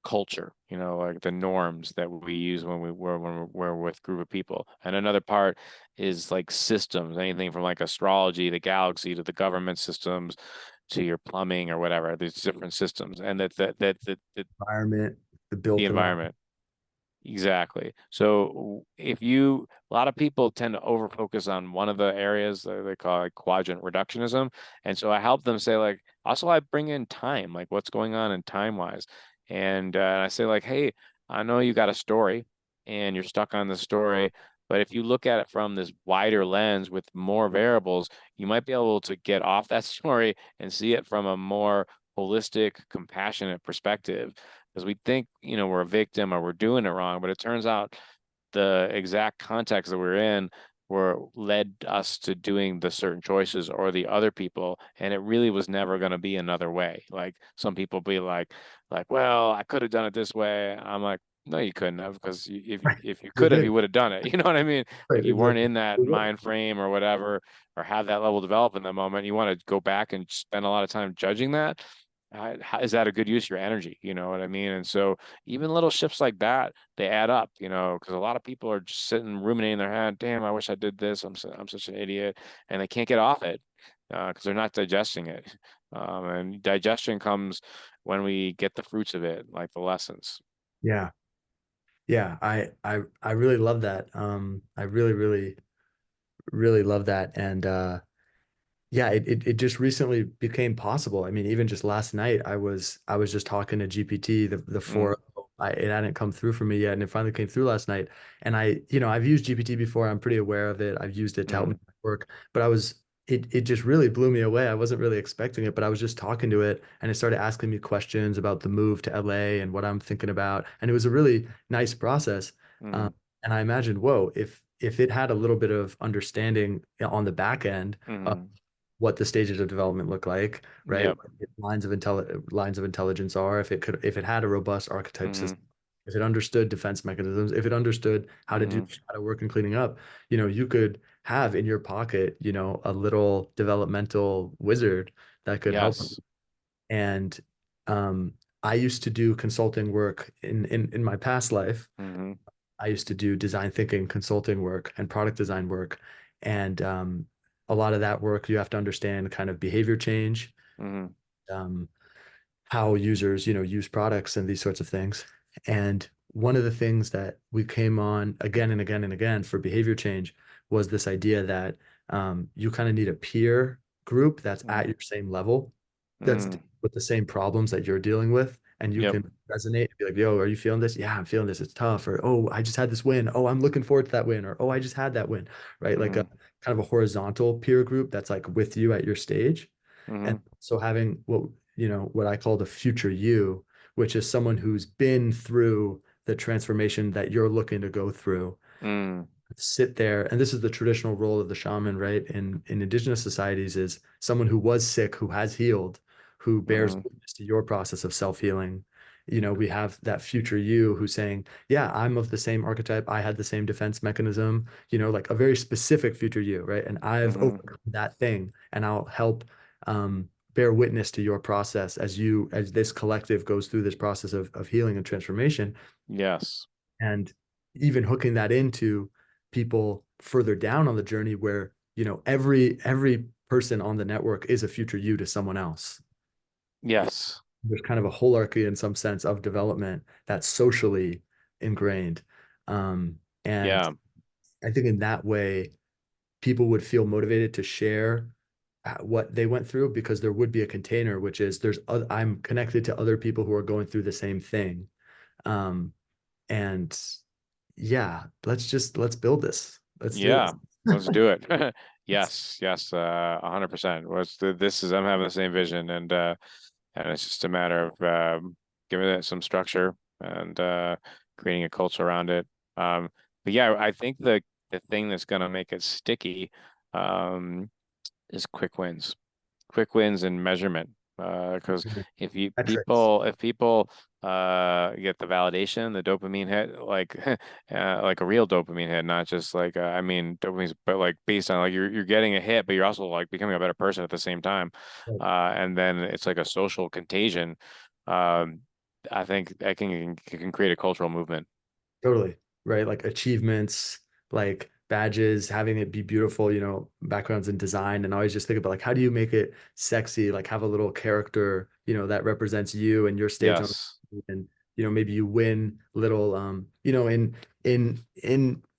culture, like the norms that we use when we're with a group of people. And another part is like systems, anything from like astrology, the galaxy, to the government systems, to your plumbing or whatever. There's different systems, and Environment, the the built environment. environment. Exactly. So a lot of people tend to over focus on one of the areas that they call like quadrant reductionism. And so I help them say like, also I bring in time, like what's going on in time wise. And I say like, hey, I know you got a story and you're stuck on the story, but if you look at it from this wider lens with more variables, you might be able to get off that story and see it from a more holistic, compassionate perspective, because we think, we're a victim or we're doing it wrong, but it turns out the exact context that we're in were led us to doing the certain choices or the other people, and it really was never going to be another way. Like some people be like, well, I could have done it this way. I'm like, no, you couldn't have, because Right. if you You could have, you did. would have done it. You know what I mean? Right. Like you weren't Exactly. in that mind frame or whatever, or have that level develop in the moment. You want to go back and spend a lot of time judging that. Is that a good use of your energy? You know what I mean? And so even little shifts like that, they add up, because a lot of people are just sitting ruminating in their head, damn, I wish I did this. I'm such an idiot. And they can't get off it because they're not digesting it. And digestion comes when we get the fruits of it, like the lessons. Yeah. Yeah. I really love that. I really, really, really love that. And yeah, it just recently became possible. I mean, even just last night, I was just talking to GPT, the Mm, 4, it hadn't come through for me yet, and it finally came through last night. And I've used GPT before. I'm pretty aware of it. I've used it to help me mm, work, but it just really blew me away. I wasn't really expecting it, but I was just talking to it, and it started asking me questions about the move to LA and what I'm thinking about, and it was a really nice process. Um, mm, and I imagined, whoa, if it had a little bit of understanding on the back end mm. what the stages of development look like, right? Yep. What the lines of intelligence are, if it had a robust archetype Mm, system, if it understood defense mechanisms, if it understood how to do mm. shadow work and cleaning up, you could have in your pocket, a little developmental wizard that could help. Yes. And I used to do consulting work in my past life. Mm-hmm. I used to do design thinking consulting work and product design work. And a lot of that work, you have to understand kind of behavior change, Mm-hmm. um, how users, use products and these sorts of things. And one of the things that we came on again and again and again for behavior change was this idea that you kind of need a peer group that's at your same level, that's Mm-hmm. with the same problems that you're dealing with, and you Yep. can resonate and be like, "Yo, are you feeling this? Yeah, I'm feeling this. It's tough." Or, "Oh, I just had this win. Oh, I'm looking forward to that win." Or, "Oh, I just had that win." Right? Like a Mm-hmm. kind of a horizontal peer group that's like with you at your stage. And Mm-hmm. so having what I call the future you, which is someone who's been through the transformation that you're looking to go through, Mm-hmm. sit there, and this is the traditional role of the shaman, right? In indigenous societies, is someone who was sick, who has healed, who bears Mm-hmm. witness to your process of self-healing. We have that future you who's saying, yeah, I'm of the same archetype. I had the same defense mechanism, like a very specific future you, right? And I've Mm-hmm. overcome that thing, and I'll help bear witness to your process as this collective goes through this process of healing and transformation. Yes. And even hooking that into people further down on the journey where, every person on the network is a future you to someone else. Yes. There's kind of a hierarchy in some sense of development that's socially ingrained. And Yeah. I think in that way, people would feel motivated to share what they went through because there would be a container, which is I'm connected to other people who are going through the same thing. Um, and yeah, let's build this. Let's do Yeah. this. Let's do it. Yes. Yes. 100%. I'm having the same vision, and it's just a matter of giving it some structure and creating a culture around it. But yeah, I think the thing that's going to make it sticky um, is quick wins and measurement. Because Metrics. if people get the validation, the dopamine hit, like a real dopamine hit, not just like I mean dopamine, but like based on like you're getting a hit, but you're also like becoming a better person at the same time. Right. And then it's like a social contagion. Um, I think it can create a cultural movement. Totally. Right. Like achievements, like badges, having it be beautiful, backgrounds in design. And I always just think about like, how do you make it sexy? Like have a little character, that represents you and your stage on, Yes. and, maybe you win little, in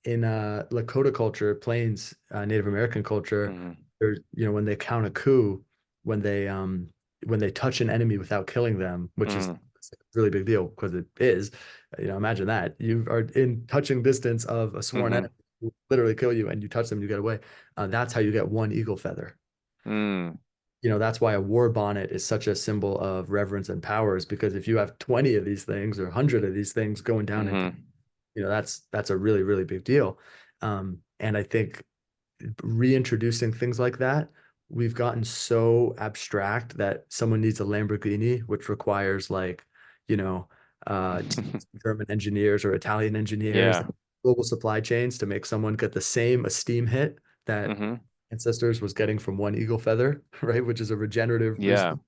Lakota culture, Plains, Native American culture, Hmm. there's, when they count a coup, when they, um, when they touch an enemy without killing them, which is Hmm. a really big deal because it is. Imagine that you are in touching distance of a sworn Hmm. enemy who literally kill you, and you touch them, you get away. That's how you get one eagle feather. Mm. That's why a war bonnet is such a symbol of reverence and power, is because if you have 20 of these things or 100 of these things going down into, Hmm. that's a really, really big deal. And I think reintroducing things like that, we've gotten so abstract that someone needs a Lamborghini, which requires like, you know, German engineers or Italian engineers, Yeah. global supply chains to make someone get the same esteem hit that Hmm. ancestors was getting from one eagle feather, right? Which is a regenerative Yeah. response.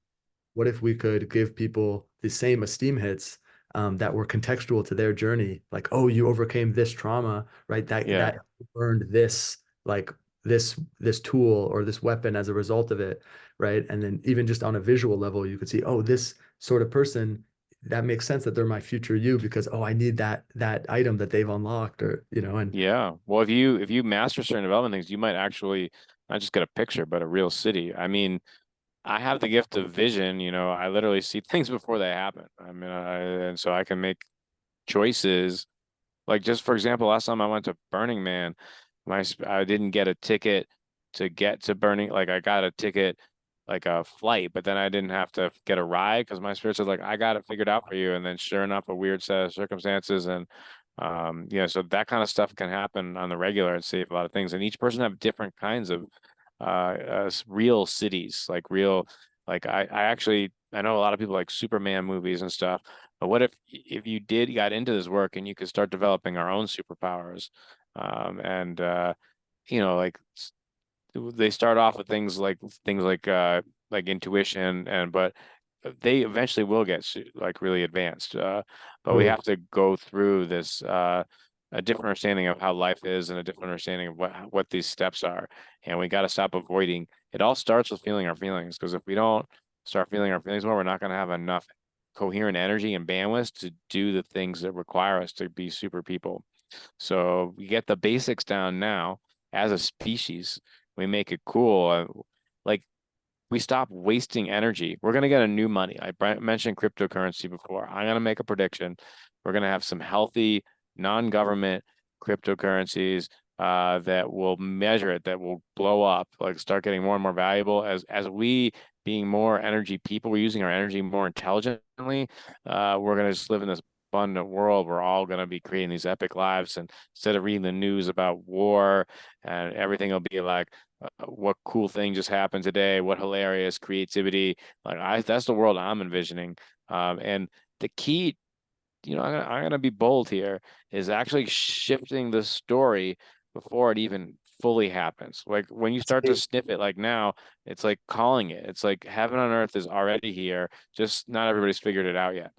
What if we could give people the same esteem hits that were contextual to their journey? Like, oh, you overcame this trauma, right? That Yeah. earned this, like this tool or this weapon as a result of it, right? And then even just on a visual level, you could see, oh, this sort of person, that makes sense that they're my future you because oh, I need that item that they've unlocked, or and Yeah. Well, if you master certain development things, you might actually not just get a picture, but a real city. I mean, I have the gift of vision, I literally see things before they happen. I mean, and so I can make choices. Like just for example, last time I went to Burning Man, I didn't get a ticket to get to Burning. Like I got a ticket, like a flight, but then I didn't have to get a ride because my spirit said like I got it figured out for you. And then sure enough, a weird set of circumstances and so that kind of stuff can happen on the regular and save a lot of things. And each person have different kinds of real cities, like real. Like I know a lot of people like Superman movies and stuff. But what if you got into this work and you could start developing our own superpowers? And like they start off with things like intuition and but they eventually will get like really advanced. But we Totally. have to go through this a different understanding of how life is and a different understanding of what these steps are. And we got to stop avoiding. It all starts with feeling our feelings, because if we don't start feeling our feelings more, we're not going to have enough coherent energy and bandwidth to do the things that require us to be super people. So we get the basics down now as a species. We make it cool. Like we stop wasting energy. We're going to get a new money. I mentioned cryptocurrency before. I'm going to make a prediction. We're going to have some healthy, non-government cryptocurrencies that will measure it, that will blow up, like start getting more and more valuable as we being more energy people, we're using our energy more intelligently. We're going to just live in this abundant world. We're all going to be creating these epic lives, and instead of reading the news about war and everything, will be like, what cool thing just happened today? What hilarious creativity! That's the world I'm envisioning. And the key, I'm gonna be bold here, is actually shifting the story before it even fully happens. Like when you start to sniff it, like now, it's like calling it. It's like heaven on earth is already here. Just not everybody's figured it out yet.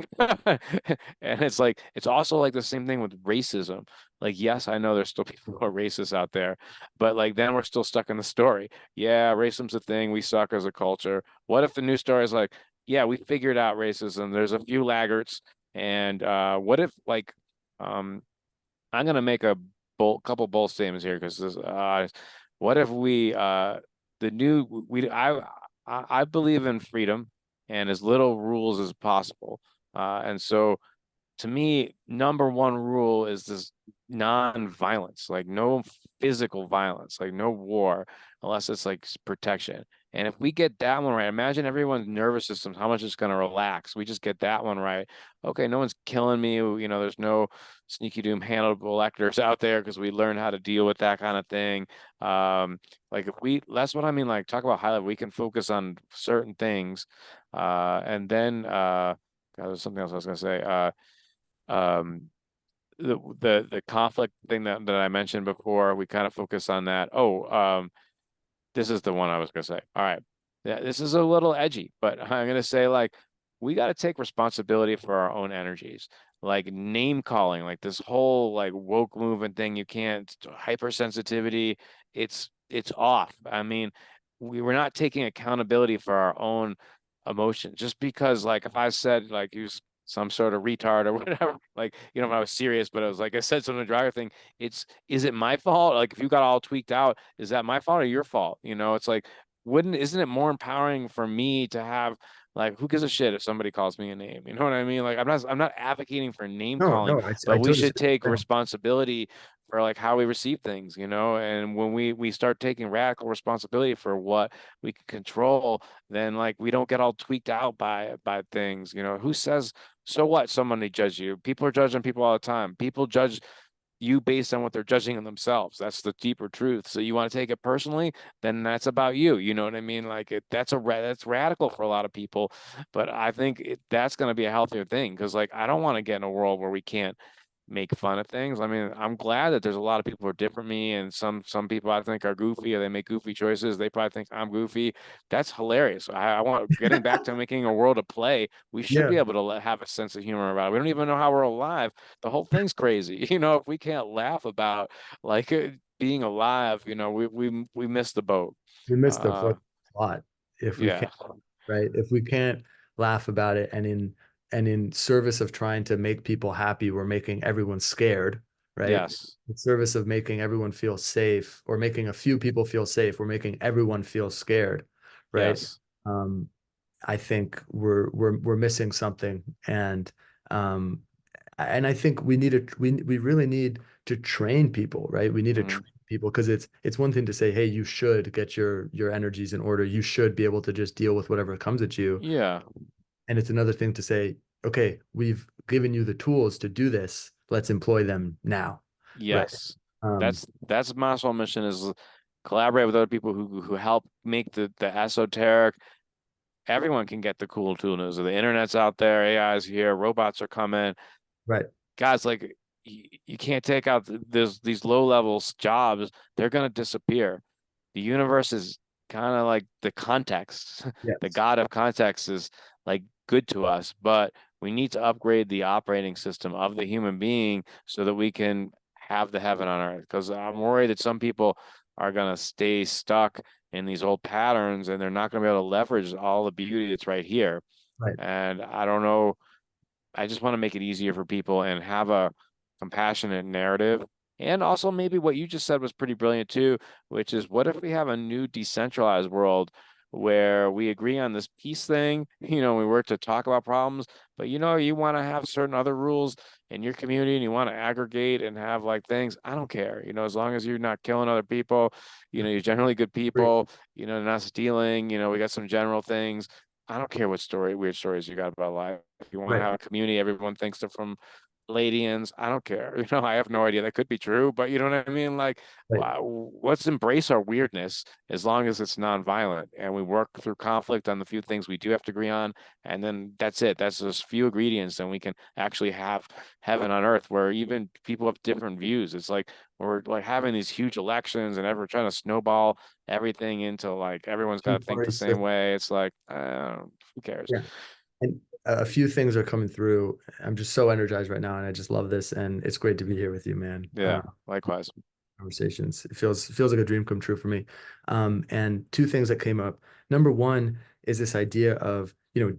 And it's like it's also like the same thing with racism. Like, yes, I know there's still people who are racist out there, but like then we're still stuck in the story. Yeah, racism's a thing. We suck as a culture. What if the new story is like, yeah, we figured out racism. There's a few laggards, and what if like I'm gonna make a couple bold statements here, because this what if we the new we I believe in freedom and as little rules as possible. And so to me, number one rule is this non-violence, like no physical violence, like no war, unless it's like protection. And if we get that one right, imagine everyone's nervous systems, how much it's going to relax. We just get that one right. Okay, no one's killing me. There's no sneaky doom Hannibal Lecters out there, because we learn how to deal with that kind of thing. Like that's what I mean. Like talk about high level, we can focus on certain things. And then, God, there's something else I was going to say. Um, the conflict thing that I mentioned before, we kind of focus on that. This is the one I was gonna say. All right. Yeah, this is a little edgy, but I'm gonna say, like, we got to take responsibility for our own energies. Like name calling, like this whole like woke movement thing, you can't hypersensitivity, it's off. I mean, we're not taking accountability for our own emotions. Just because, like, if I said like you some sort of retard or whatever, like, if I was serious, but it was like I said something driver thing, is it my fault? Like if you got all tweaked out, is that my fault or your fault? It's like, isn't it more empowering for me to have, like, who gives a shit if somebody calls me a name? You know what I mean? Like I'm not advocating for name No, calling, no, I but we totally see should what take you're saying. responsibility for like how we receive things, and when we start taking radical responsibility for what we can control, then like we don't get all tweaked out by things. Who says, so what? Somebody judge you. People are judging people all the time. People judge you based on what they're judging in themselves. That's the deeper truth. So you want to take it personally, then that's about you. You know what I mean? Like that's radical for a lot of people, but I think that's going to be a healthier thing, because like I don't want to get in a world where we can't make fun of things. I mean, I'm glad that there's a lot of people who are different from me, and some people I think are goofy, or they make goofy choices. They probably think I'm goofy. That's hilarious. I want, getting back to making a world of play. We should Yeah, be able to have a sense of humor about it. We don't even know how we're alive. The whole thing's crazy. If we can't laugh about like being alive, we missed the boat. we missed the Uh, fucking plot if we yeah. can't, right? If we can't laugh about it, and in service of trying to make people happy, we're making everyone scared, right? Yes. In service of making everyone feel safe, or making a few people feel safe, we're making everyone feel scared, right? Yes. Um, I think we're missing something, um, and I think we really need to train people, right? We need to Mhm. train people, because it's one thing to say, hey, you should get your energies in order. You should be able to just deal with whatever comes at you. Yeah. And it's another thing to say, okay, we've given you the tools to do this. Let's employ them now, right? Yes. Um, That's my sole mission, is collaborate with other people who help make the esoteric. Everyone can get the cool tools. The internet's out there, AI is here, robots are coming. right. Guys, like, you can't take out these low levels jobs. They're gonna disappear. The universe is kind of like the context. The Yes. God of context is like good to us, but we need to upgrade the operating system of the human being so that we can have the heaven on earth. Because I'm worried that some people are going to stay stuck in these old patterns and they're not going to be able to leverage all the beauty that's right here. Right. And I don't know. I just want to make it easier for people and have a compassionate narrative. And also, maybe what you just said was pretty brilliant too, which is what if we have a new decentralized world where we agree on this peace thing? We work to talk about problems, but you want to have certain other rules in your community and you want to aggregate and have like things. I don't care, as long as you're not killing other people, you're generally good Great. people, not stealing, we got some general things. I don't care what weird stories you got about life. If you want to Right. have a community, everyone thinks they're from Palladians. I don't care. I have no idea. That could be true, but you know what I mean? Like, Right. let's embrace our weirdness as long as it's nonviolent and we work through conflict on the few things we do have to agree on. And then that's it. That's those few ingredients. And we can actually have heaven on earth where even people have different views. It's like we're like having these huge elections and ever trying to snowball everything into like everyone's got to think the Two-party same system. way. It's like, who cares? Yeah. And a few things are coming through. I'm just so energized right now, and I just love this. And it's great to be here with you, man. Yeah, likewise. Conversations. It feels like a dream come true for me. And two things that came up. Number one is this idea of,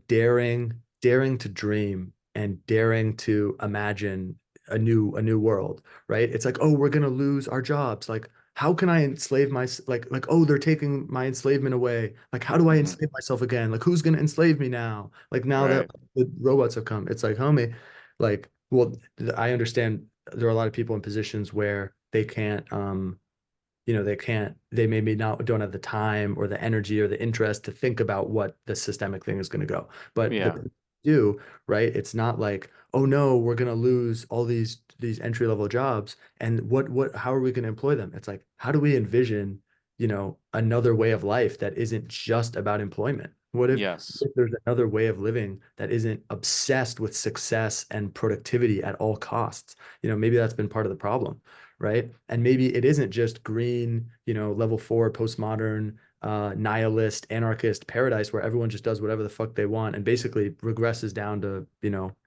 daring to dream and daring to imagine a new world, right? It's like, oh, we're gonna lose our jobs. Like, how can I enslave my oh, they're taking my enslavement away. Like, how do I Hmm. enslave myself again? Like, who's gonna enslave me now? Like now that Right. the robots have come, it's like, homie, like, well, I understand there are a lot of people in positions where they can't they maybe not don't have the time or the energy or the interest to think about what the systemic thing is going to go, but the Yeah. people do, right? It's not like, oh no, we're going to lose all these entry level jobs, and what how are we going to employ them? It's like, how do we envision another way of life that isn't just about employment? Yes. If there's another way of living that isn't obsessed with success and productivity at all costs? Maybe that's been part of the problem, right? And maybe it isn't just green, level four postmodern, nihilist, anarchist paradise where everyone just does whatever the fuck they want and basically regresses down to,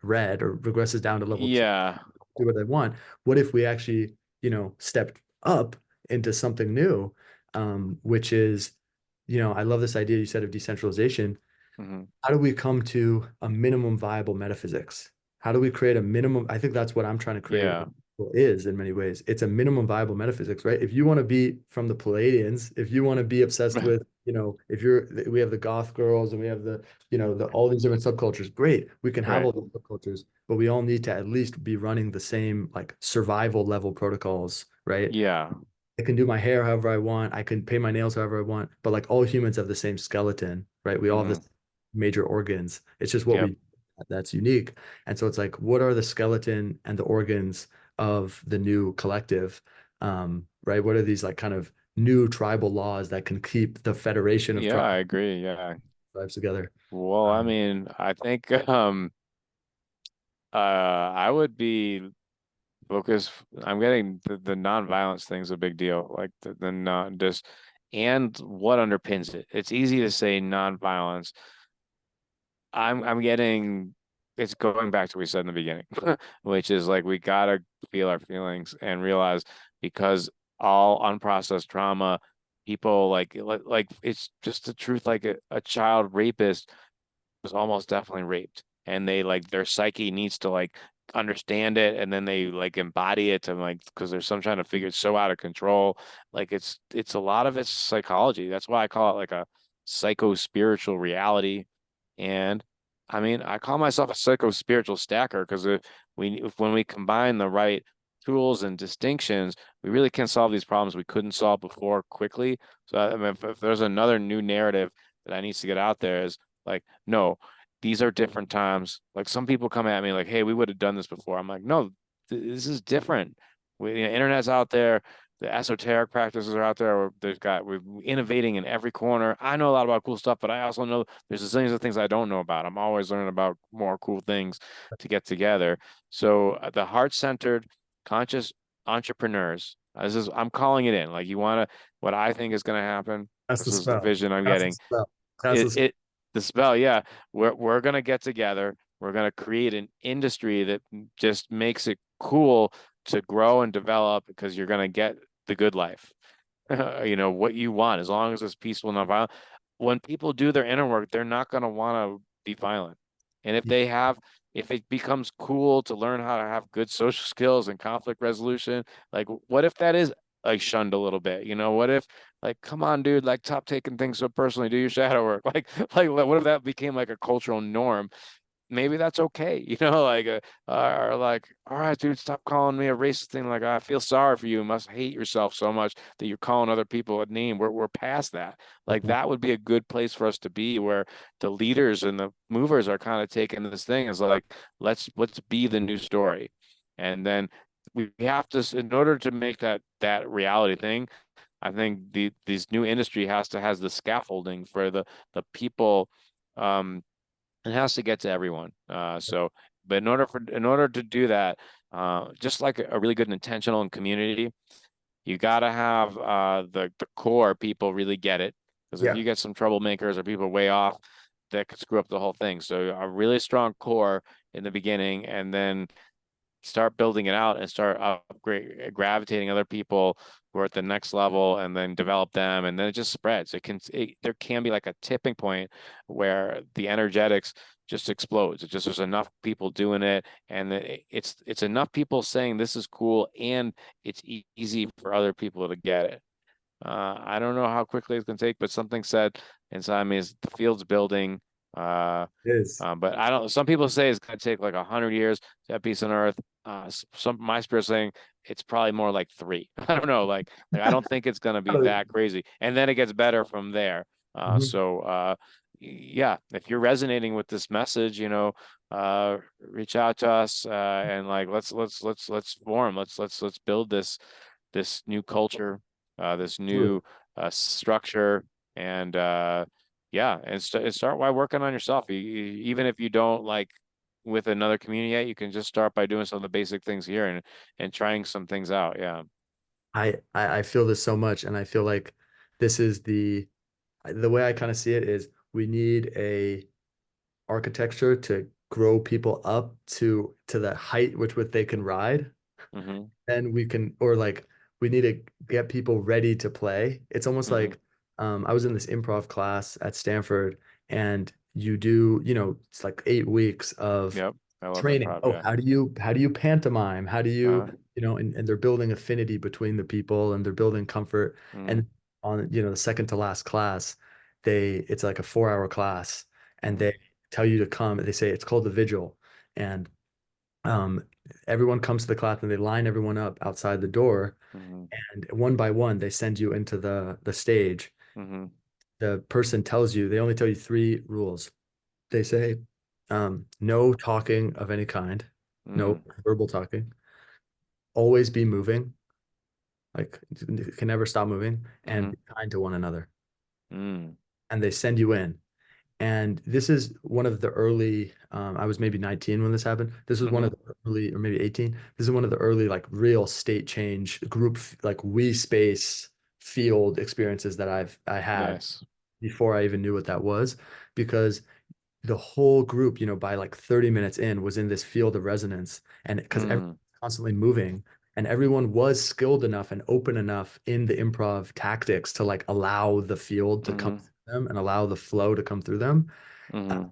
red, or regresses down to level two, Yeah. do what they want. What if we actually, stepped up into something new, which is, I love this idea you said of decentralization. Hmm. How do we come to a minimum viable metaphysics? How do we create a minimum? I think that's what I'm trying to create Yeah. is in many ways. It's a minimum viable metaphysics, right? If you want to be from the Palladians, if you want to be obsessed with, if we have the goth girls and we have all these different subcultures, great. We can have Right. all those subcultures, but we all need to at least be running the same like survival level protocols, right? Yeah. I can do my hair however I want. I can paint my nails however I want. But like all humans have the same skeleton, right? We all have Hmm. the major organs. It's just what Yep. we that's unique. And so it's like, what are the skeleton and the organs of the new collective? Right? What are these like kind of new tribal laws that can keep the federation of Yeah, I agree. Yeah. tribes together? Well, I Um, mean, I think I would be focused. I'm getting the nonviolence thing's a big deal. Like the non just and what underpins it. It's easy to say nonviolence. I'm getting it's going back to what we said in the beginning, which is like we gotta feel our feelings and realize because all unprocessed trauma, people like it's just the truth. Like a child rapist was almost definitely raped, and they like their psyche needs to like understand it, and then they like embody it and like because there's some trying to figure it's so out of control. Like it's a lot of it's psychology. That's why I call it like a psycho spiritual reality. And I mean, I call myself a psycho spiritual stacker because if when we combine the right tools and distinctions, we really can solve these problems we couldn't solve before quickly. So I mean, if there's another new narrative that I needs to get out there is like, no, these are different times. Like some people come at me like, hey, we would have done this before. I'm like, no, this is different. Internet's out there. The esoteric practices are out there. We're innovating in every corner. I know a lot about cool stuff, but I also know there's a zillions of things I don't know about. I'm always learning about more cool things to get together. So the heart-centered, conscious entrepreneurs. I'm calling it in. Like you want to, what I think is going to happen. that's the This is the spell. vision I'm That's the getting. spell. That's It the spell. it the spell, yeah. We're gonna get together. We're gonna create an industry that just makes it cool to grow and develop because you're gonna get the good life. What you want, as long as it's peaceful and not violent. When people do their inner work, they're not gonna want to be violent. And if it becomes cool to learn how to have good social skills and conflict resolution, like what if that is like shunned a little bit? What if like, come on, dude, like stop taking things so personally, do your shadow work. Like what if that became like a cultural norm? Maybe that's okay, like, or like, all right, dude, stop calling me a racist thing. Like, I feel sorry for you. You must hate yourself so much that you're calling other people a name. We're past that. Like, Mhm. that would be a good place for us to be, where the leaders and the movers are kind of taking this thing as like, let's be the new story, and then we have to, in order to make that reality thing. I think these new industry has the scaffolding for the people. It has to get to everyone. But in order to do that, just like a really good intentional and community, you got to have the core people really get it. Because if Yeah. you get some troublemakers or people way off, that could screw up the whole thing. So a really strong core in the beginning, and then start building it out and start upgrade gravitating other people who are at the next level, and then develop them, and then it just spreads. There can be like a tipping point where the energetics just explodes. It just, there's enough people doing it, and it's enough people saying this is cool, and it's easy for other people to get it. I don't know how quickly it's going to take, but something said inside me is the field's building. Uh, It is. but I don't. Some people say it's going to take like 100 years to have peace on Earth. Some my spirit saying it's probably more like three. I don't know. Like I don't think it's going to be that crazy, and then it gets better from there. Mhm. Yeah, if you're resonating with this message, reach out to us, and like let's form. Let's build this new culture, this Absolutely. new structure, and yeah, and start by working on yourself. Even if you don't like with another community yet, you can just start by doing some of the basic things here and trying some things out. Yeah. I feel this so much, and I feel like this is the way I kind of see it is we need a architecture to grow people up to the height which they can ride. Mm-hmm. Then we can, or like we need to get people ready to play. It's almost Mm-hmm. like I was in this improv class at Stanford, and you do, it's like 8 weeks of Yep. I love training. improv. Oh, Yeah. how do you pantomime? How do you, Uh, and they're building affinity between the people, and they're building comfort. mm-hmm. And on, the second to last class, it's like a 4 hour class, and Mm-hmm. they tell you to come. They say it's called the vigil, and um, everyone comes to the class, and they line everyone up outside the door, Mm-hmm. and one by one they send you into the stage. Mm-hmm. The person tells you, they only tell you three rules. They say, no talking of any kind, no verbal talking, always be moving, like you can never stop moving, and Mm-hmm. be kind to one another. Mm-hmm. And they send you in. And this is one of the early, I was maybe 19 when this happened. This was one Mm-hmm. of the early, or maybe 18. This is one of the early, like real state change group, like we space field experiences that I had Nice. before I even knew what that was, because the whole group, by like 30 minutes in, was in this field of resonance. And because everyone's Mm-hmm. constantly moving, and everyone was skilled enough and open enough in the improv tactics to like allow the field to come Mm-hmm. through them and allow the flow to come through them. Uh, Mm-hmm.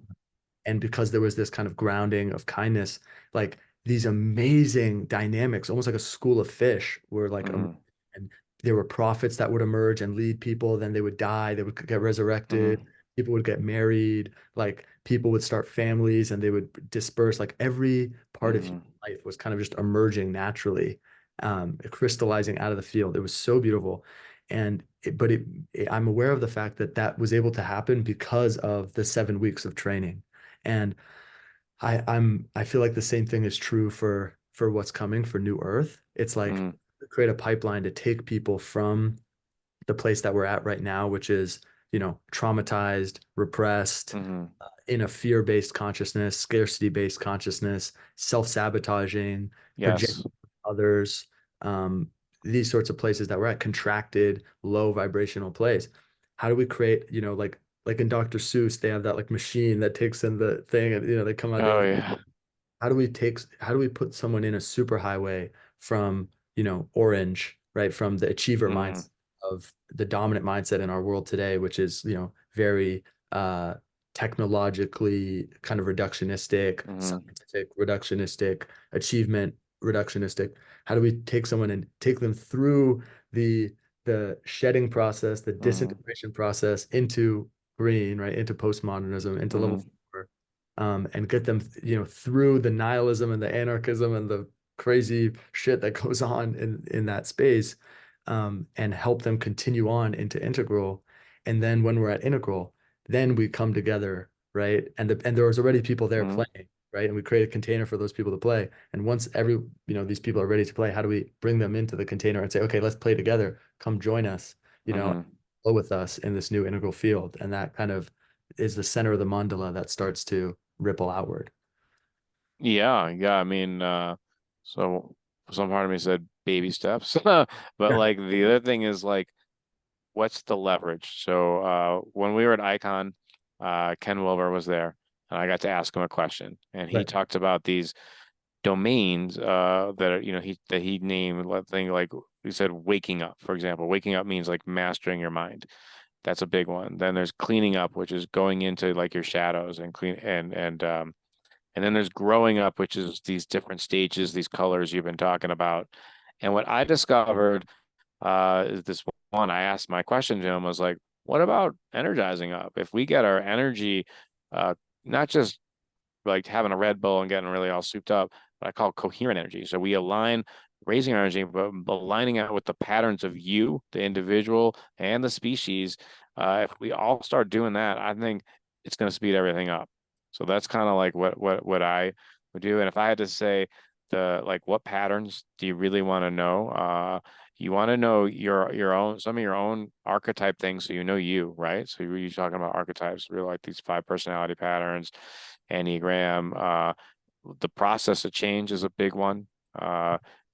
and because there was this kind of grounding of kindness, like these amazing dynamics, almost like a school of fish, were like, Mm-hmm. and there were prophets that would emerge and lead people, then they would die, they would get resurrected, Mm-hmm. people would get married, like people would start families and they would disperse. Like every part of human Mm-hmm. life was kind of just emerging naturally, crystallizing out of the field. It was so beautiful. I'm aware of the fact that that was able to happen because of the 7 weeks of training. And I feel like the same thing is true for what's coming for New Earth. It's like Mm-hmm. create a pipeline to take people from the place that we're at right now, which is, traumatized, repressed, Mm-hmm. in a fear-based consciousness, scarcity-based consciousness, self-sabotaging, projecting Yes. others, these sorts of places that we're at, contracted, low vibrational place. How do we create, like like in Dr. Seuss, they have that like machine that takes in the thing and they come out the Oh other. yeah. How do we put someone in a superhighway from, orange, right? From the achiever Mm-hmm. mindset of the dominant mindset in our world today, which is, very technologically kind of reductionistic, Mm-hmm. scientific reductionistic, achievement reductionistic. How do we take someone and take them through the the shedding process, the Mm-hmm. disintegration process into green, right? Into postmodernism, into level Mm-hmm. 4, and get them, through the nihilism and the anarchism and the crazy shit that goes on in that space, and help them continue on into integral. And then when we're at integral, then we come together, right? And there was already people there Mm-hmm. playing, right? And we create a container for those people to play. And once these people are ready to play, how do we bring them into the container and say, okay, let's play together. Come join us, Mm-hmm. flow with us in this new integral field. And that kind of is the center of the mandala that starts to ripple outward. Yeah, yeah. I mean, so some part of me said baby steps, but Yeah. like the other thing is like, what's the leverage? So when we were at Icon, Ken Wilber was there, and I got to ask him a question, and he Right. talked about these domains that he named. Thing like he said, waking up, for example. Waking up means like mastering your mind. That's a big one. Then there's cleaning up, which is going into like your shadows and clean and then there's growing up, which is these different stages, these colors you've been talking about. And what I discovered is this one. I asked my question to him was like, what about energizing up? If we get our energy, uh, not just like having a Red Bull and getting really all souped up, but I call coherent energy. So we align raising our energy, but aligning it with the patterns of you, the individual, and the species. If we all start doing that, I think it's going to speed everything up. So that's kind of like what I would do. And if I had to say the like what patterns do you really want to know? You want to know your own some of your own archetype things so you know you, right? So you're talking about archetypes, really like these 5 personality patterns, Enneagram, the process of change is a big one.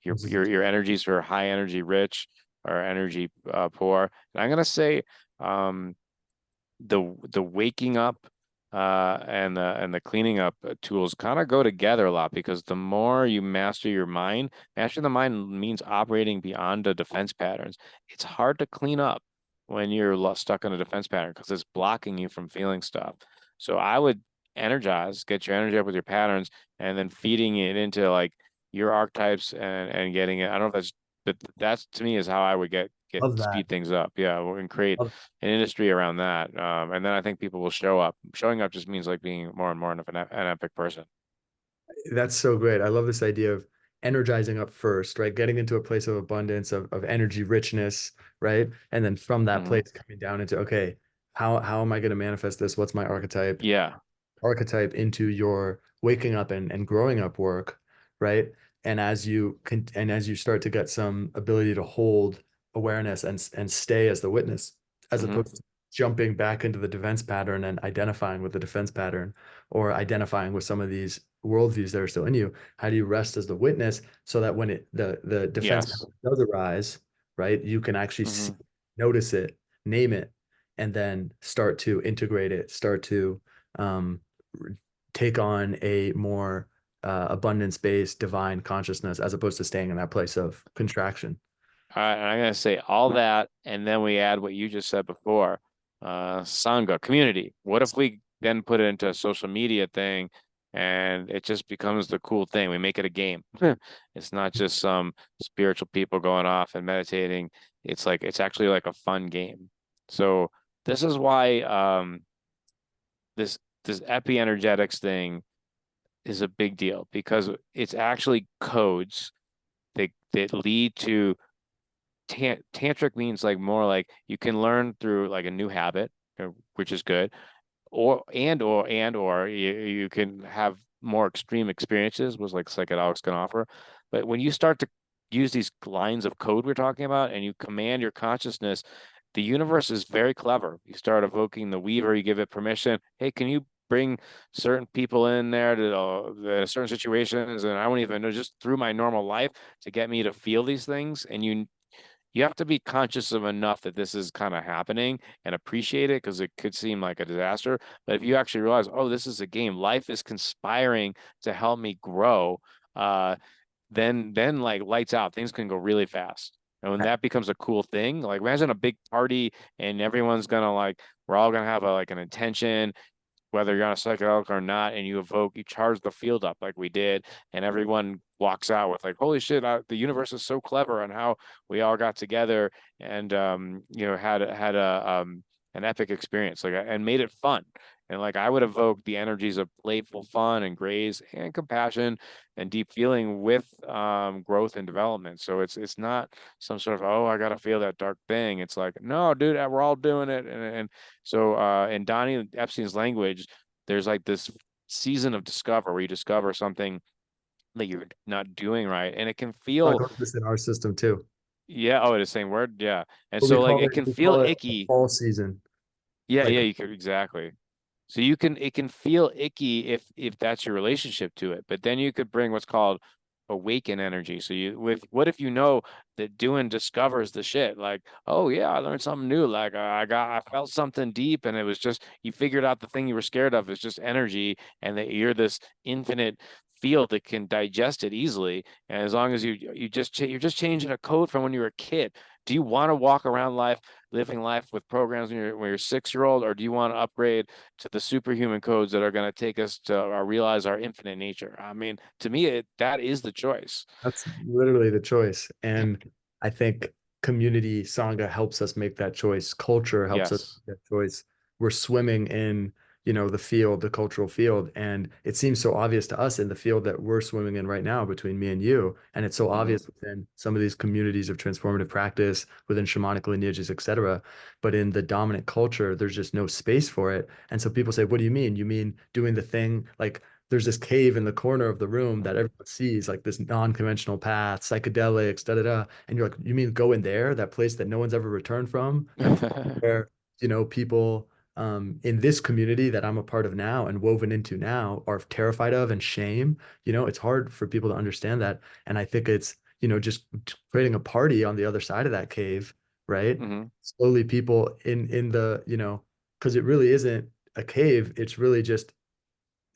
Your energies are high energy rich or energy poor. And I'm gonna say um, the waking up and the cleaning up tools kind of go together a lot because the more you master your mind, mastering the mind means operating beyond the defense patterns. It's hard to clean up when you're stuck in a defense pattern because it's blocking you from feeling stuff. So I would energize, get your energy up with your patterns, and then feeding it into like your archetypes and getting it. I don't know if but that's to me is how I would get Love that. speed things up. Yeah, and create Love an industry around that. And then I think people will show up. Showing up just means like being more and more of an epic person. That's so great. I love this idea of energizing up first, right? Getting into a place of abundance, of energy richness, right? And then from that Hmm. place coming down into, okay, how am I going to manifest this? What's my archetype? Yeah. Into your waking up and growing up work, right? And as you start to get some ability to hold awareness and stay as the witness, as Hmm. opposed to jumping back into the defense pattern and identifying with the defense pattern or identifying with some of these worldviews that are still in you, how do you rest as the witness so that when the defense Yes. pattern does arise, right, you can actually see, Hmm. notice it, name it, and then start to integrate it, start to um, take on a more abundance-based divine consciousness as opposed to staying in that place of contraction. All right, and I'm gonna say all that, and then we add what you just said before, Sangha community. What if we then put it into a social media thing, and it just becomes the cool thing? We make it a game. It's not just some spiritual people going off and meditating. It's like it's actually like a fun game. So this is why this this Epi-Energetics thing is a big deal because it's actually codes that lead to tantric means like more like you can learn through like a new habit, which is good, or you can have more extreme experiences, was like psychedelics can offer. But when you start to use these lines of code we're talking about and you command your consciousness, the universe is very clever. You start evoking the weaver, you give it permission. Hey, can you bring certain people in there to certain situations? And I won't even know just through my normal life to get me to feel these things. And you have to be conscious of enough that this is kind of happening and appreciate it, because it could seem like a disaster. But if you actually realize, oh, this is a game, life is conspiring to help me grow, uh, then like lights out, things can go really fast. And when that becomes a cool thing, like imagine a big party and everyone's gonna like, we're all gonna have a, like an intention, whether you're on a psychedelic or not, and you charge the field up like we did, and everyone walks out with like, holy shit, the universe is so clever on how we all got together and had a an epic experience, like, and made it fun. And like I would evoke the energies of playful fun and grace and compassion and deep feeling with growth and development. So it's not some sort of, oh, I gotta feel that dark thing. It's like, no, dude, we're all doing it. And so in Donnie Epstein's language, there's like this season of discover where you discover something that you're not doing right. And it can I feel, got this in our system too. yeah, oh, the same word. Yeah. And But we so like call it it can we feel call it a icky. fall season. Yeah, Like yeah, you could exactly. So you can, it can feel icky if that's your relationship to it, but then you could bring what's called awaken energy. So you, with what if you know that doing discovers the shit, like, oh yeah, I learned something new, like I felt something deep, and it was just, you figured out the thing you were scared of is just energy, and that you're this infinite field that can digest it easily. And as long as you're just changing a code from when you were a kid. Do you want to walk around life living life with programs when you're 6-year-old, or do you want to upgrade to the superhuman codes that are going to take us to realize our infinite nature? I mean, to me, that is the choice. that's literally the choice. And I think community Sangha helps us make that choice. Culture helps us Yes. make that choice. We're swimming in, the field, the cultural field. And it seems so obvious to us in the field that we're swimming in right now between me and you. And it's so Hmm. obvious within some of these communities of transformative practice, within shamanic lineages, et cetera. But in the dominant culture, there's just no space for it. And so people say, what do you mean? You mean doing the thing like there's this cave in the corner of the room that everyone sees, like this non-conventional path, psychedelics, da da da. And you're like, you mean go in there, that place that no one's ever returned from, that place where, people in this community that I'm a part of now and woven into now are terrified of and shame. It's hard for people to understand that. And I think it's, just creating a party on the other side of that cave, right? Hmm. Slowly people in the, because it really isn't a cave, it's really just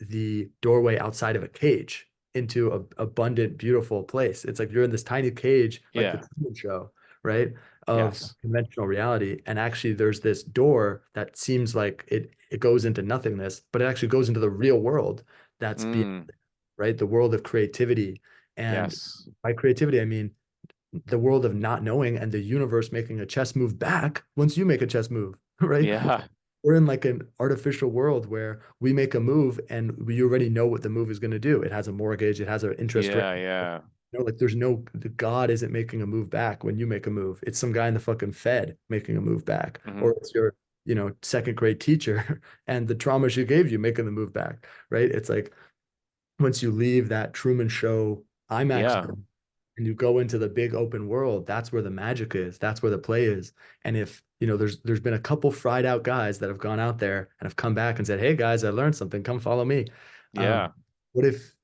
the doorway outside of a cage into a abundant, beautiful place. It's like you're in this tiny cage, like the Yeah. Truman Show, right? Of Yes. conventional reality. And actually there's this door that seems like it goes into nothingness, but it actually goes into the real world that's beyond, Mm. right? The world of creativity. And Yes. by creativity, I mean the world of not knowing and the universe making a chess move back once you make a chess move, right? Yeah. We're in like an artificial world where we make a move and we already know what the move is going to do. It has a mortgage, it has an interest rate. Yeah. Yeah. Like there's no, the God isn't making a move back when you make a move. It's some guy in the fucking Fed making a move back, Hmm. or it's your, second grade teacher and the trauma she gave you making the move back, right? It's like once you leave that Truman Show IMAX Yeah. and you go into the big open world, that's where the magic is. That's where the play is. And if, there's been a couple fried out guys that have gone out there and have come back and said, "Hey guys, I learned something. Come follow me." Yeah. What if,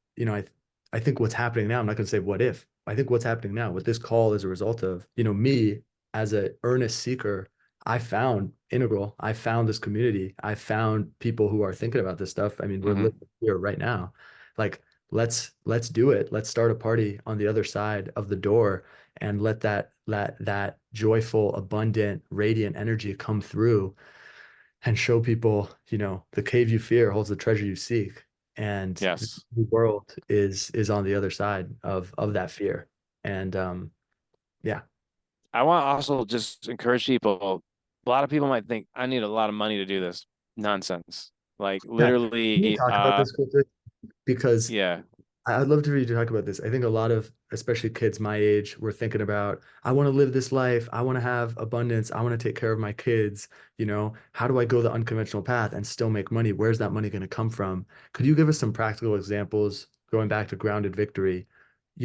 I think what's happening now, I'm not going to say what if. I think what's happening now, what this call is a result of, me as an earnest seeker, I found Integral. I found this community. I found people who are thinking about this stuff. I mean, we're Hmm. living here right now. Like let's do it. Let's start a party on the other side of the door and let that joyful, abundant, radiant energy come through and show people, the cave you fear holds the treasure you seek. And Yes. the world is on the other side of that fear. And yeah. I want to also just encourage people. A lot of people might think I need a lot of money to do this. Nonsense. Like Yeah. Can we literally, talk about this quickly? Because yeah. I'd love to read you talk about this. I think a lot of, especially kids my age, were thinking about, I want to live this life. I want to have abundance. I want to take care of my kids. How do I go the unconventional path and still make money? Where's that money going to come from? Could you give us some practical examples going back to grounded victory?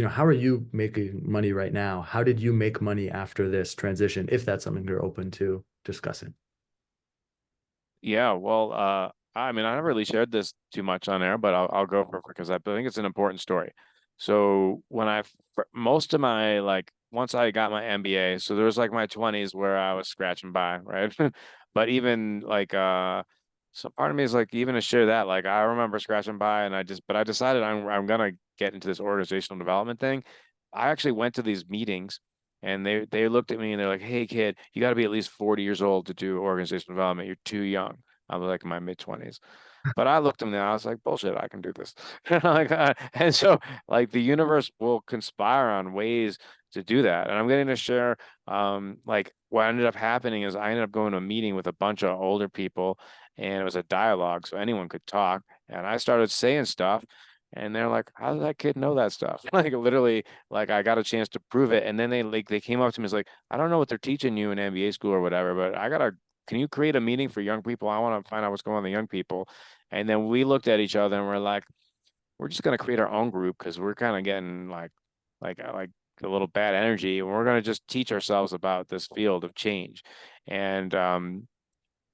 How are you making money right now? How did you make money after this transition, if that's something you're open to discussing? Yeah, well, I mean, I never really shared this too much on air, but I'll go for it because I think it's an important story. So when most of my like once I got my MBA. So there was like my 20s where I was scratching by, right? But even like so part of me is like even to share that, like I remember scratching by and but I decided I'm gonna get into this organizational development thing. I actually went to these meetings and they looked at me and they're like, "Hey kid, you got to be at least 40 years old to do organizational development. You're too young." I was like in my mid 20s. But I looked at them now. I was like, bullshit, I can do this. Like, and so, like, the universe will conspire on ways to do that. And I'm getting to share, like, what ended up happening is I ended up going to a meeting with a bunch of older people, and it was a dialogue, so anyone could talk. And I started saying stuff, and they're like, "How does that kid know that stuff?" Like, literally, like, I got a chance to prove it. And then they came up to me and was like, "I don't know what they're teaching you in MBA school or whatever, but can you create a meeting for young people? I want to find out what's going on with the young people." And then we looked at each other and we're like, we're just gonna create our own group because we're kind of getting like a little bad energy, and we're gonna just teach ourselves about this field of change. And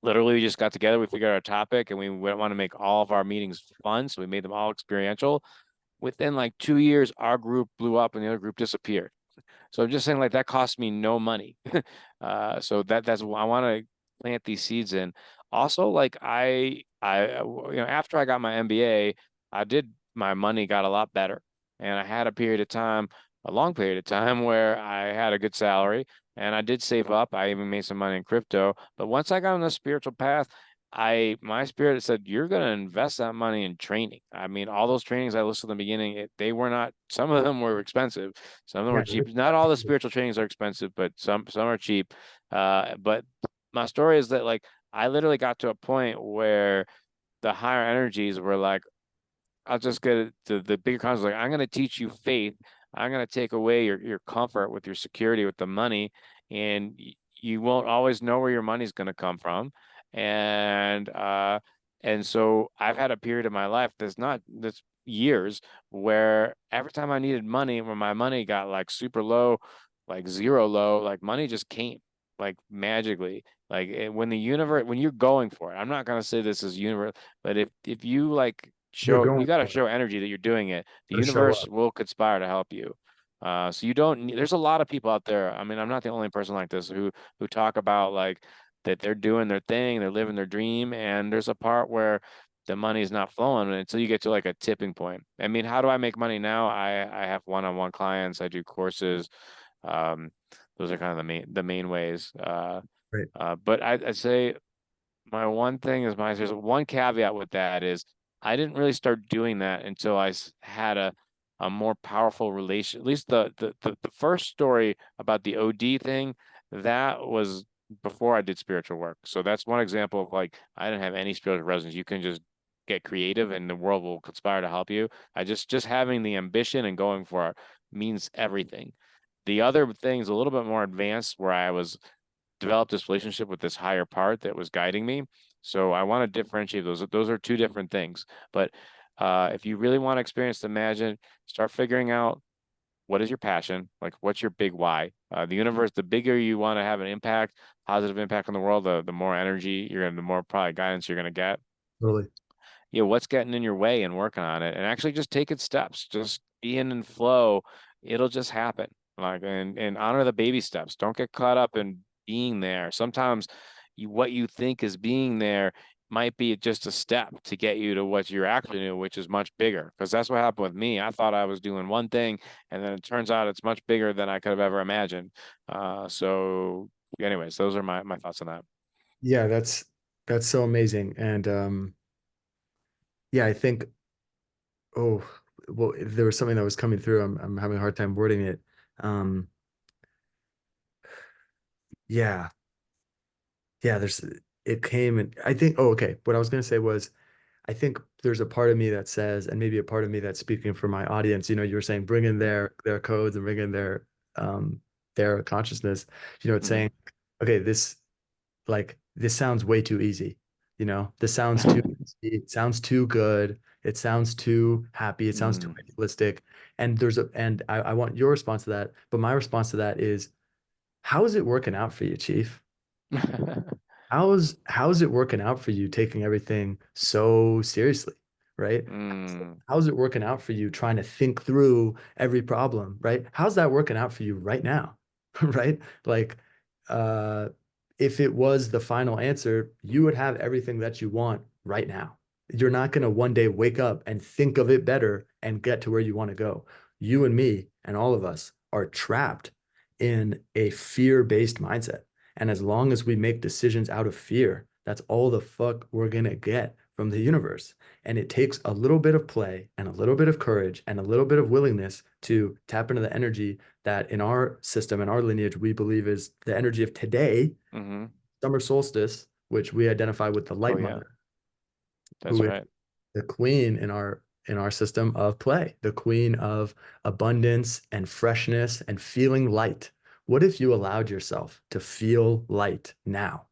literally, we just got together, we figured out a topic, and we want to make all of our meetings fun, so we made them all experiential. Within like 2 years, our group blew up and the other group disappeared. So I'm just saying like that cost me no money. So that's I want to plant these seeds in. Also, like after I got my MBA, I did my money got a lot better, and I had a period of time, a long period of time where I had a good salary and I did save up. I even made some money in crypto. But once I got on the spiritual path, my spirit said, you're going to invest that money in training. I mean, all those trainings I listed in the beginning, they were not, some of them were expensive. Some of them were Yeah, cheap. Not all the spiritual trainings are expensive, but some are cheap. But my story is that like I literally got to a point where the higher energies were like, I'll just get it to the bigger concept. Like, I'm going to teach you faith. I'm going to take away your comfort with your security with the money, and you won't always know where your money's going to come from. And so I've had a period of my life that's years where every time I needed money, when my money got like super low, like zero low, like money just came like magically. Like when the universe, when you're going for it, I'm not gonna say this is universe, but if you like you're show, going you got to for it. show energy that you're doing it, the Gotta show universe up. will conspire to help you. So you don't need, there's a lot of people out there. I mean, I'm not the only person like this who talk about like that they're doing their thing, they're living their dream, and there's a part where the money is not flowing until you get to like a tipping point. I mean, how do I make money now? I have one-on-one clients, I do courses. Um, those are kind of the main ways. Right. But I'd say my one thing is there's one caveat with that is I didn't really start doing that until had a more powerful relation. At least the first story about the OD thing, that was before I did spiritual work. So that's one example of like I didn't have any spiritual resonance. You can just get creative and the world will conspire to help you. I just having the ambition and going for it means everything. The other thing is a little bit more advanced where I was developed this relationship with this higher part that was guiding me. So I want to differentiate those. Those are two different things. But if you really want to experience the magic, start figuring out what is your passion, like what's your big why. The universe, the bigger you want to have an impact, positive impact on the world, the more energy you're gonna, the more probably guidance you're gonna get. Totally. What's getting in your way and working on it, and actually just take it steps, just be in and flow. It'll just happen. Like and honor the baby steps. Don't get caught up in being there. Sometimes what you think is being there might be just a step to get you to what you're actually doing, which is much bigger. Because that's what happened with me. I thought I was doing one thing, and then it turns out it's much bigger than I could have ever imagined. So, anyways, those are my thoughts on that. Yeah, that's so amazing. And yeah, I think oh well there was something that was coming through. I'm having a hard time wording it. Um yeah, yeah, there's it came and I think oh okay. What I was gonna say was I think there's a part of me that says, and maybe a part of me that's speaking for my audience, you were saying bring in their codes and bring in their consciousness. It's Hmm. saying, okay, this sounds way too easy. This sounds too easy. It sounds too good. It sounds too happy. It sounds too Mm. idealistic. And I want your response to that. But my response to that is, how is it working out for you, Chief? How's it working out for you taking everything so seriously, right? Mm. How's it working out for you trying to think through every problem, right? How's that working out for you right now? Right? Like, uh, if it was the final answer, you would have everything that you want right now. You're not going to one day wake up and think of it better and get to where you want to go. You and me and all of us are trapped in a fear-based mindset. And as long as we make decisions out of fear, that's all the fuck we're going to get from the universe. And it takes a little bit of play and a little bit of courage and a little bit of willingness to tap into the energy that in our system, in our lineage, we believe is the energy of today, Mm-hmm. summer solstice, which we identify with the Oh light yeah, mother, that's who is right. the queen in our system of play, the queen of abundance and freshness and feeling light. What if you allowed yourself to feel light now?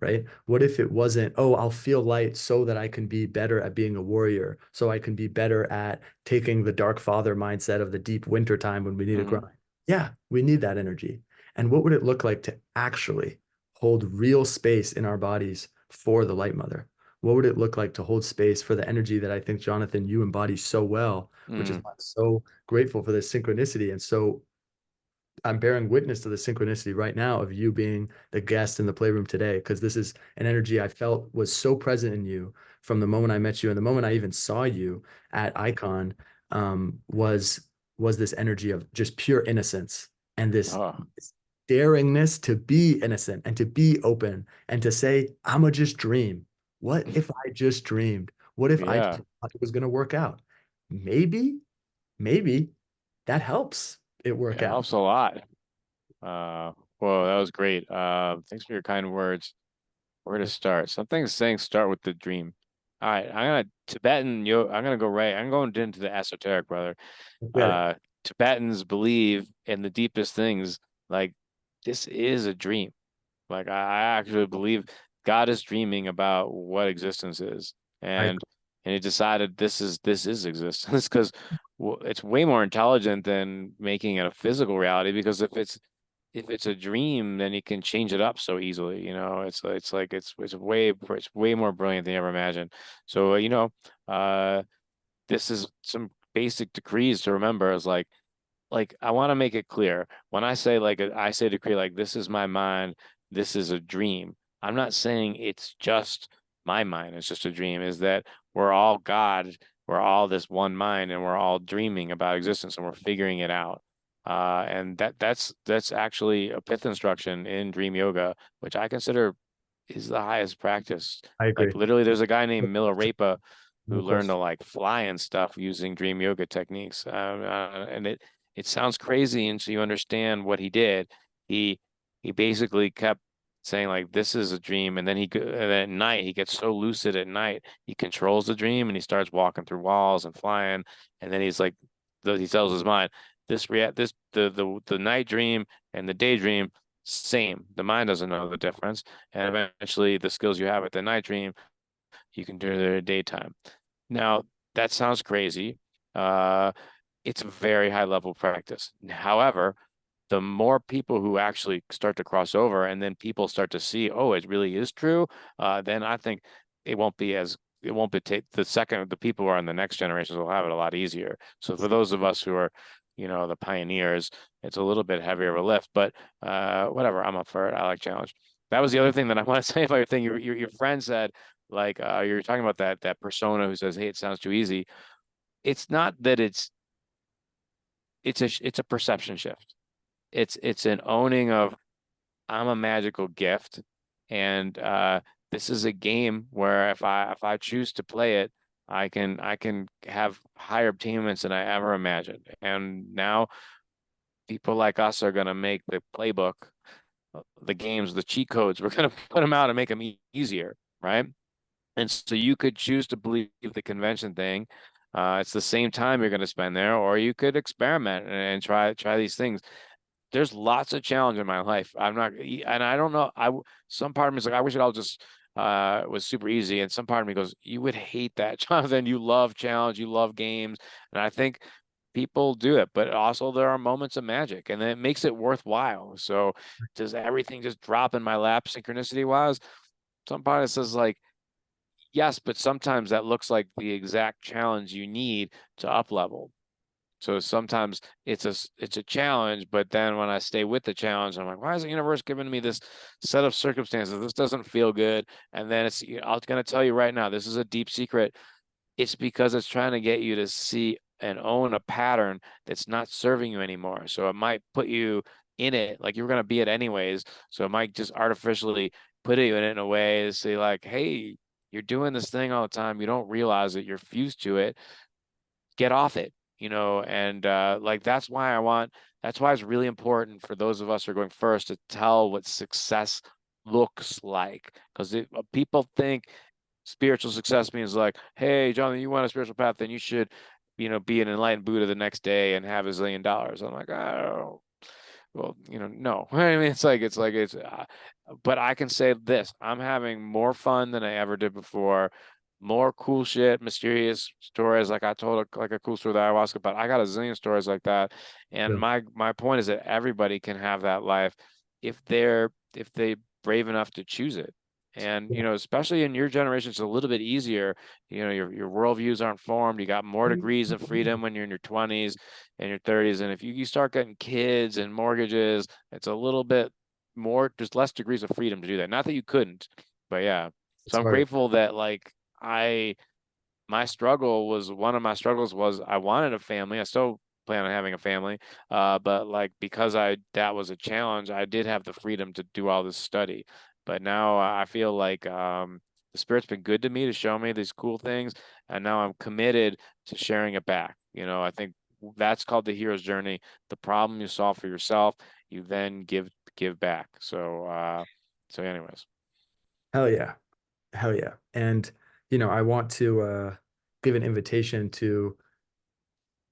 Right? What if it wasn't, oh, I'll feel light so that I can be better at being a warrior, so I can be better at taking the dark father mindset of the deep winter time when we need a Mm-hmm. grind? Yeah, we need that energy. And what would it look like to actually hold real space in our bodies for the light mother? What would it look like to hold space for the energy that I think, Jonathan, you embody so well, which is Mm. why I'm so grateful for this synchronicity. And so I'm bearing witness to the synchronicity right now of you being the guest in the playroom today, because this is an energy I felt was so present in you from the moment I met you and the moment I even saw you at Icon, was this energy of just pure innocence and Oh this daringness to be innocent and to be open and to say, I'm a just dream. What if I just dreamed? What if I just yeah, thought it was going to work out? Maybe, maybe that helps it it work out. helps a lot. Uh, Whoa, that was great. Thanks for your kind words. Where to start? Something's saying start with the dream. All right, I'm gonna go right. I'm going into the esoteric, brother. Get it. Uh, Tibetans believe in the deepest things. Like this is a dream. Like I actually believe God is dreaming about what existence is, I and he decided this is existence because it's way more intelligent than making it a physical reality. Because if it's a dream, then you can change it up so easily. It's way more brilliant than you ever imagined. So this is some basic decrees to remember. Is like I want to make it clear when I say I say decree like this is my mind, this is a dream. I'm not saying it's just my mind, it's just a dream. Is that we're all God, we're all this one mind, and we're all dreaming about existence, and we're figuring it out. And that's actually a pith instruction in dream yoga, which I consider is the highest practice. Like agree. literally, there's a guy named Milarepa who No learned to question. like fly and stuff using dream yoga techniques. And it sounds crazy until you understand what he did. He he basically kept saying like this is a dream, and then at night he gets so lucid at night he controls the dream and he starts walking through walls and flying, and then he's like he tells his mind the night dream and the daydream same. The mind doesn't know the difference, and eventually the skills you have at the night dream you can do it at daytime. Now, that sounds crazy. Uh, it's a very high level practice. However, the more people who actually start to cross over and then people start to see, oh, it really is true, then I think it won't be take the second the people who are in the next generations will have it a lot easier. So for those of us who are, the pioneers, it's a little bit heavier of a lift, but whatever, I'm up for it. I like challenge. That was the other thing that I want to say about your thing. Your friend said, like you're talking about that persona who says, hey, it sounds too easy. It's not that it's a perception shift. It's an owning of I'm a magical gift, and this is a game where if I choose to play it, I can have higher attainments than I ever imagined. And now people like us are going to make the playbook, the games, the cheat codes. We're going to put them out and make them easier, right? And so you could choose to believe the convention thing. It's the same time you're going to spend there, or you could experiment and try these things. There's lots of challenge in my life. I'm not, and I don't know. Some part of me is like, I wish it all just was super easy. And some part of me goes, you would hate that, Jonathan. You love challenge, you love games, and I think people do it. But also there are moments of magic, and it makes it worthwhile. So does everything just drop in my lap synchronicity wise? Some part of it says like Yes, but sometimes that looks like the exact challenge you need to up level. So sometimes it's a challenge, but then when I stay with the challenge, I'm like, why is the universe giving me this set of circumstances? This doesn't feel good. And then I'm going to tell you right now, this is a deep secret. It's because it's trying to get you to see and own a pattern that's not serving you anymore. So it might put you in it, like you were going to be it anyways. So it might just artificially put you in it in a way to say like, hey, you're doing this thing all the time. You don't realize it. You're fused to it. Get off it, and like that's why it's really important for those of us who are going first to tell what success looks like. Because people think spiritual success means like, hey, Jonathan, you want a spiritual path, then you should, be an enlightened Buddha the next day and have $1 zillion. I'm like, oh, well, no. I mean, but I can say this: I'm having more fun than I ever did before. More cool shit, mysterious stories. Like I told like a cool story that ayahuasca, but I got a zillion stories like that. And Yeah. my point is that everybody can have that life if they brave enough to choose it. And especially in your generation, it's a little bit easier. Your worldviews aren't formed. You got more degrees of freedom when you're in your 20s and your 30s. And if you start getting kids and mortgages, it's a little bit more, just less degrees of freedom to do that. Not that you couldn't, but yeah. So It's I'm hard. grateful that like I one of my struggles was I wanted a family. I still plan on having a family. But like because that was a challenge, I did have the freedom to do all this study. But now I feel like the spirit's been good to me to show me these cool things, and now I'm committed to sharing it back. I think that's called the hero's journey. The problem you solve for yourself, you then give back. So anyways. Hell yeah. Hell yeah. And, I want to give an invitation to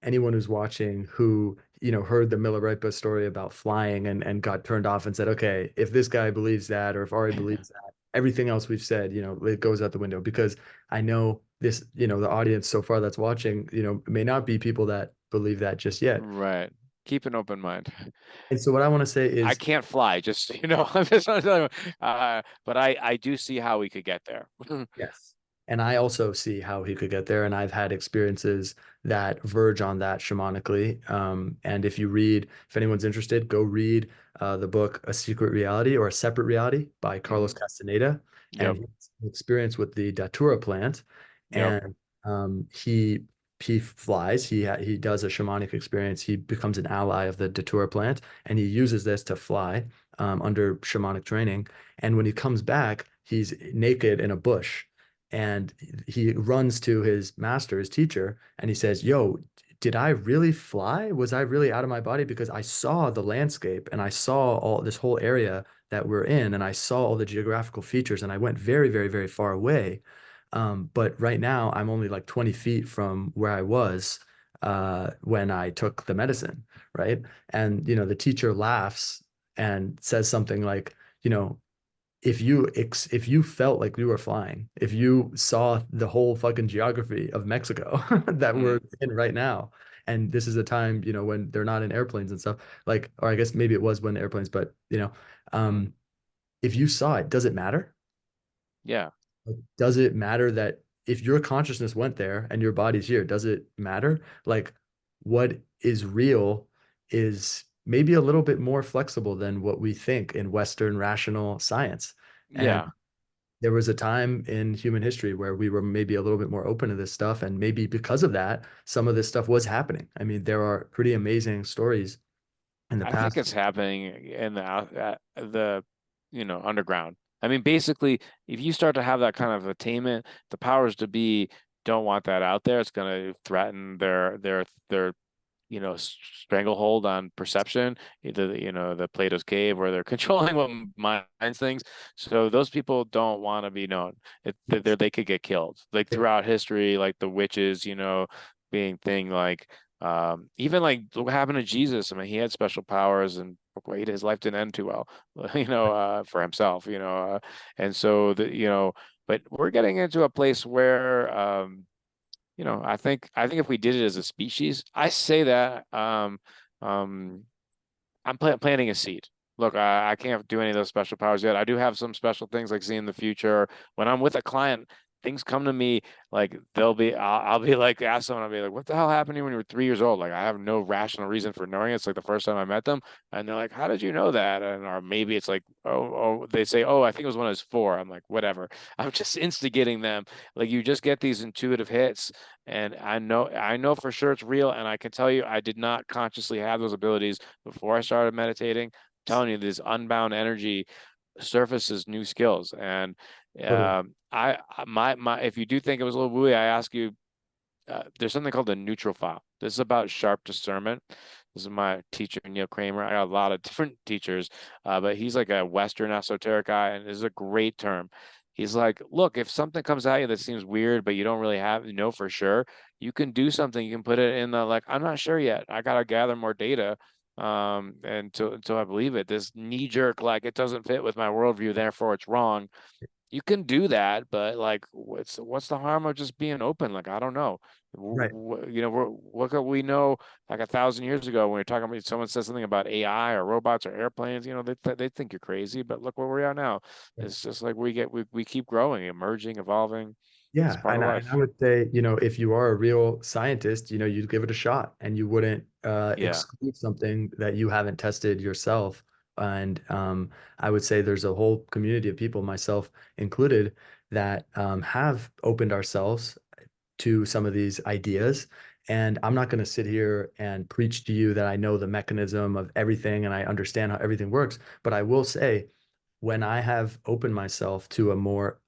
anyone who's watching who, heard the Milarepa story about flying and got turned off and said, okay, if this guy believes that, or if Ari believes that, everything else we've said, it goes out the window because I know this, the audience so far that's watching, may not be people that believe that just yet. Right. Keep an open mind. And so what I want to say I is, can't fly, just I'm just but I do see how we could get there. yes. And I also see how he could get there. And I've had experiences that verge on that shamanically. And if anyone's interested, go read the book A Secret Reality or A Separate Reality by Carlos Hmm. Castaneda. And Yep. his experience with the Datura plant. Yep. And he flies, he does a shamanic experience. He becomes an ally of the Datura plant, and he uses this to fly under shamanic training. And when he comes back, he's naked in a bush and he runs to his master, his teacher, and he says, Yo, did I really fly? Was I really out of my body? Because I saw the landscape and I saw all this whole area that we're in, and I saw all the geographical features, and I went very, very, very far away. But right now, I'm only like 20 feet from where I was when I took the medicine, right? And, the teacher laughs and says something like, you know, if you felt like we were flying, if you saw the whole fucking geography of Mexico that we're Mm, in right now, and this is a time, when they're not in airplanes and stuff, like, or I guess maybe it was when airplanes, but mm. if you saw it, does it matter? Yeah. Like, does it matter that if your consciousness went there and your body's here, does it matter? Like, what is real is maybe a little bit more flexible than what we think in Western rational science. And Yeah. there was a time in human history where we were maybe a little bit more open to this stuff. And maybe because of that, some of this stuff was happening. I mean, there are pretty amazing stories in the I think past. it's happening in the underground. I mean, basically, if you start to have that kind of attainment, the powers to be don't want that out there. It's going to threaten their stranglehold on perception, either the Plato's cave, where they're controlling what minds things. So those people don't want to be known. They could get killed. Like throughout history, like the witches, being thing like even like what happened to Jesus. I mean, he had special powers and wait, his life didn't end too well, for himself, and so but we're getting into a place where I think if we did it as a species, I say that um, I'm planting a seed. Look, I can't do any of those special powers yet. I do have some special things like seeing the future. When I'm with a client, things come to me like I'll be like, ask someone, I'll be like, what the hell happened to you when you were 3 years old? Like, I have no rational reason for knowing it. It's like the first time I met them, and they're like, how did you know that? And or maybe it's like, they say, oh, I think it was when I was 4. I'm like, whatever. I'm just instigating them. Like, you just get these intuitive hits, and I know for sure it's real. And I can tell you, I did not consciously have those abilities before I started meditating. I'm telling you, this unbound energy surfaces new skills. And Totally. my if you do think it was a little wooey, I ask you, there's something called the neutral file. This is about sharp discernment. This is my teacher, Neil Kramer. I got a lot of different teachers, but he's like a Western esoteric guy, and this is a great term. He's like, look, if something comes at you that seems weird, but you don't really know for sure, you can do something. You can put it in the like, I'm not sure yet. I gotta gather more data, and until I believe it. This knee jerk, like it doesn't fit with my worldview, therefore it's wrong. You can do that, but like, what's the harm of just being open? Like, I don't know. Right. You know, what could we know like 1,000 years ago when you're talking about someone says something about AI or robots or airplanes? You know, they think you're crazy, but look where we are now. It's just like we keep growing, emerging, evolving. It's Yeah, part of and I life. would say, if you are a real scientist, you'd give it a shot and you wouldn't Yeah. exclude something that you haven't tested yourself. And I would say there's a whole community of people, myself included, that have opened ourselves to some of these ideas. And I'm not going to sit here and preach to you that I know the mechanism of everything and I understand how everything works. But I will say, when I have opened myself to a more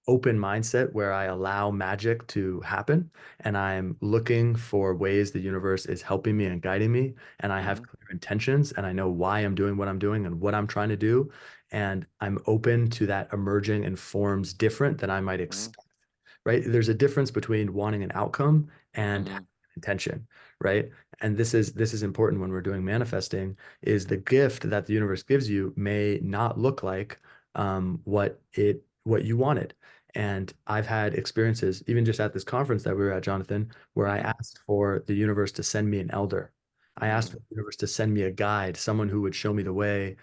open mindset where I allow magic to happen and I'm looking for ways the universe is helping me and guiding me and I have Hmm. clear intentions and I know why I'm doing what I'm doing and what I'm trying to do and I'm open to that emerging in forms different than I might Hmm. expect, right? There's a difference between wanting an outcome and Hmm. intention, right? And this is important when we're doing manifesting, is the gift that the universe gives you may not look like what you wanted. And I've had experiences, even just at this conference that we were at, Jonathan, where I Hmm. asked for the universe to send me an elder. I asked for Hmm. the universe to send me a guide, someone who would show me the way,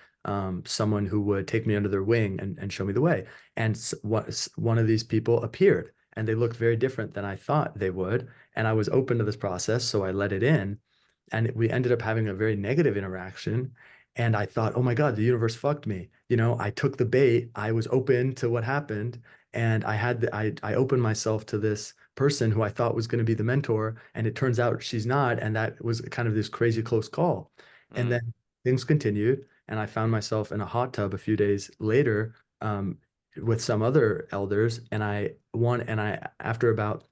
someone who would take me under their wing and show me the way. And one of these people appeared, and they looked very different than I thought they would. And I was open to this process, so I let it in. And we ended up having a very negative interaction. And I thought, oh my God, the universe fucked me. I took the bait. I was open to what happened. And I opened myself to this person who I thought was going to be the mentor. And it turns out she's not. And that was kind of this crazy close call. And Hmm. then things continued. And I found myself in a hot tub a few days later, with some other elders. After about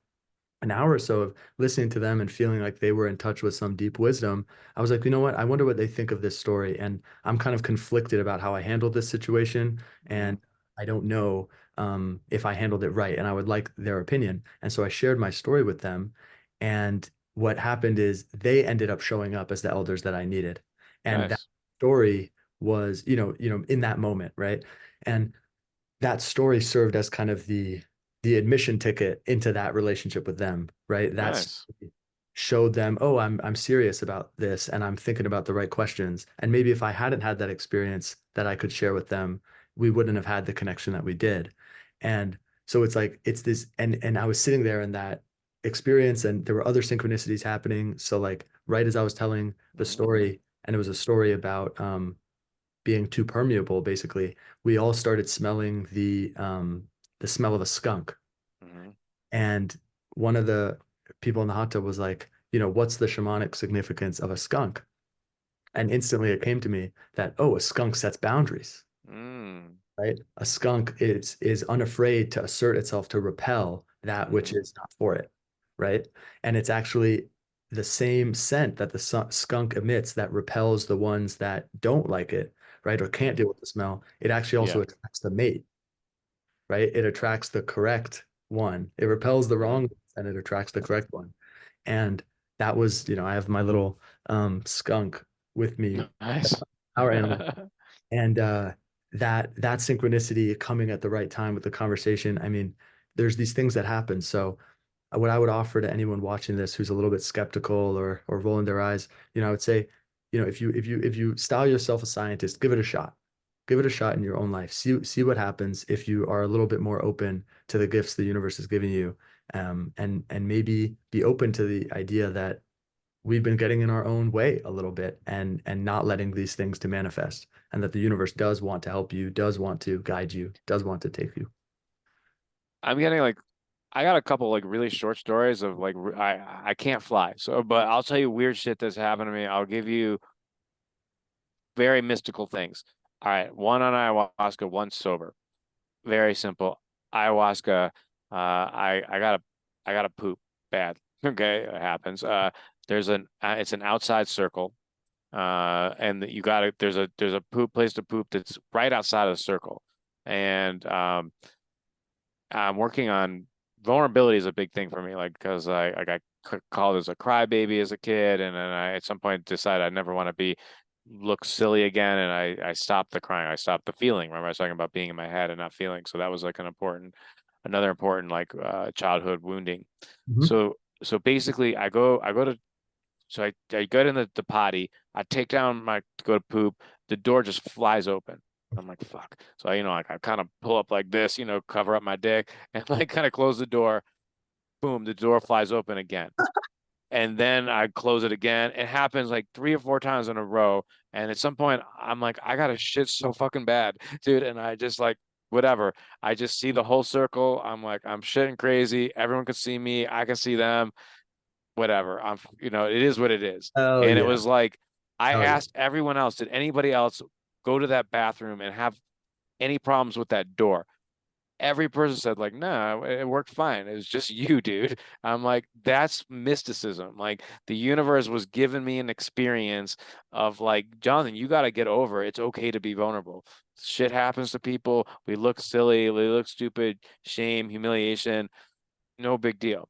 an hour or so of listening to them and feeling like they were in touch with some deep wisdom, I was like, you know what? I wonder what they think of this story. And I'm kind of conflicted about how I handled this situation. Hmm. And I don't know if I handled it right. And I would like their opinion. And so I shared my story with them. And what happened is they ended up showing up as the elders that I needed. And that Nice. story was, in that moment, right? And that story served as kind of the admission ticket into that relationship with them, right? That's Nice. showed them, oh, I'm serious about this and I'm thinking about the right questions. And maybe if I hadn't had that experience that I could share with them, we wouldn't have had the connection that we did. And so it's like it's this and I was sitting there in that experience and there were other synchronicities happening. So like right as I was telling the Hmm. story, and it was a story about being too permeable, basically, we all started smelling the smell of a skunk. Hmm. And one of the people in the hot tub was like, what's the shamanic significance of a skunk? And instantly it came to me that, oh, a skunk sets boundaries, Hmm. right? A skunk is unafraid to assert itself to repel that which Hmm. is not for it, right? And it's actually the same scent that the skunk emits that repels the ones that don't like it, right? Or can't Hmm. deal with the smell. It actually also Yeah. attracts the mate, right? It attracts the correct one. It repels the Hmm. wrong ones and it attracts the correct one. And that was, I have my little skunk with me, Nice. our animal. And that synchronicity coming at the right time with the conversation. I mean, there's these things that happen. So what I would offer to anyone watching this who's a little bit skeptical or rolling their eyes, I would say, if you style yourself a scientist, give it a shot. give it a shot in your own life. See what happens if you are a little bit more open to the gifts the universe is giving you, and maybe be open to the idea that we've been getting in our own way a little bit and not letting these things to manifest, and that the universe does want to help you, does want to guide you, does want to take you. I'm getting like I got a couple like really short stories of like I can't fly. So, but I'll tell you weird shit that's happened to me. I'll give you very mystical things. All right, one on ayahuasca, one sober. Very simple. Ayahuasca, I gotta poop bad. Okay, it happens. It's an outside circle. And you got to there's a poop place to poop that's right outside of the circle. And I'm working on vulnerability is a big thing for me, like because I got called as a crybaby as a kid, and then I at some point decided I never want to be look silly again, and I stopped the crying, I stopped the feeling. Remember, I was talking about being in my head and not feeling, so that was like another important like childhood wounding. Mhm. So basically, I go to so I get in the potty, I take down my to go to poop, the door just flies open. I'm like, fuck. So I kind of pull up like this, cover up my dick and like kind of close the door. Boom, the door flies open again. And then I close it again. It happens like 3 or 4 times in a row. And at some point, I'm like, I gotta shit so fucking bad, dude. And I just like, whatever. I just see the whole circle. I'm like, I'm shitting crazy. Everyone can see me. I can see them. Whatever. It is what it is. Oh And it yeah. was like, I Oh yeah. asked everyone else, did anybody else go to that bathroom and have any problems with that door? Every person said like, no, it worked fine. It was just you, dude. I'm like, that's mysticism. Like the universe was giving me an experience of like, Jonathan, you got to get over it. It's okay to be vulnerable. Shit happens to people. We look silly. We look stupid. Shame, humiliation. No big deal.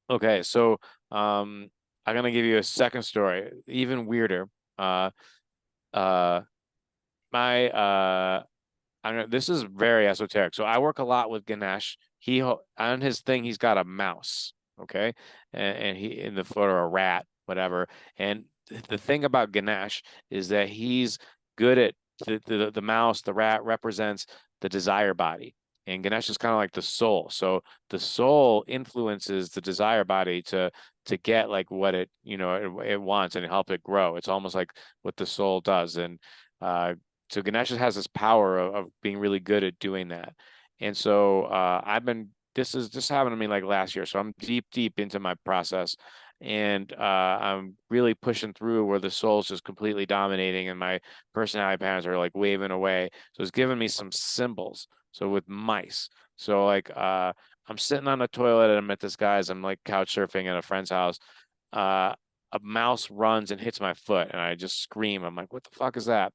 Okay, so um, I'm gonna give you a second story, even weirder. Uh, uh, my this is very esoteric. So I work a lot with Ganesh. On his thing, he's got a mouse, okay, and he in the foot or a rat, whatever. And the thing about Ganesh is that he's good at the mouse. The rat represents the desire body, and Ganesh is kind of like the soul. So the soul influences the desire body to get like what it wants and help it grow. It's almost like what the soul does, and so Ganesh has this power of being really good at doing that. And so this happened to me like last year. So I'm deep into my process, and I'm really pushing through where the soul's just completely dominating and my personality patterns are like waving away. So it's giving me some symbols. So with mice. So like I'm sitting on the toilet and I'm at this guy's, I'm like couch surfing at a friend's house. Uh a mouse runs and hits my foot and I just scream. I'm like, what the fuck is that?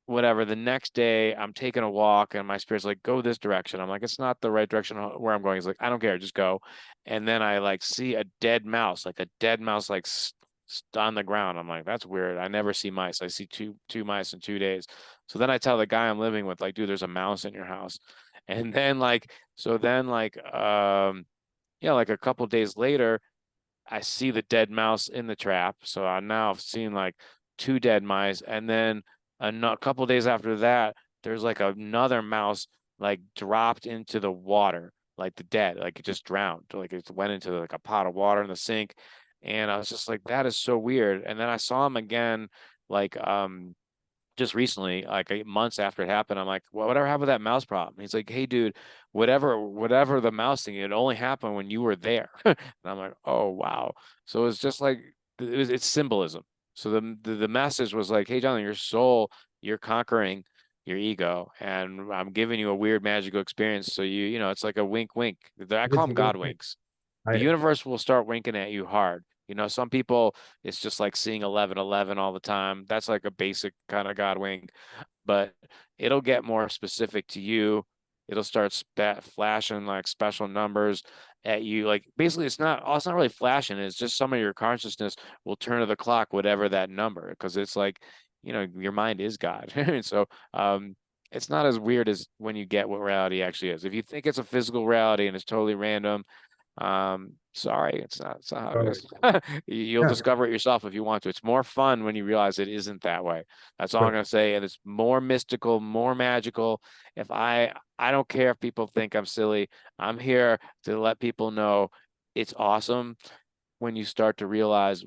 Whatever. The next day, I'm taking a walk, and my spirit's like, "Go this direction." I'm like, "It's not the right direction where I'm going." He's like, "I don't care, just go." And then I like see a dead mouse, like on the ground. I'm like, "That's weird. I never see mice. I see two mice in 2 days." So then I tell the guy I'm living with, like, "Dude, there's a mouse in your house." And then yeah, like a couple days later, I see the dead mouse in the trap. So I now have seen like two dead mice. And then a couple days after that, there's like another mouse like dropped into the water, like the dead, like it just drowned, like it went into like a pot of water in the sink. And I was just like, that is so weird. And then I saw him again, like just recently, like months after it happened. I'm like, well, whatever happened with that mouse problem? He's like, hey, dude, whatever the mouse thing, it only happened when you were there. And I'm like, oh wow. So it's just like it's symbolism. So the message was like, hey, Jonathan, your soul, you're conquering your ego, and I'm giving you a weird magical experience. So it's like a wink, wink. I It call is a them wink God wink. winks. The I universe will start winking at you hard. Some people it's just like seeing 1111 all the time. That's like a basic kind of God wink, but it'll get more specific to you. It'll start flashing like special numbers at you. Like basically, it's not really flashing. It's just some of your consciousness will turn to the clock, whatever that number, because it's like, your mind is God. And so, it's not as weird as when you get what reality actually is. If you think it's a physical reality and it's totally random, Sorry, it's not how it Sorry. is. You'll Yeah, discover it yourself if you want to. It's more fun when you realize it isn't that way. That's all I'm but gonna say. And it's more mystical, more magical. If I don't care if people think I'm silly. I'm here to let people know it's awesome when you start to realize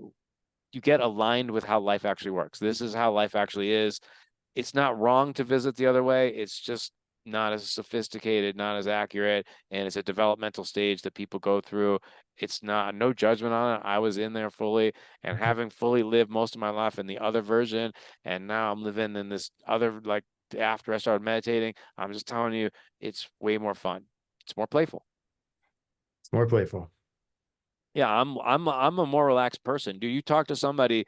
you get aligned with how life actually works. This is how life actually is. It's not wrong to visit the other way. It's just not as sophisticated, not as accurate, and it's a developmental stage that people go through. It's not no judgment on it. I was in there fully, and having fully lived most of my life in the other version, and now I'm living in this other, like, after I started meditating. I'm just telling you, it's way more fun. It's more playful. it's more playful. Yeah, I'm a more relaxed person. Do you talk to somebody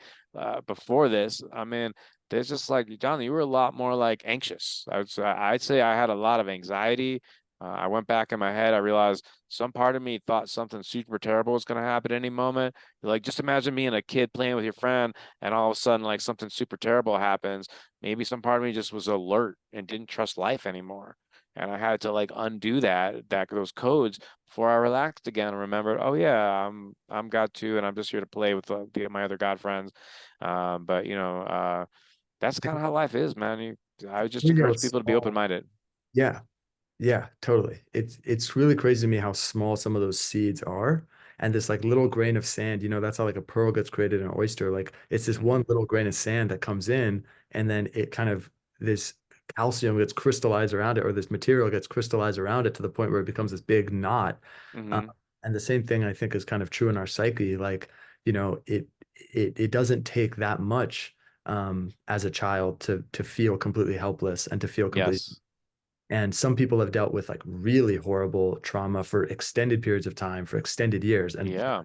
before this? I mean, there's just like John, you were a lot more like anxious. I'd say I had a lot of anxiety. I went back in my head. I realized some part of me thought something super terrible was going to happen any moment. Like, just imagine being a kid playing with your friend, and all of a sudden, like, something super terrible happens. Maybe some part of me just was alert and didn't trust life anymore. And I had to like undo those codes before I relaxed again and remembered, oh yeah, I'm God too, and I'm just here to play with my other God friends. But that's kind of how life is, man. I just You know, encourage it's people to be small. open-minded. Yeah, yeah, totally. It's really crazy to me how small some of those seeds are. And this like little grain of sand, that's how like a pearl gets created in an oyster. Like it's this Hmm. one little grain of sand that comes in, and then it kind of this calcium gets crystallized around it, or this material gets crystallized around it to the point where it becomes this big knot. Uh, Hmm. and the same thing I think is kind of true in our psyche. Like, it doesn't take that much as a child to feel completely helpless and to feel completely. Yes. And some people have dealt with like really horrible trauma for extended periods of time, for extended years. And Yeah.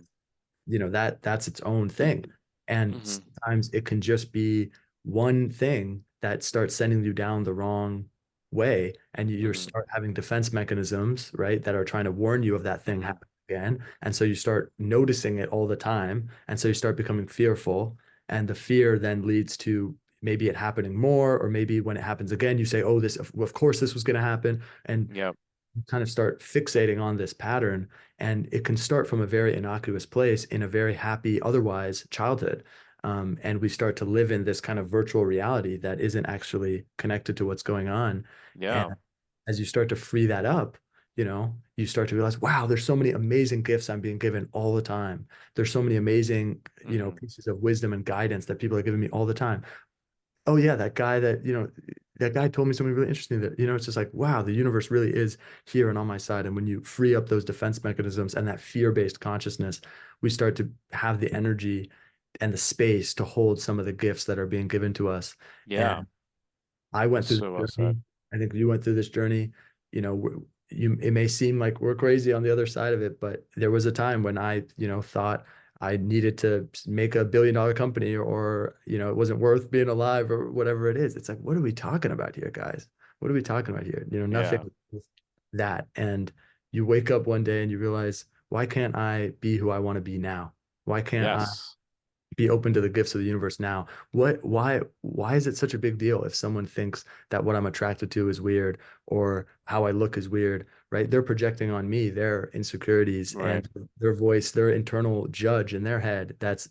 that's its own thing. And Hmm. sometimes it can just be one thing that starts sending you down the wrong way. And you Hmm. start having defense mechanisms, right, that are trying to warn you of that thing Hmm. happening again. And so you start noticing it all the time. And so you start becoming fearful. And the fear then leads to maybe it happening more, or maybe when it happens again, you say, oh, this, of course, this was going to happen. And Yep. kind of start fixating on this pattern. And it can start from a very innocuous place in a very happy, otherwise childhood. And we start to live in this kind of virtual reality that isn't actually connected to what's going on. And Yeah. as you start to free that up, you start to realize, wow, there's so many amazing gifts I'm being given all the time. There's so many amazing, Hmm. pieces of wisdom and guidance that people are giving me all the time. Oh yeah, that guy told me something really interesting that, it's just like, wow, the universe really is here and on my side. And when you free up those defense mechanisms and that fear-based consciousness, we start to have the energy and the space to hold some of the gifts that are being given to us. Yeah. And I went That's through so well this said. journey. I think you went through this journey. It may seem like we're crazy on the other side of it, but there was a time when I, thought I needed to make $1 billion company, or, it wasn't worth being alive, or whatever it is. It's like, what are we talking about here, guys? What are we talking about here? Yeah. Nothing with that. And you wake up one day and you realize, why can't I be who I want to be now? Why can't I Yes. be open to the gifts of the universe now? Why is it such a big deal if someone thinks that what I'm attracted to is weird, or how I look is weird, right? They're projecting on me their insecurities Right. and their voice, their internal judge in their head that's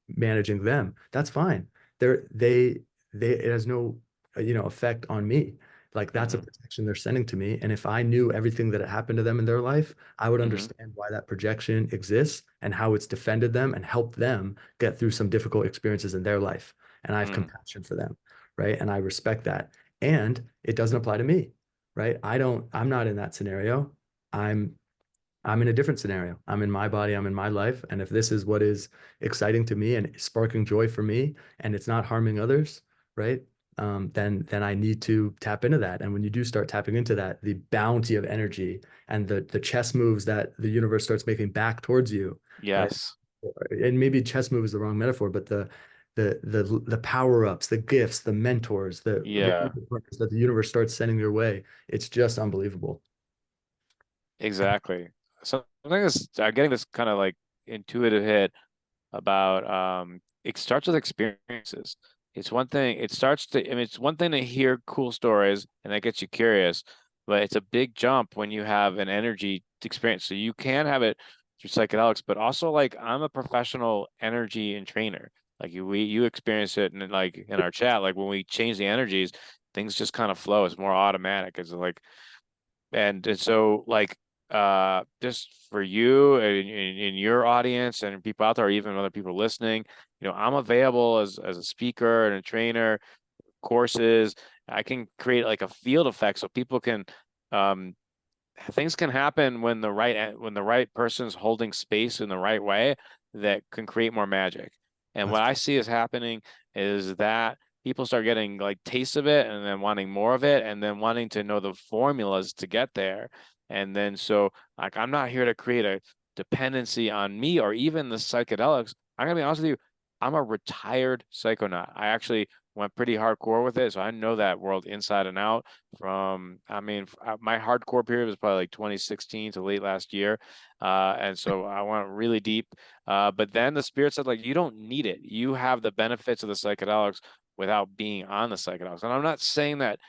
managing them. That's fine. They it has no effect on me. Like, that's a Hmm. protection they're sending to me. And if I knew everything that had happened to them in their life, I would Hmm. understand why that projection exists and how it's defended them and helped them get through some difficult experiences in their life. And I have Mm. compassion for them, right? And I respect that. And it doesn't apply to me, right? I'm not in that scenario. I'm I'm in a different scenario. I'm in my body, I'm in my life. And if this is what is exciting to me and sparking joy for me, and it's not harming others, right? Then I need to tap into that. And when you do start tapping into that, the bounty of energy and the chess moves that the universe starts making back towards you, right? Yes. And maybe chess move is the wrong metaphor, but the power-ups, the gifts, the mentors, the Yeah. relationship partners that the universe starts sending your way, it's just unbelievable. Exactly. So I think this, I'm getting this kind of like intuitive hit about it starts with experiences. It's one thing, it starts to, I mean, it's one thing to hear cool stories and that gets you curious, but it's a big jump when you have an energy experience. So you can have it through psychedelics, but also like I'm a professional energy and trainer. Like you experience it in like in our chat, like when we change the energies, things just kind of flow. It's more automatic. It's like and so like just for you and in your audience and people out there, or even other people listening, I'm available as a speaker and a trainer, courses. I can create like a field effect so people can um things can happen when the right person's holding space in the right way that can create more magic. And That's what I see is happening is that people start getting like tastes of it and then wanting more of it and then wanting to know the formulas to get there. And then so like I'm not here to create a dependency on me or even the psychedelics. I'm gonna be honest with you, I'm a retired psychonaut. I actually went pretty hardcore with it, so I know that world inside and out. I mean, my hardcore period was probably like 2016 to late last year. And so I went really deep. But then the spirit said, like, you don't need it. You have the benefits of the psychedelics without being on the psychedelics. And I'm not saying that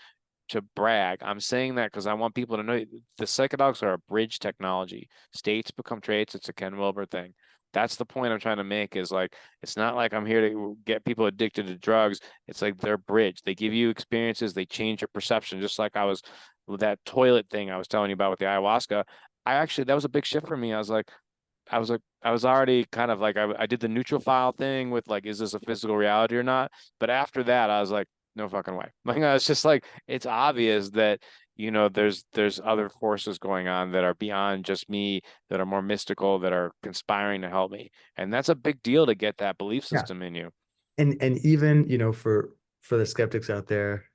to brag. I'm saying that because I want people to know the psychedelics are a bridge technology. States become traits. It's a Ken Wilber thing. That's the point I'm trying to make is like, it's not like I'm here to get people addicted to drugs. It's like they're bridge. They give you experiences. They change your perception. Just like I was with that toilet thing I was telling you about with the ayahuasca. That was a big shift for me. I was already kind of like, I did the neutral file thing with like, is this a physical reality or not? But after that, I was like, no fucking way. Like, it's just like, it's obvious that, there's other forces going on that are beyond just me, that are more mystical, that are conspiring to help me. And that's a big deal to get that belief yeah. system in you. And even, for the skeptics out there,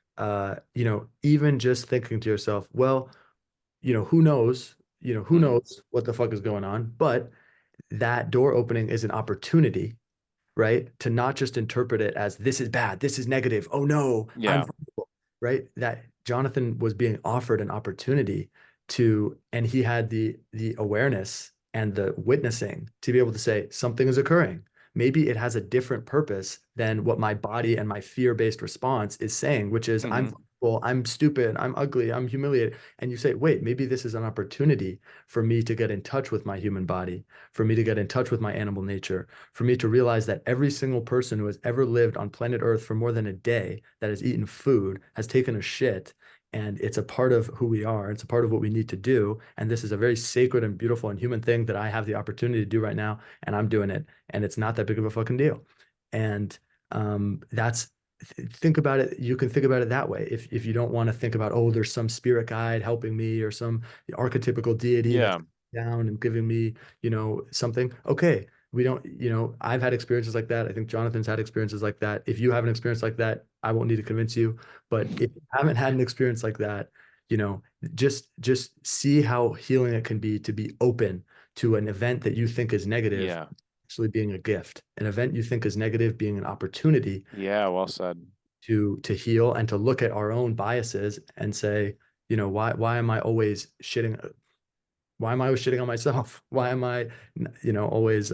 even just thinking to yourself, well, who Hmm. knows what the fuck is going on, but that door opening is an opportunity, right? To not just interpret it as this is bad, this is negative. Oh no, I'm Yeah. vulnerable, right? That Jonathan was being offered an opportunity and he had the awareness and the witnessing to be able to say something is occurring. Maybe it has a different purpose than what my body and my fear-based response is saying, which is I'm Hmm. vulnerable, I'm stupid, I'm ugly, I'm humiliated. And you say, wait, maybe this is an opportunity for me to get in touch with my human body, for me to get in touch with my animal nature, for me to realize that every single person who has ever lived on planet Earth for more than a day that has eaten food, has taken a shit, and it's a part of who we are. It's a part of what we need to do. And this is a very sacred and beautiful and human thing that I have the opportunity to do right now, and I'm doing it. And it's not that big of a fucking deal. And that's think about it. You can think about it that way. If you don't want to think about, oh, there's some spirit guide helping me or some archetypical deity that's Yeah. down and giving me, something. Okay, we don't, I've had experiences like that. I think Jonathan's had experiences like that. If you have an experience like that, I won't need to convince you. But if you haven't had an experience like that, just see how healing it can be to be open to an event that you think is negative Yeah. actually being a gift. An event you think is negative being an opportunity Yeah. Well said. to heal and to look at our own biases and say, why am I always shitting? Why am I always shitting on myself? Why am I always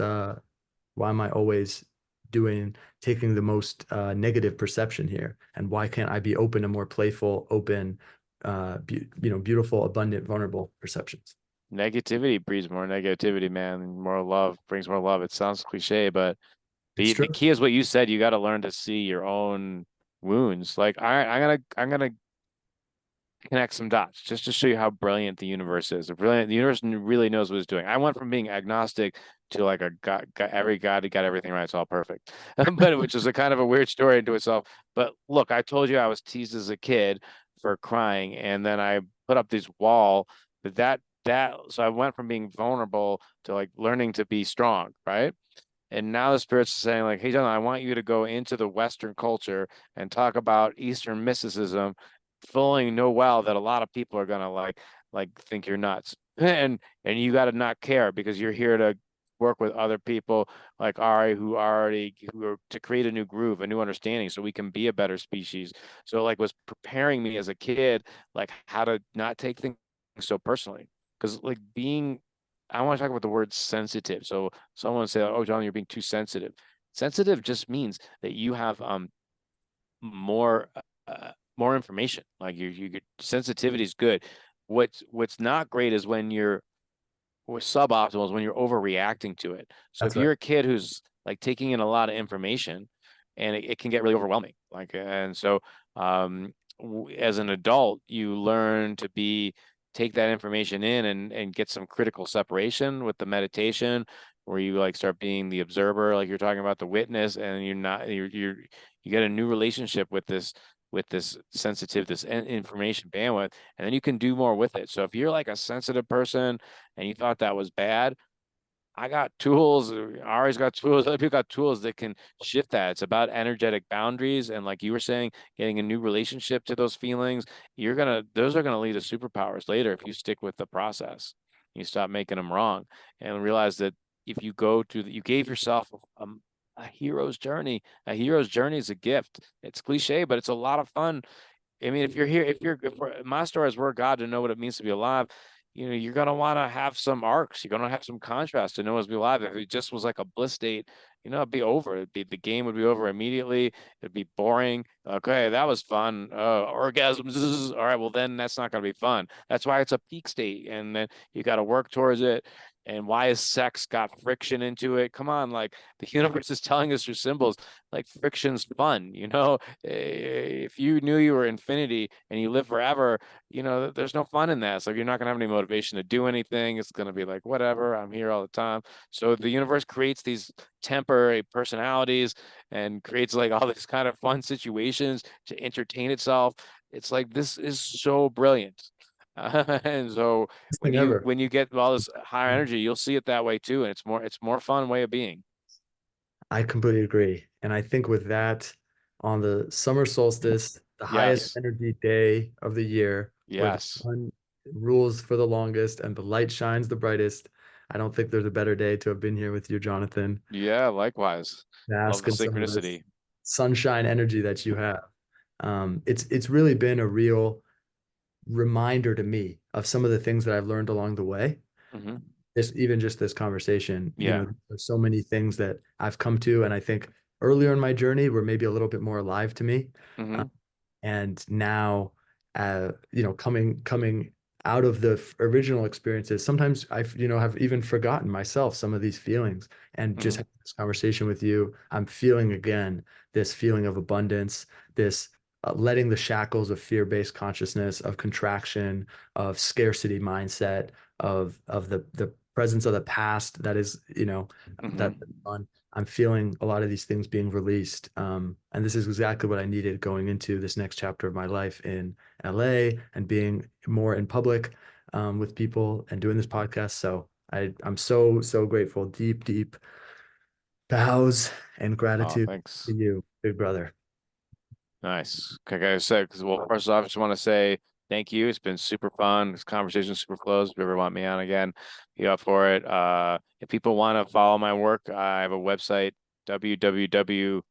taking the most negative perception here? And why can't I be open to more playful, open, beautiful, abundant, vulnerable perceptions? Negativity breeds more negativity, man. More love brings more love. It sounds cliche, but It's the true. key is what you said. You got to learn to see your own wounds. Like I'm gonna connect some dots just to show you how brilliant the universe is. The universe really knows what it's doing. I went from being agnostic to like a every god who got everything right. It's all perfect, but which is a kind of a weird story into itself. But look, I told you I was teased as a kid for crying, and then I put up this wall. But so I went from being vulnerable to like learning to be strong, right? And now the spirits are saying, like, hey, John, I want you to go into the Western culture and talk about Eastern mysticism, fully know well that a lot of people are gonna like think you're nuts. And you gotta not care because you're here to work with other people like Ari who are to create a new groove, a new understanding so we can be a better species. So like was preparing me as a kid, like how to not take things so personally. Because like being I want to talk about the word sensitive. So someone say, "Oh, John, you're being too sensitive." Sensitive just means that you have more more information. Like your sensitivity is good. What's not great is when you're or suboptimal is when you're overreacting to it. So That's if right. you're a kid who's like taking in a lot of information, and it can get really overwhelming. Like, and so as an adult, you learn to be take that information in and get some critical separation with the meditation, where you like start being the observer, like you're talking about the witness, and you're not you get a new relationship with this sensitive, this information bandwidth, and then you can do more with it. So if you're like a sensitive person and you thought that was bad, I got tools. Ari's got tools. Other people got tools that can shift that. It's about energetic boundaries, and like you were saying, getting a new relationship to those feelings. Those are gonna lead to superpowers later if you stick with the process. You stop making them wrong, and realize that if you go to, you gave yourself a hero's journey. A hero's journey is a gift. It's cliche, but it's a lot of fun. I mean, if you're here, if my story is we're God to know what it means to be alive, you're gonna want to have some arcs. You're gonna have some contrast to know what to be alive. If it just was like a bliss state, it'd be over. The game would be over immediately. It'd be boring. Okay, that was fun. Orgasms. All right, well then that's not gonna be fun. That's why it's a peak state, and then you got to work towards it. And why is sex got friction into it? Come on, like the universe is telling us through symbols, like friction's fun. If you knew you were infinity and you live forever, there's no fun in that. So you're not going to have any motivation to do anything. It's going to be like, whatever, I'm here all the time. So the universe creates these temporary personalities and creates like all these kind of fun situations to entertain itself. It's like, this is so brilliant. And so Best thing ever. when you get all this higher energy, you'll see it that way too. And it's more fun way of being. I completely agree. And I think with that, on the summer solstice, the highest Yes. energy day of the year, where the Yes. sun rules for the longest and the light shines the brightest, I don't think there's a better day to have been here with you, Jonathan, Yeah, likewise. Love the basking some of this synchronicity. sunshine energy that you have. It's really been a real reminder to me of some of the things that I've learned along the way. Hmm. This even just this conversation, Yeah. there's so many things that I've come to, and I think earlier in my journey were maybe a little bit more alive to me. Uh, Hmm. and now, coming out of the original experiences, sometimes have even forgotten myself some of these feelings, and just Hmm. having this conversation with you, I'm feeling again this feeling of abundance, this letting the shackles of fear-based consciousness, of contraction, of scarcity mindset, of the presence of the past that is, Hmm. that fun. I'm feeling a lot of these things being released. And this is exactly what I needed going into this next chapter of my life in LA and being more in public with people and doing this podcast. So I'm so, so grateful. Deep, deep bows and Oh, gratitude to thanks. you, big brother. Nice. Okay, like I said, well, first off, I just want to say thank you. It's been super fun. This conversation is super close. If you ever want me on again, be up for it. If people want to follow my work, I have a website, www.mozenter,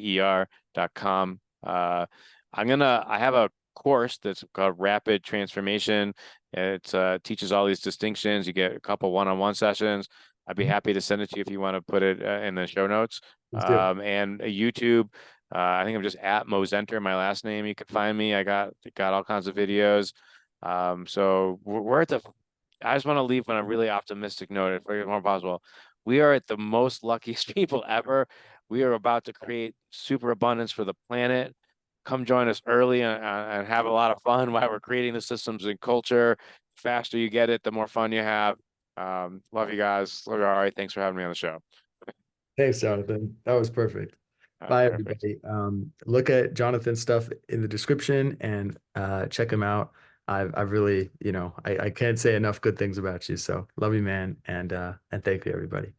Mozenter.com. I have a course that's called Rapid Transformation. It teaches all these distinctions. You get a couple one-on-one sessions. I'd be Mhm. happy to send it to you if you want to put it in the show notes. Please do. And YouTube. I think I'm just at Mozenter, my last name. You can find me. I got all kinds of videos. So we're at the. I just want to leave on a really optimistic note, if more possible. We are at the most luckiest people ever. We are about to create super abundance for the planet. Come join us early and have a lot of fun while we're creating the systems and culture. Faster you get it, the more fun you have. Love you guys. Love you, all right. Thanks for having me on the show. Thanks, Jonathan. That was perfect. All right, Bye, perfect. everybody. Look at Jonathan's stuff in the description and check him out. I've really, I can't say enough good things about you. So love you, man, and thank you, everybody.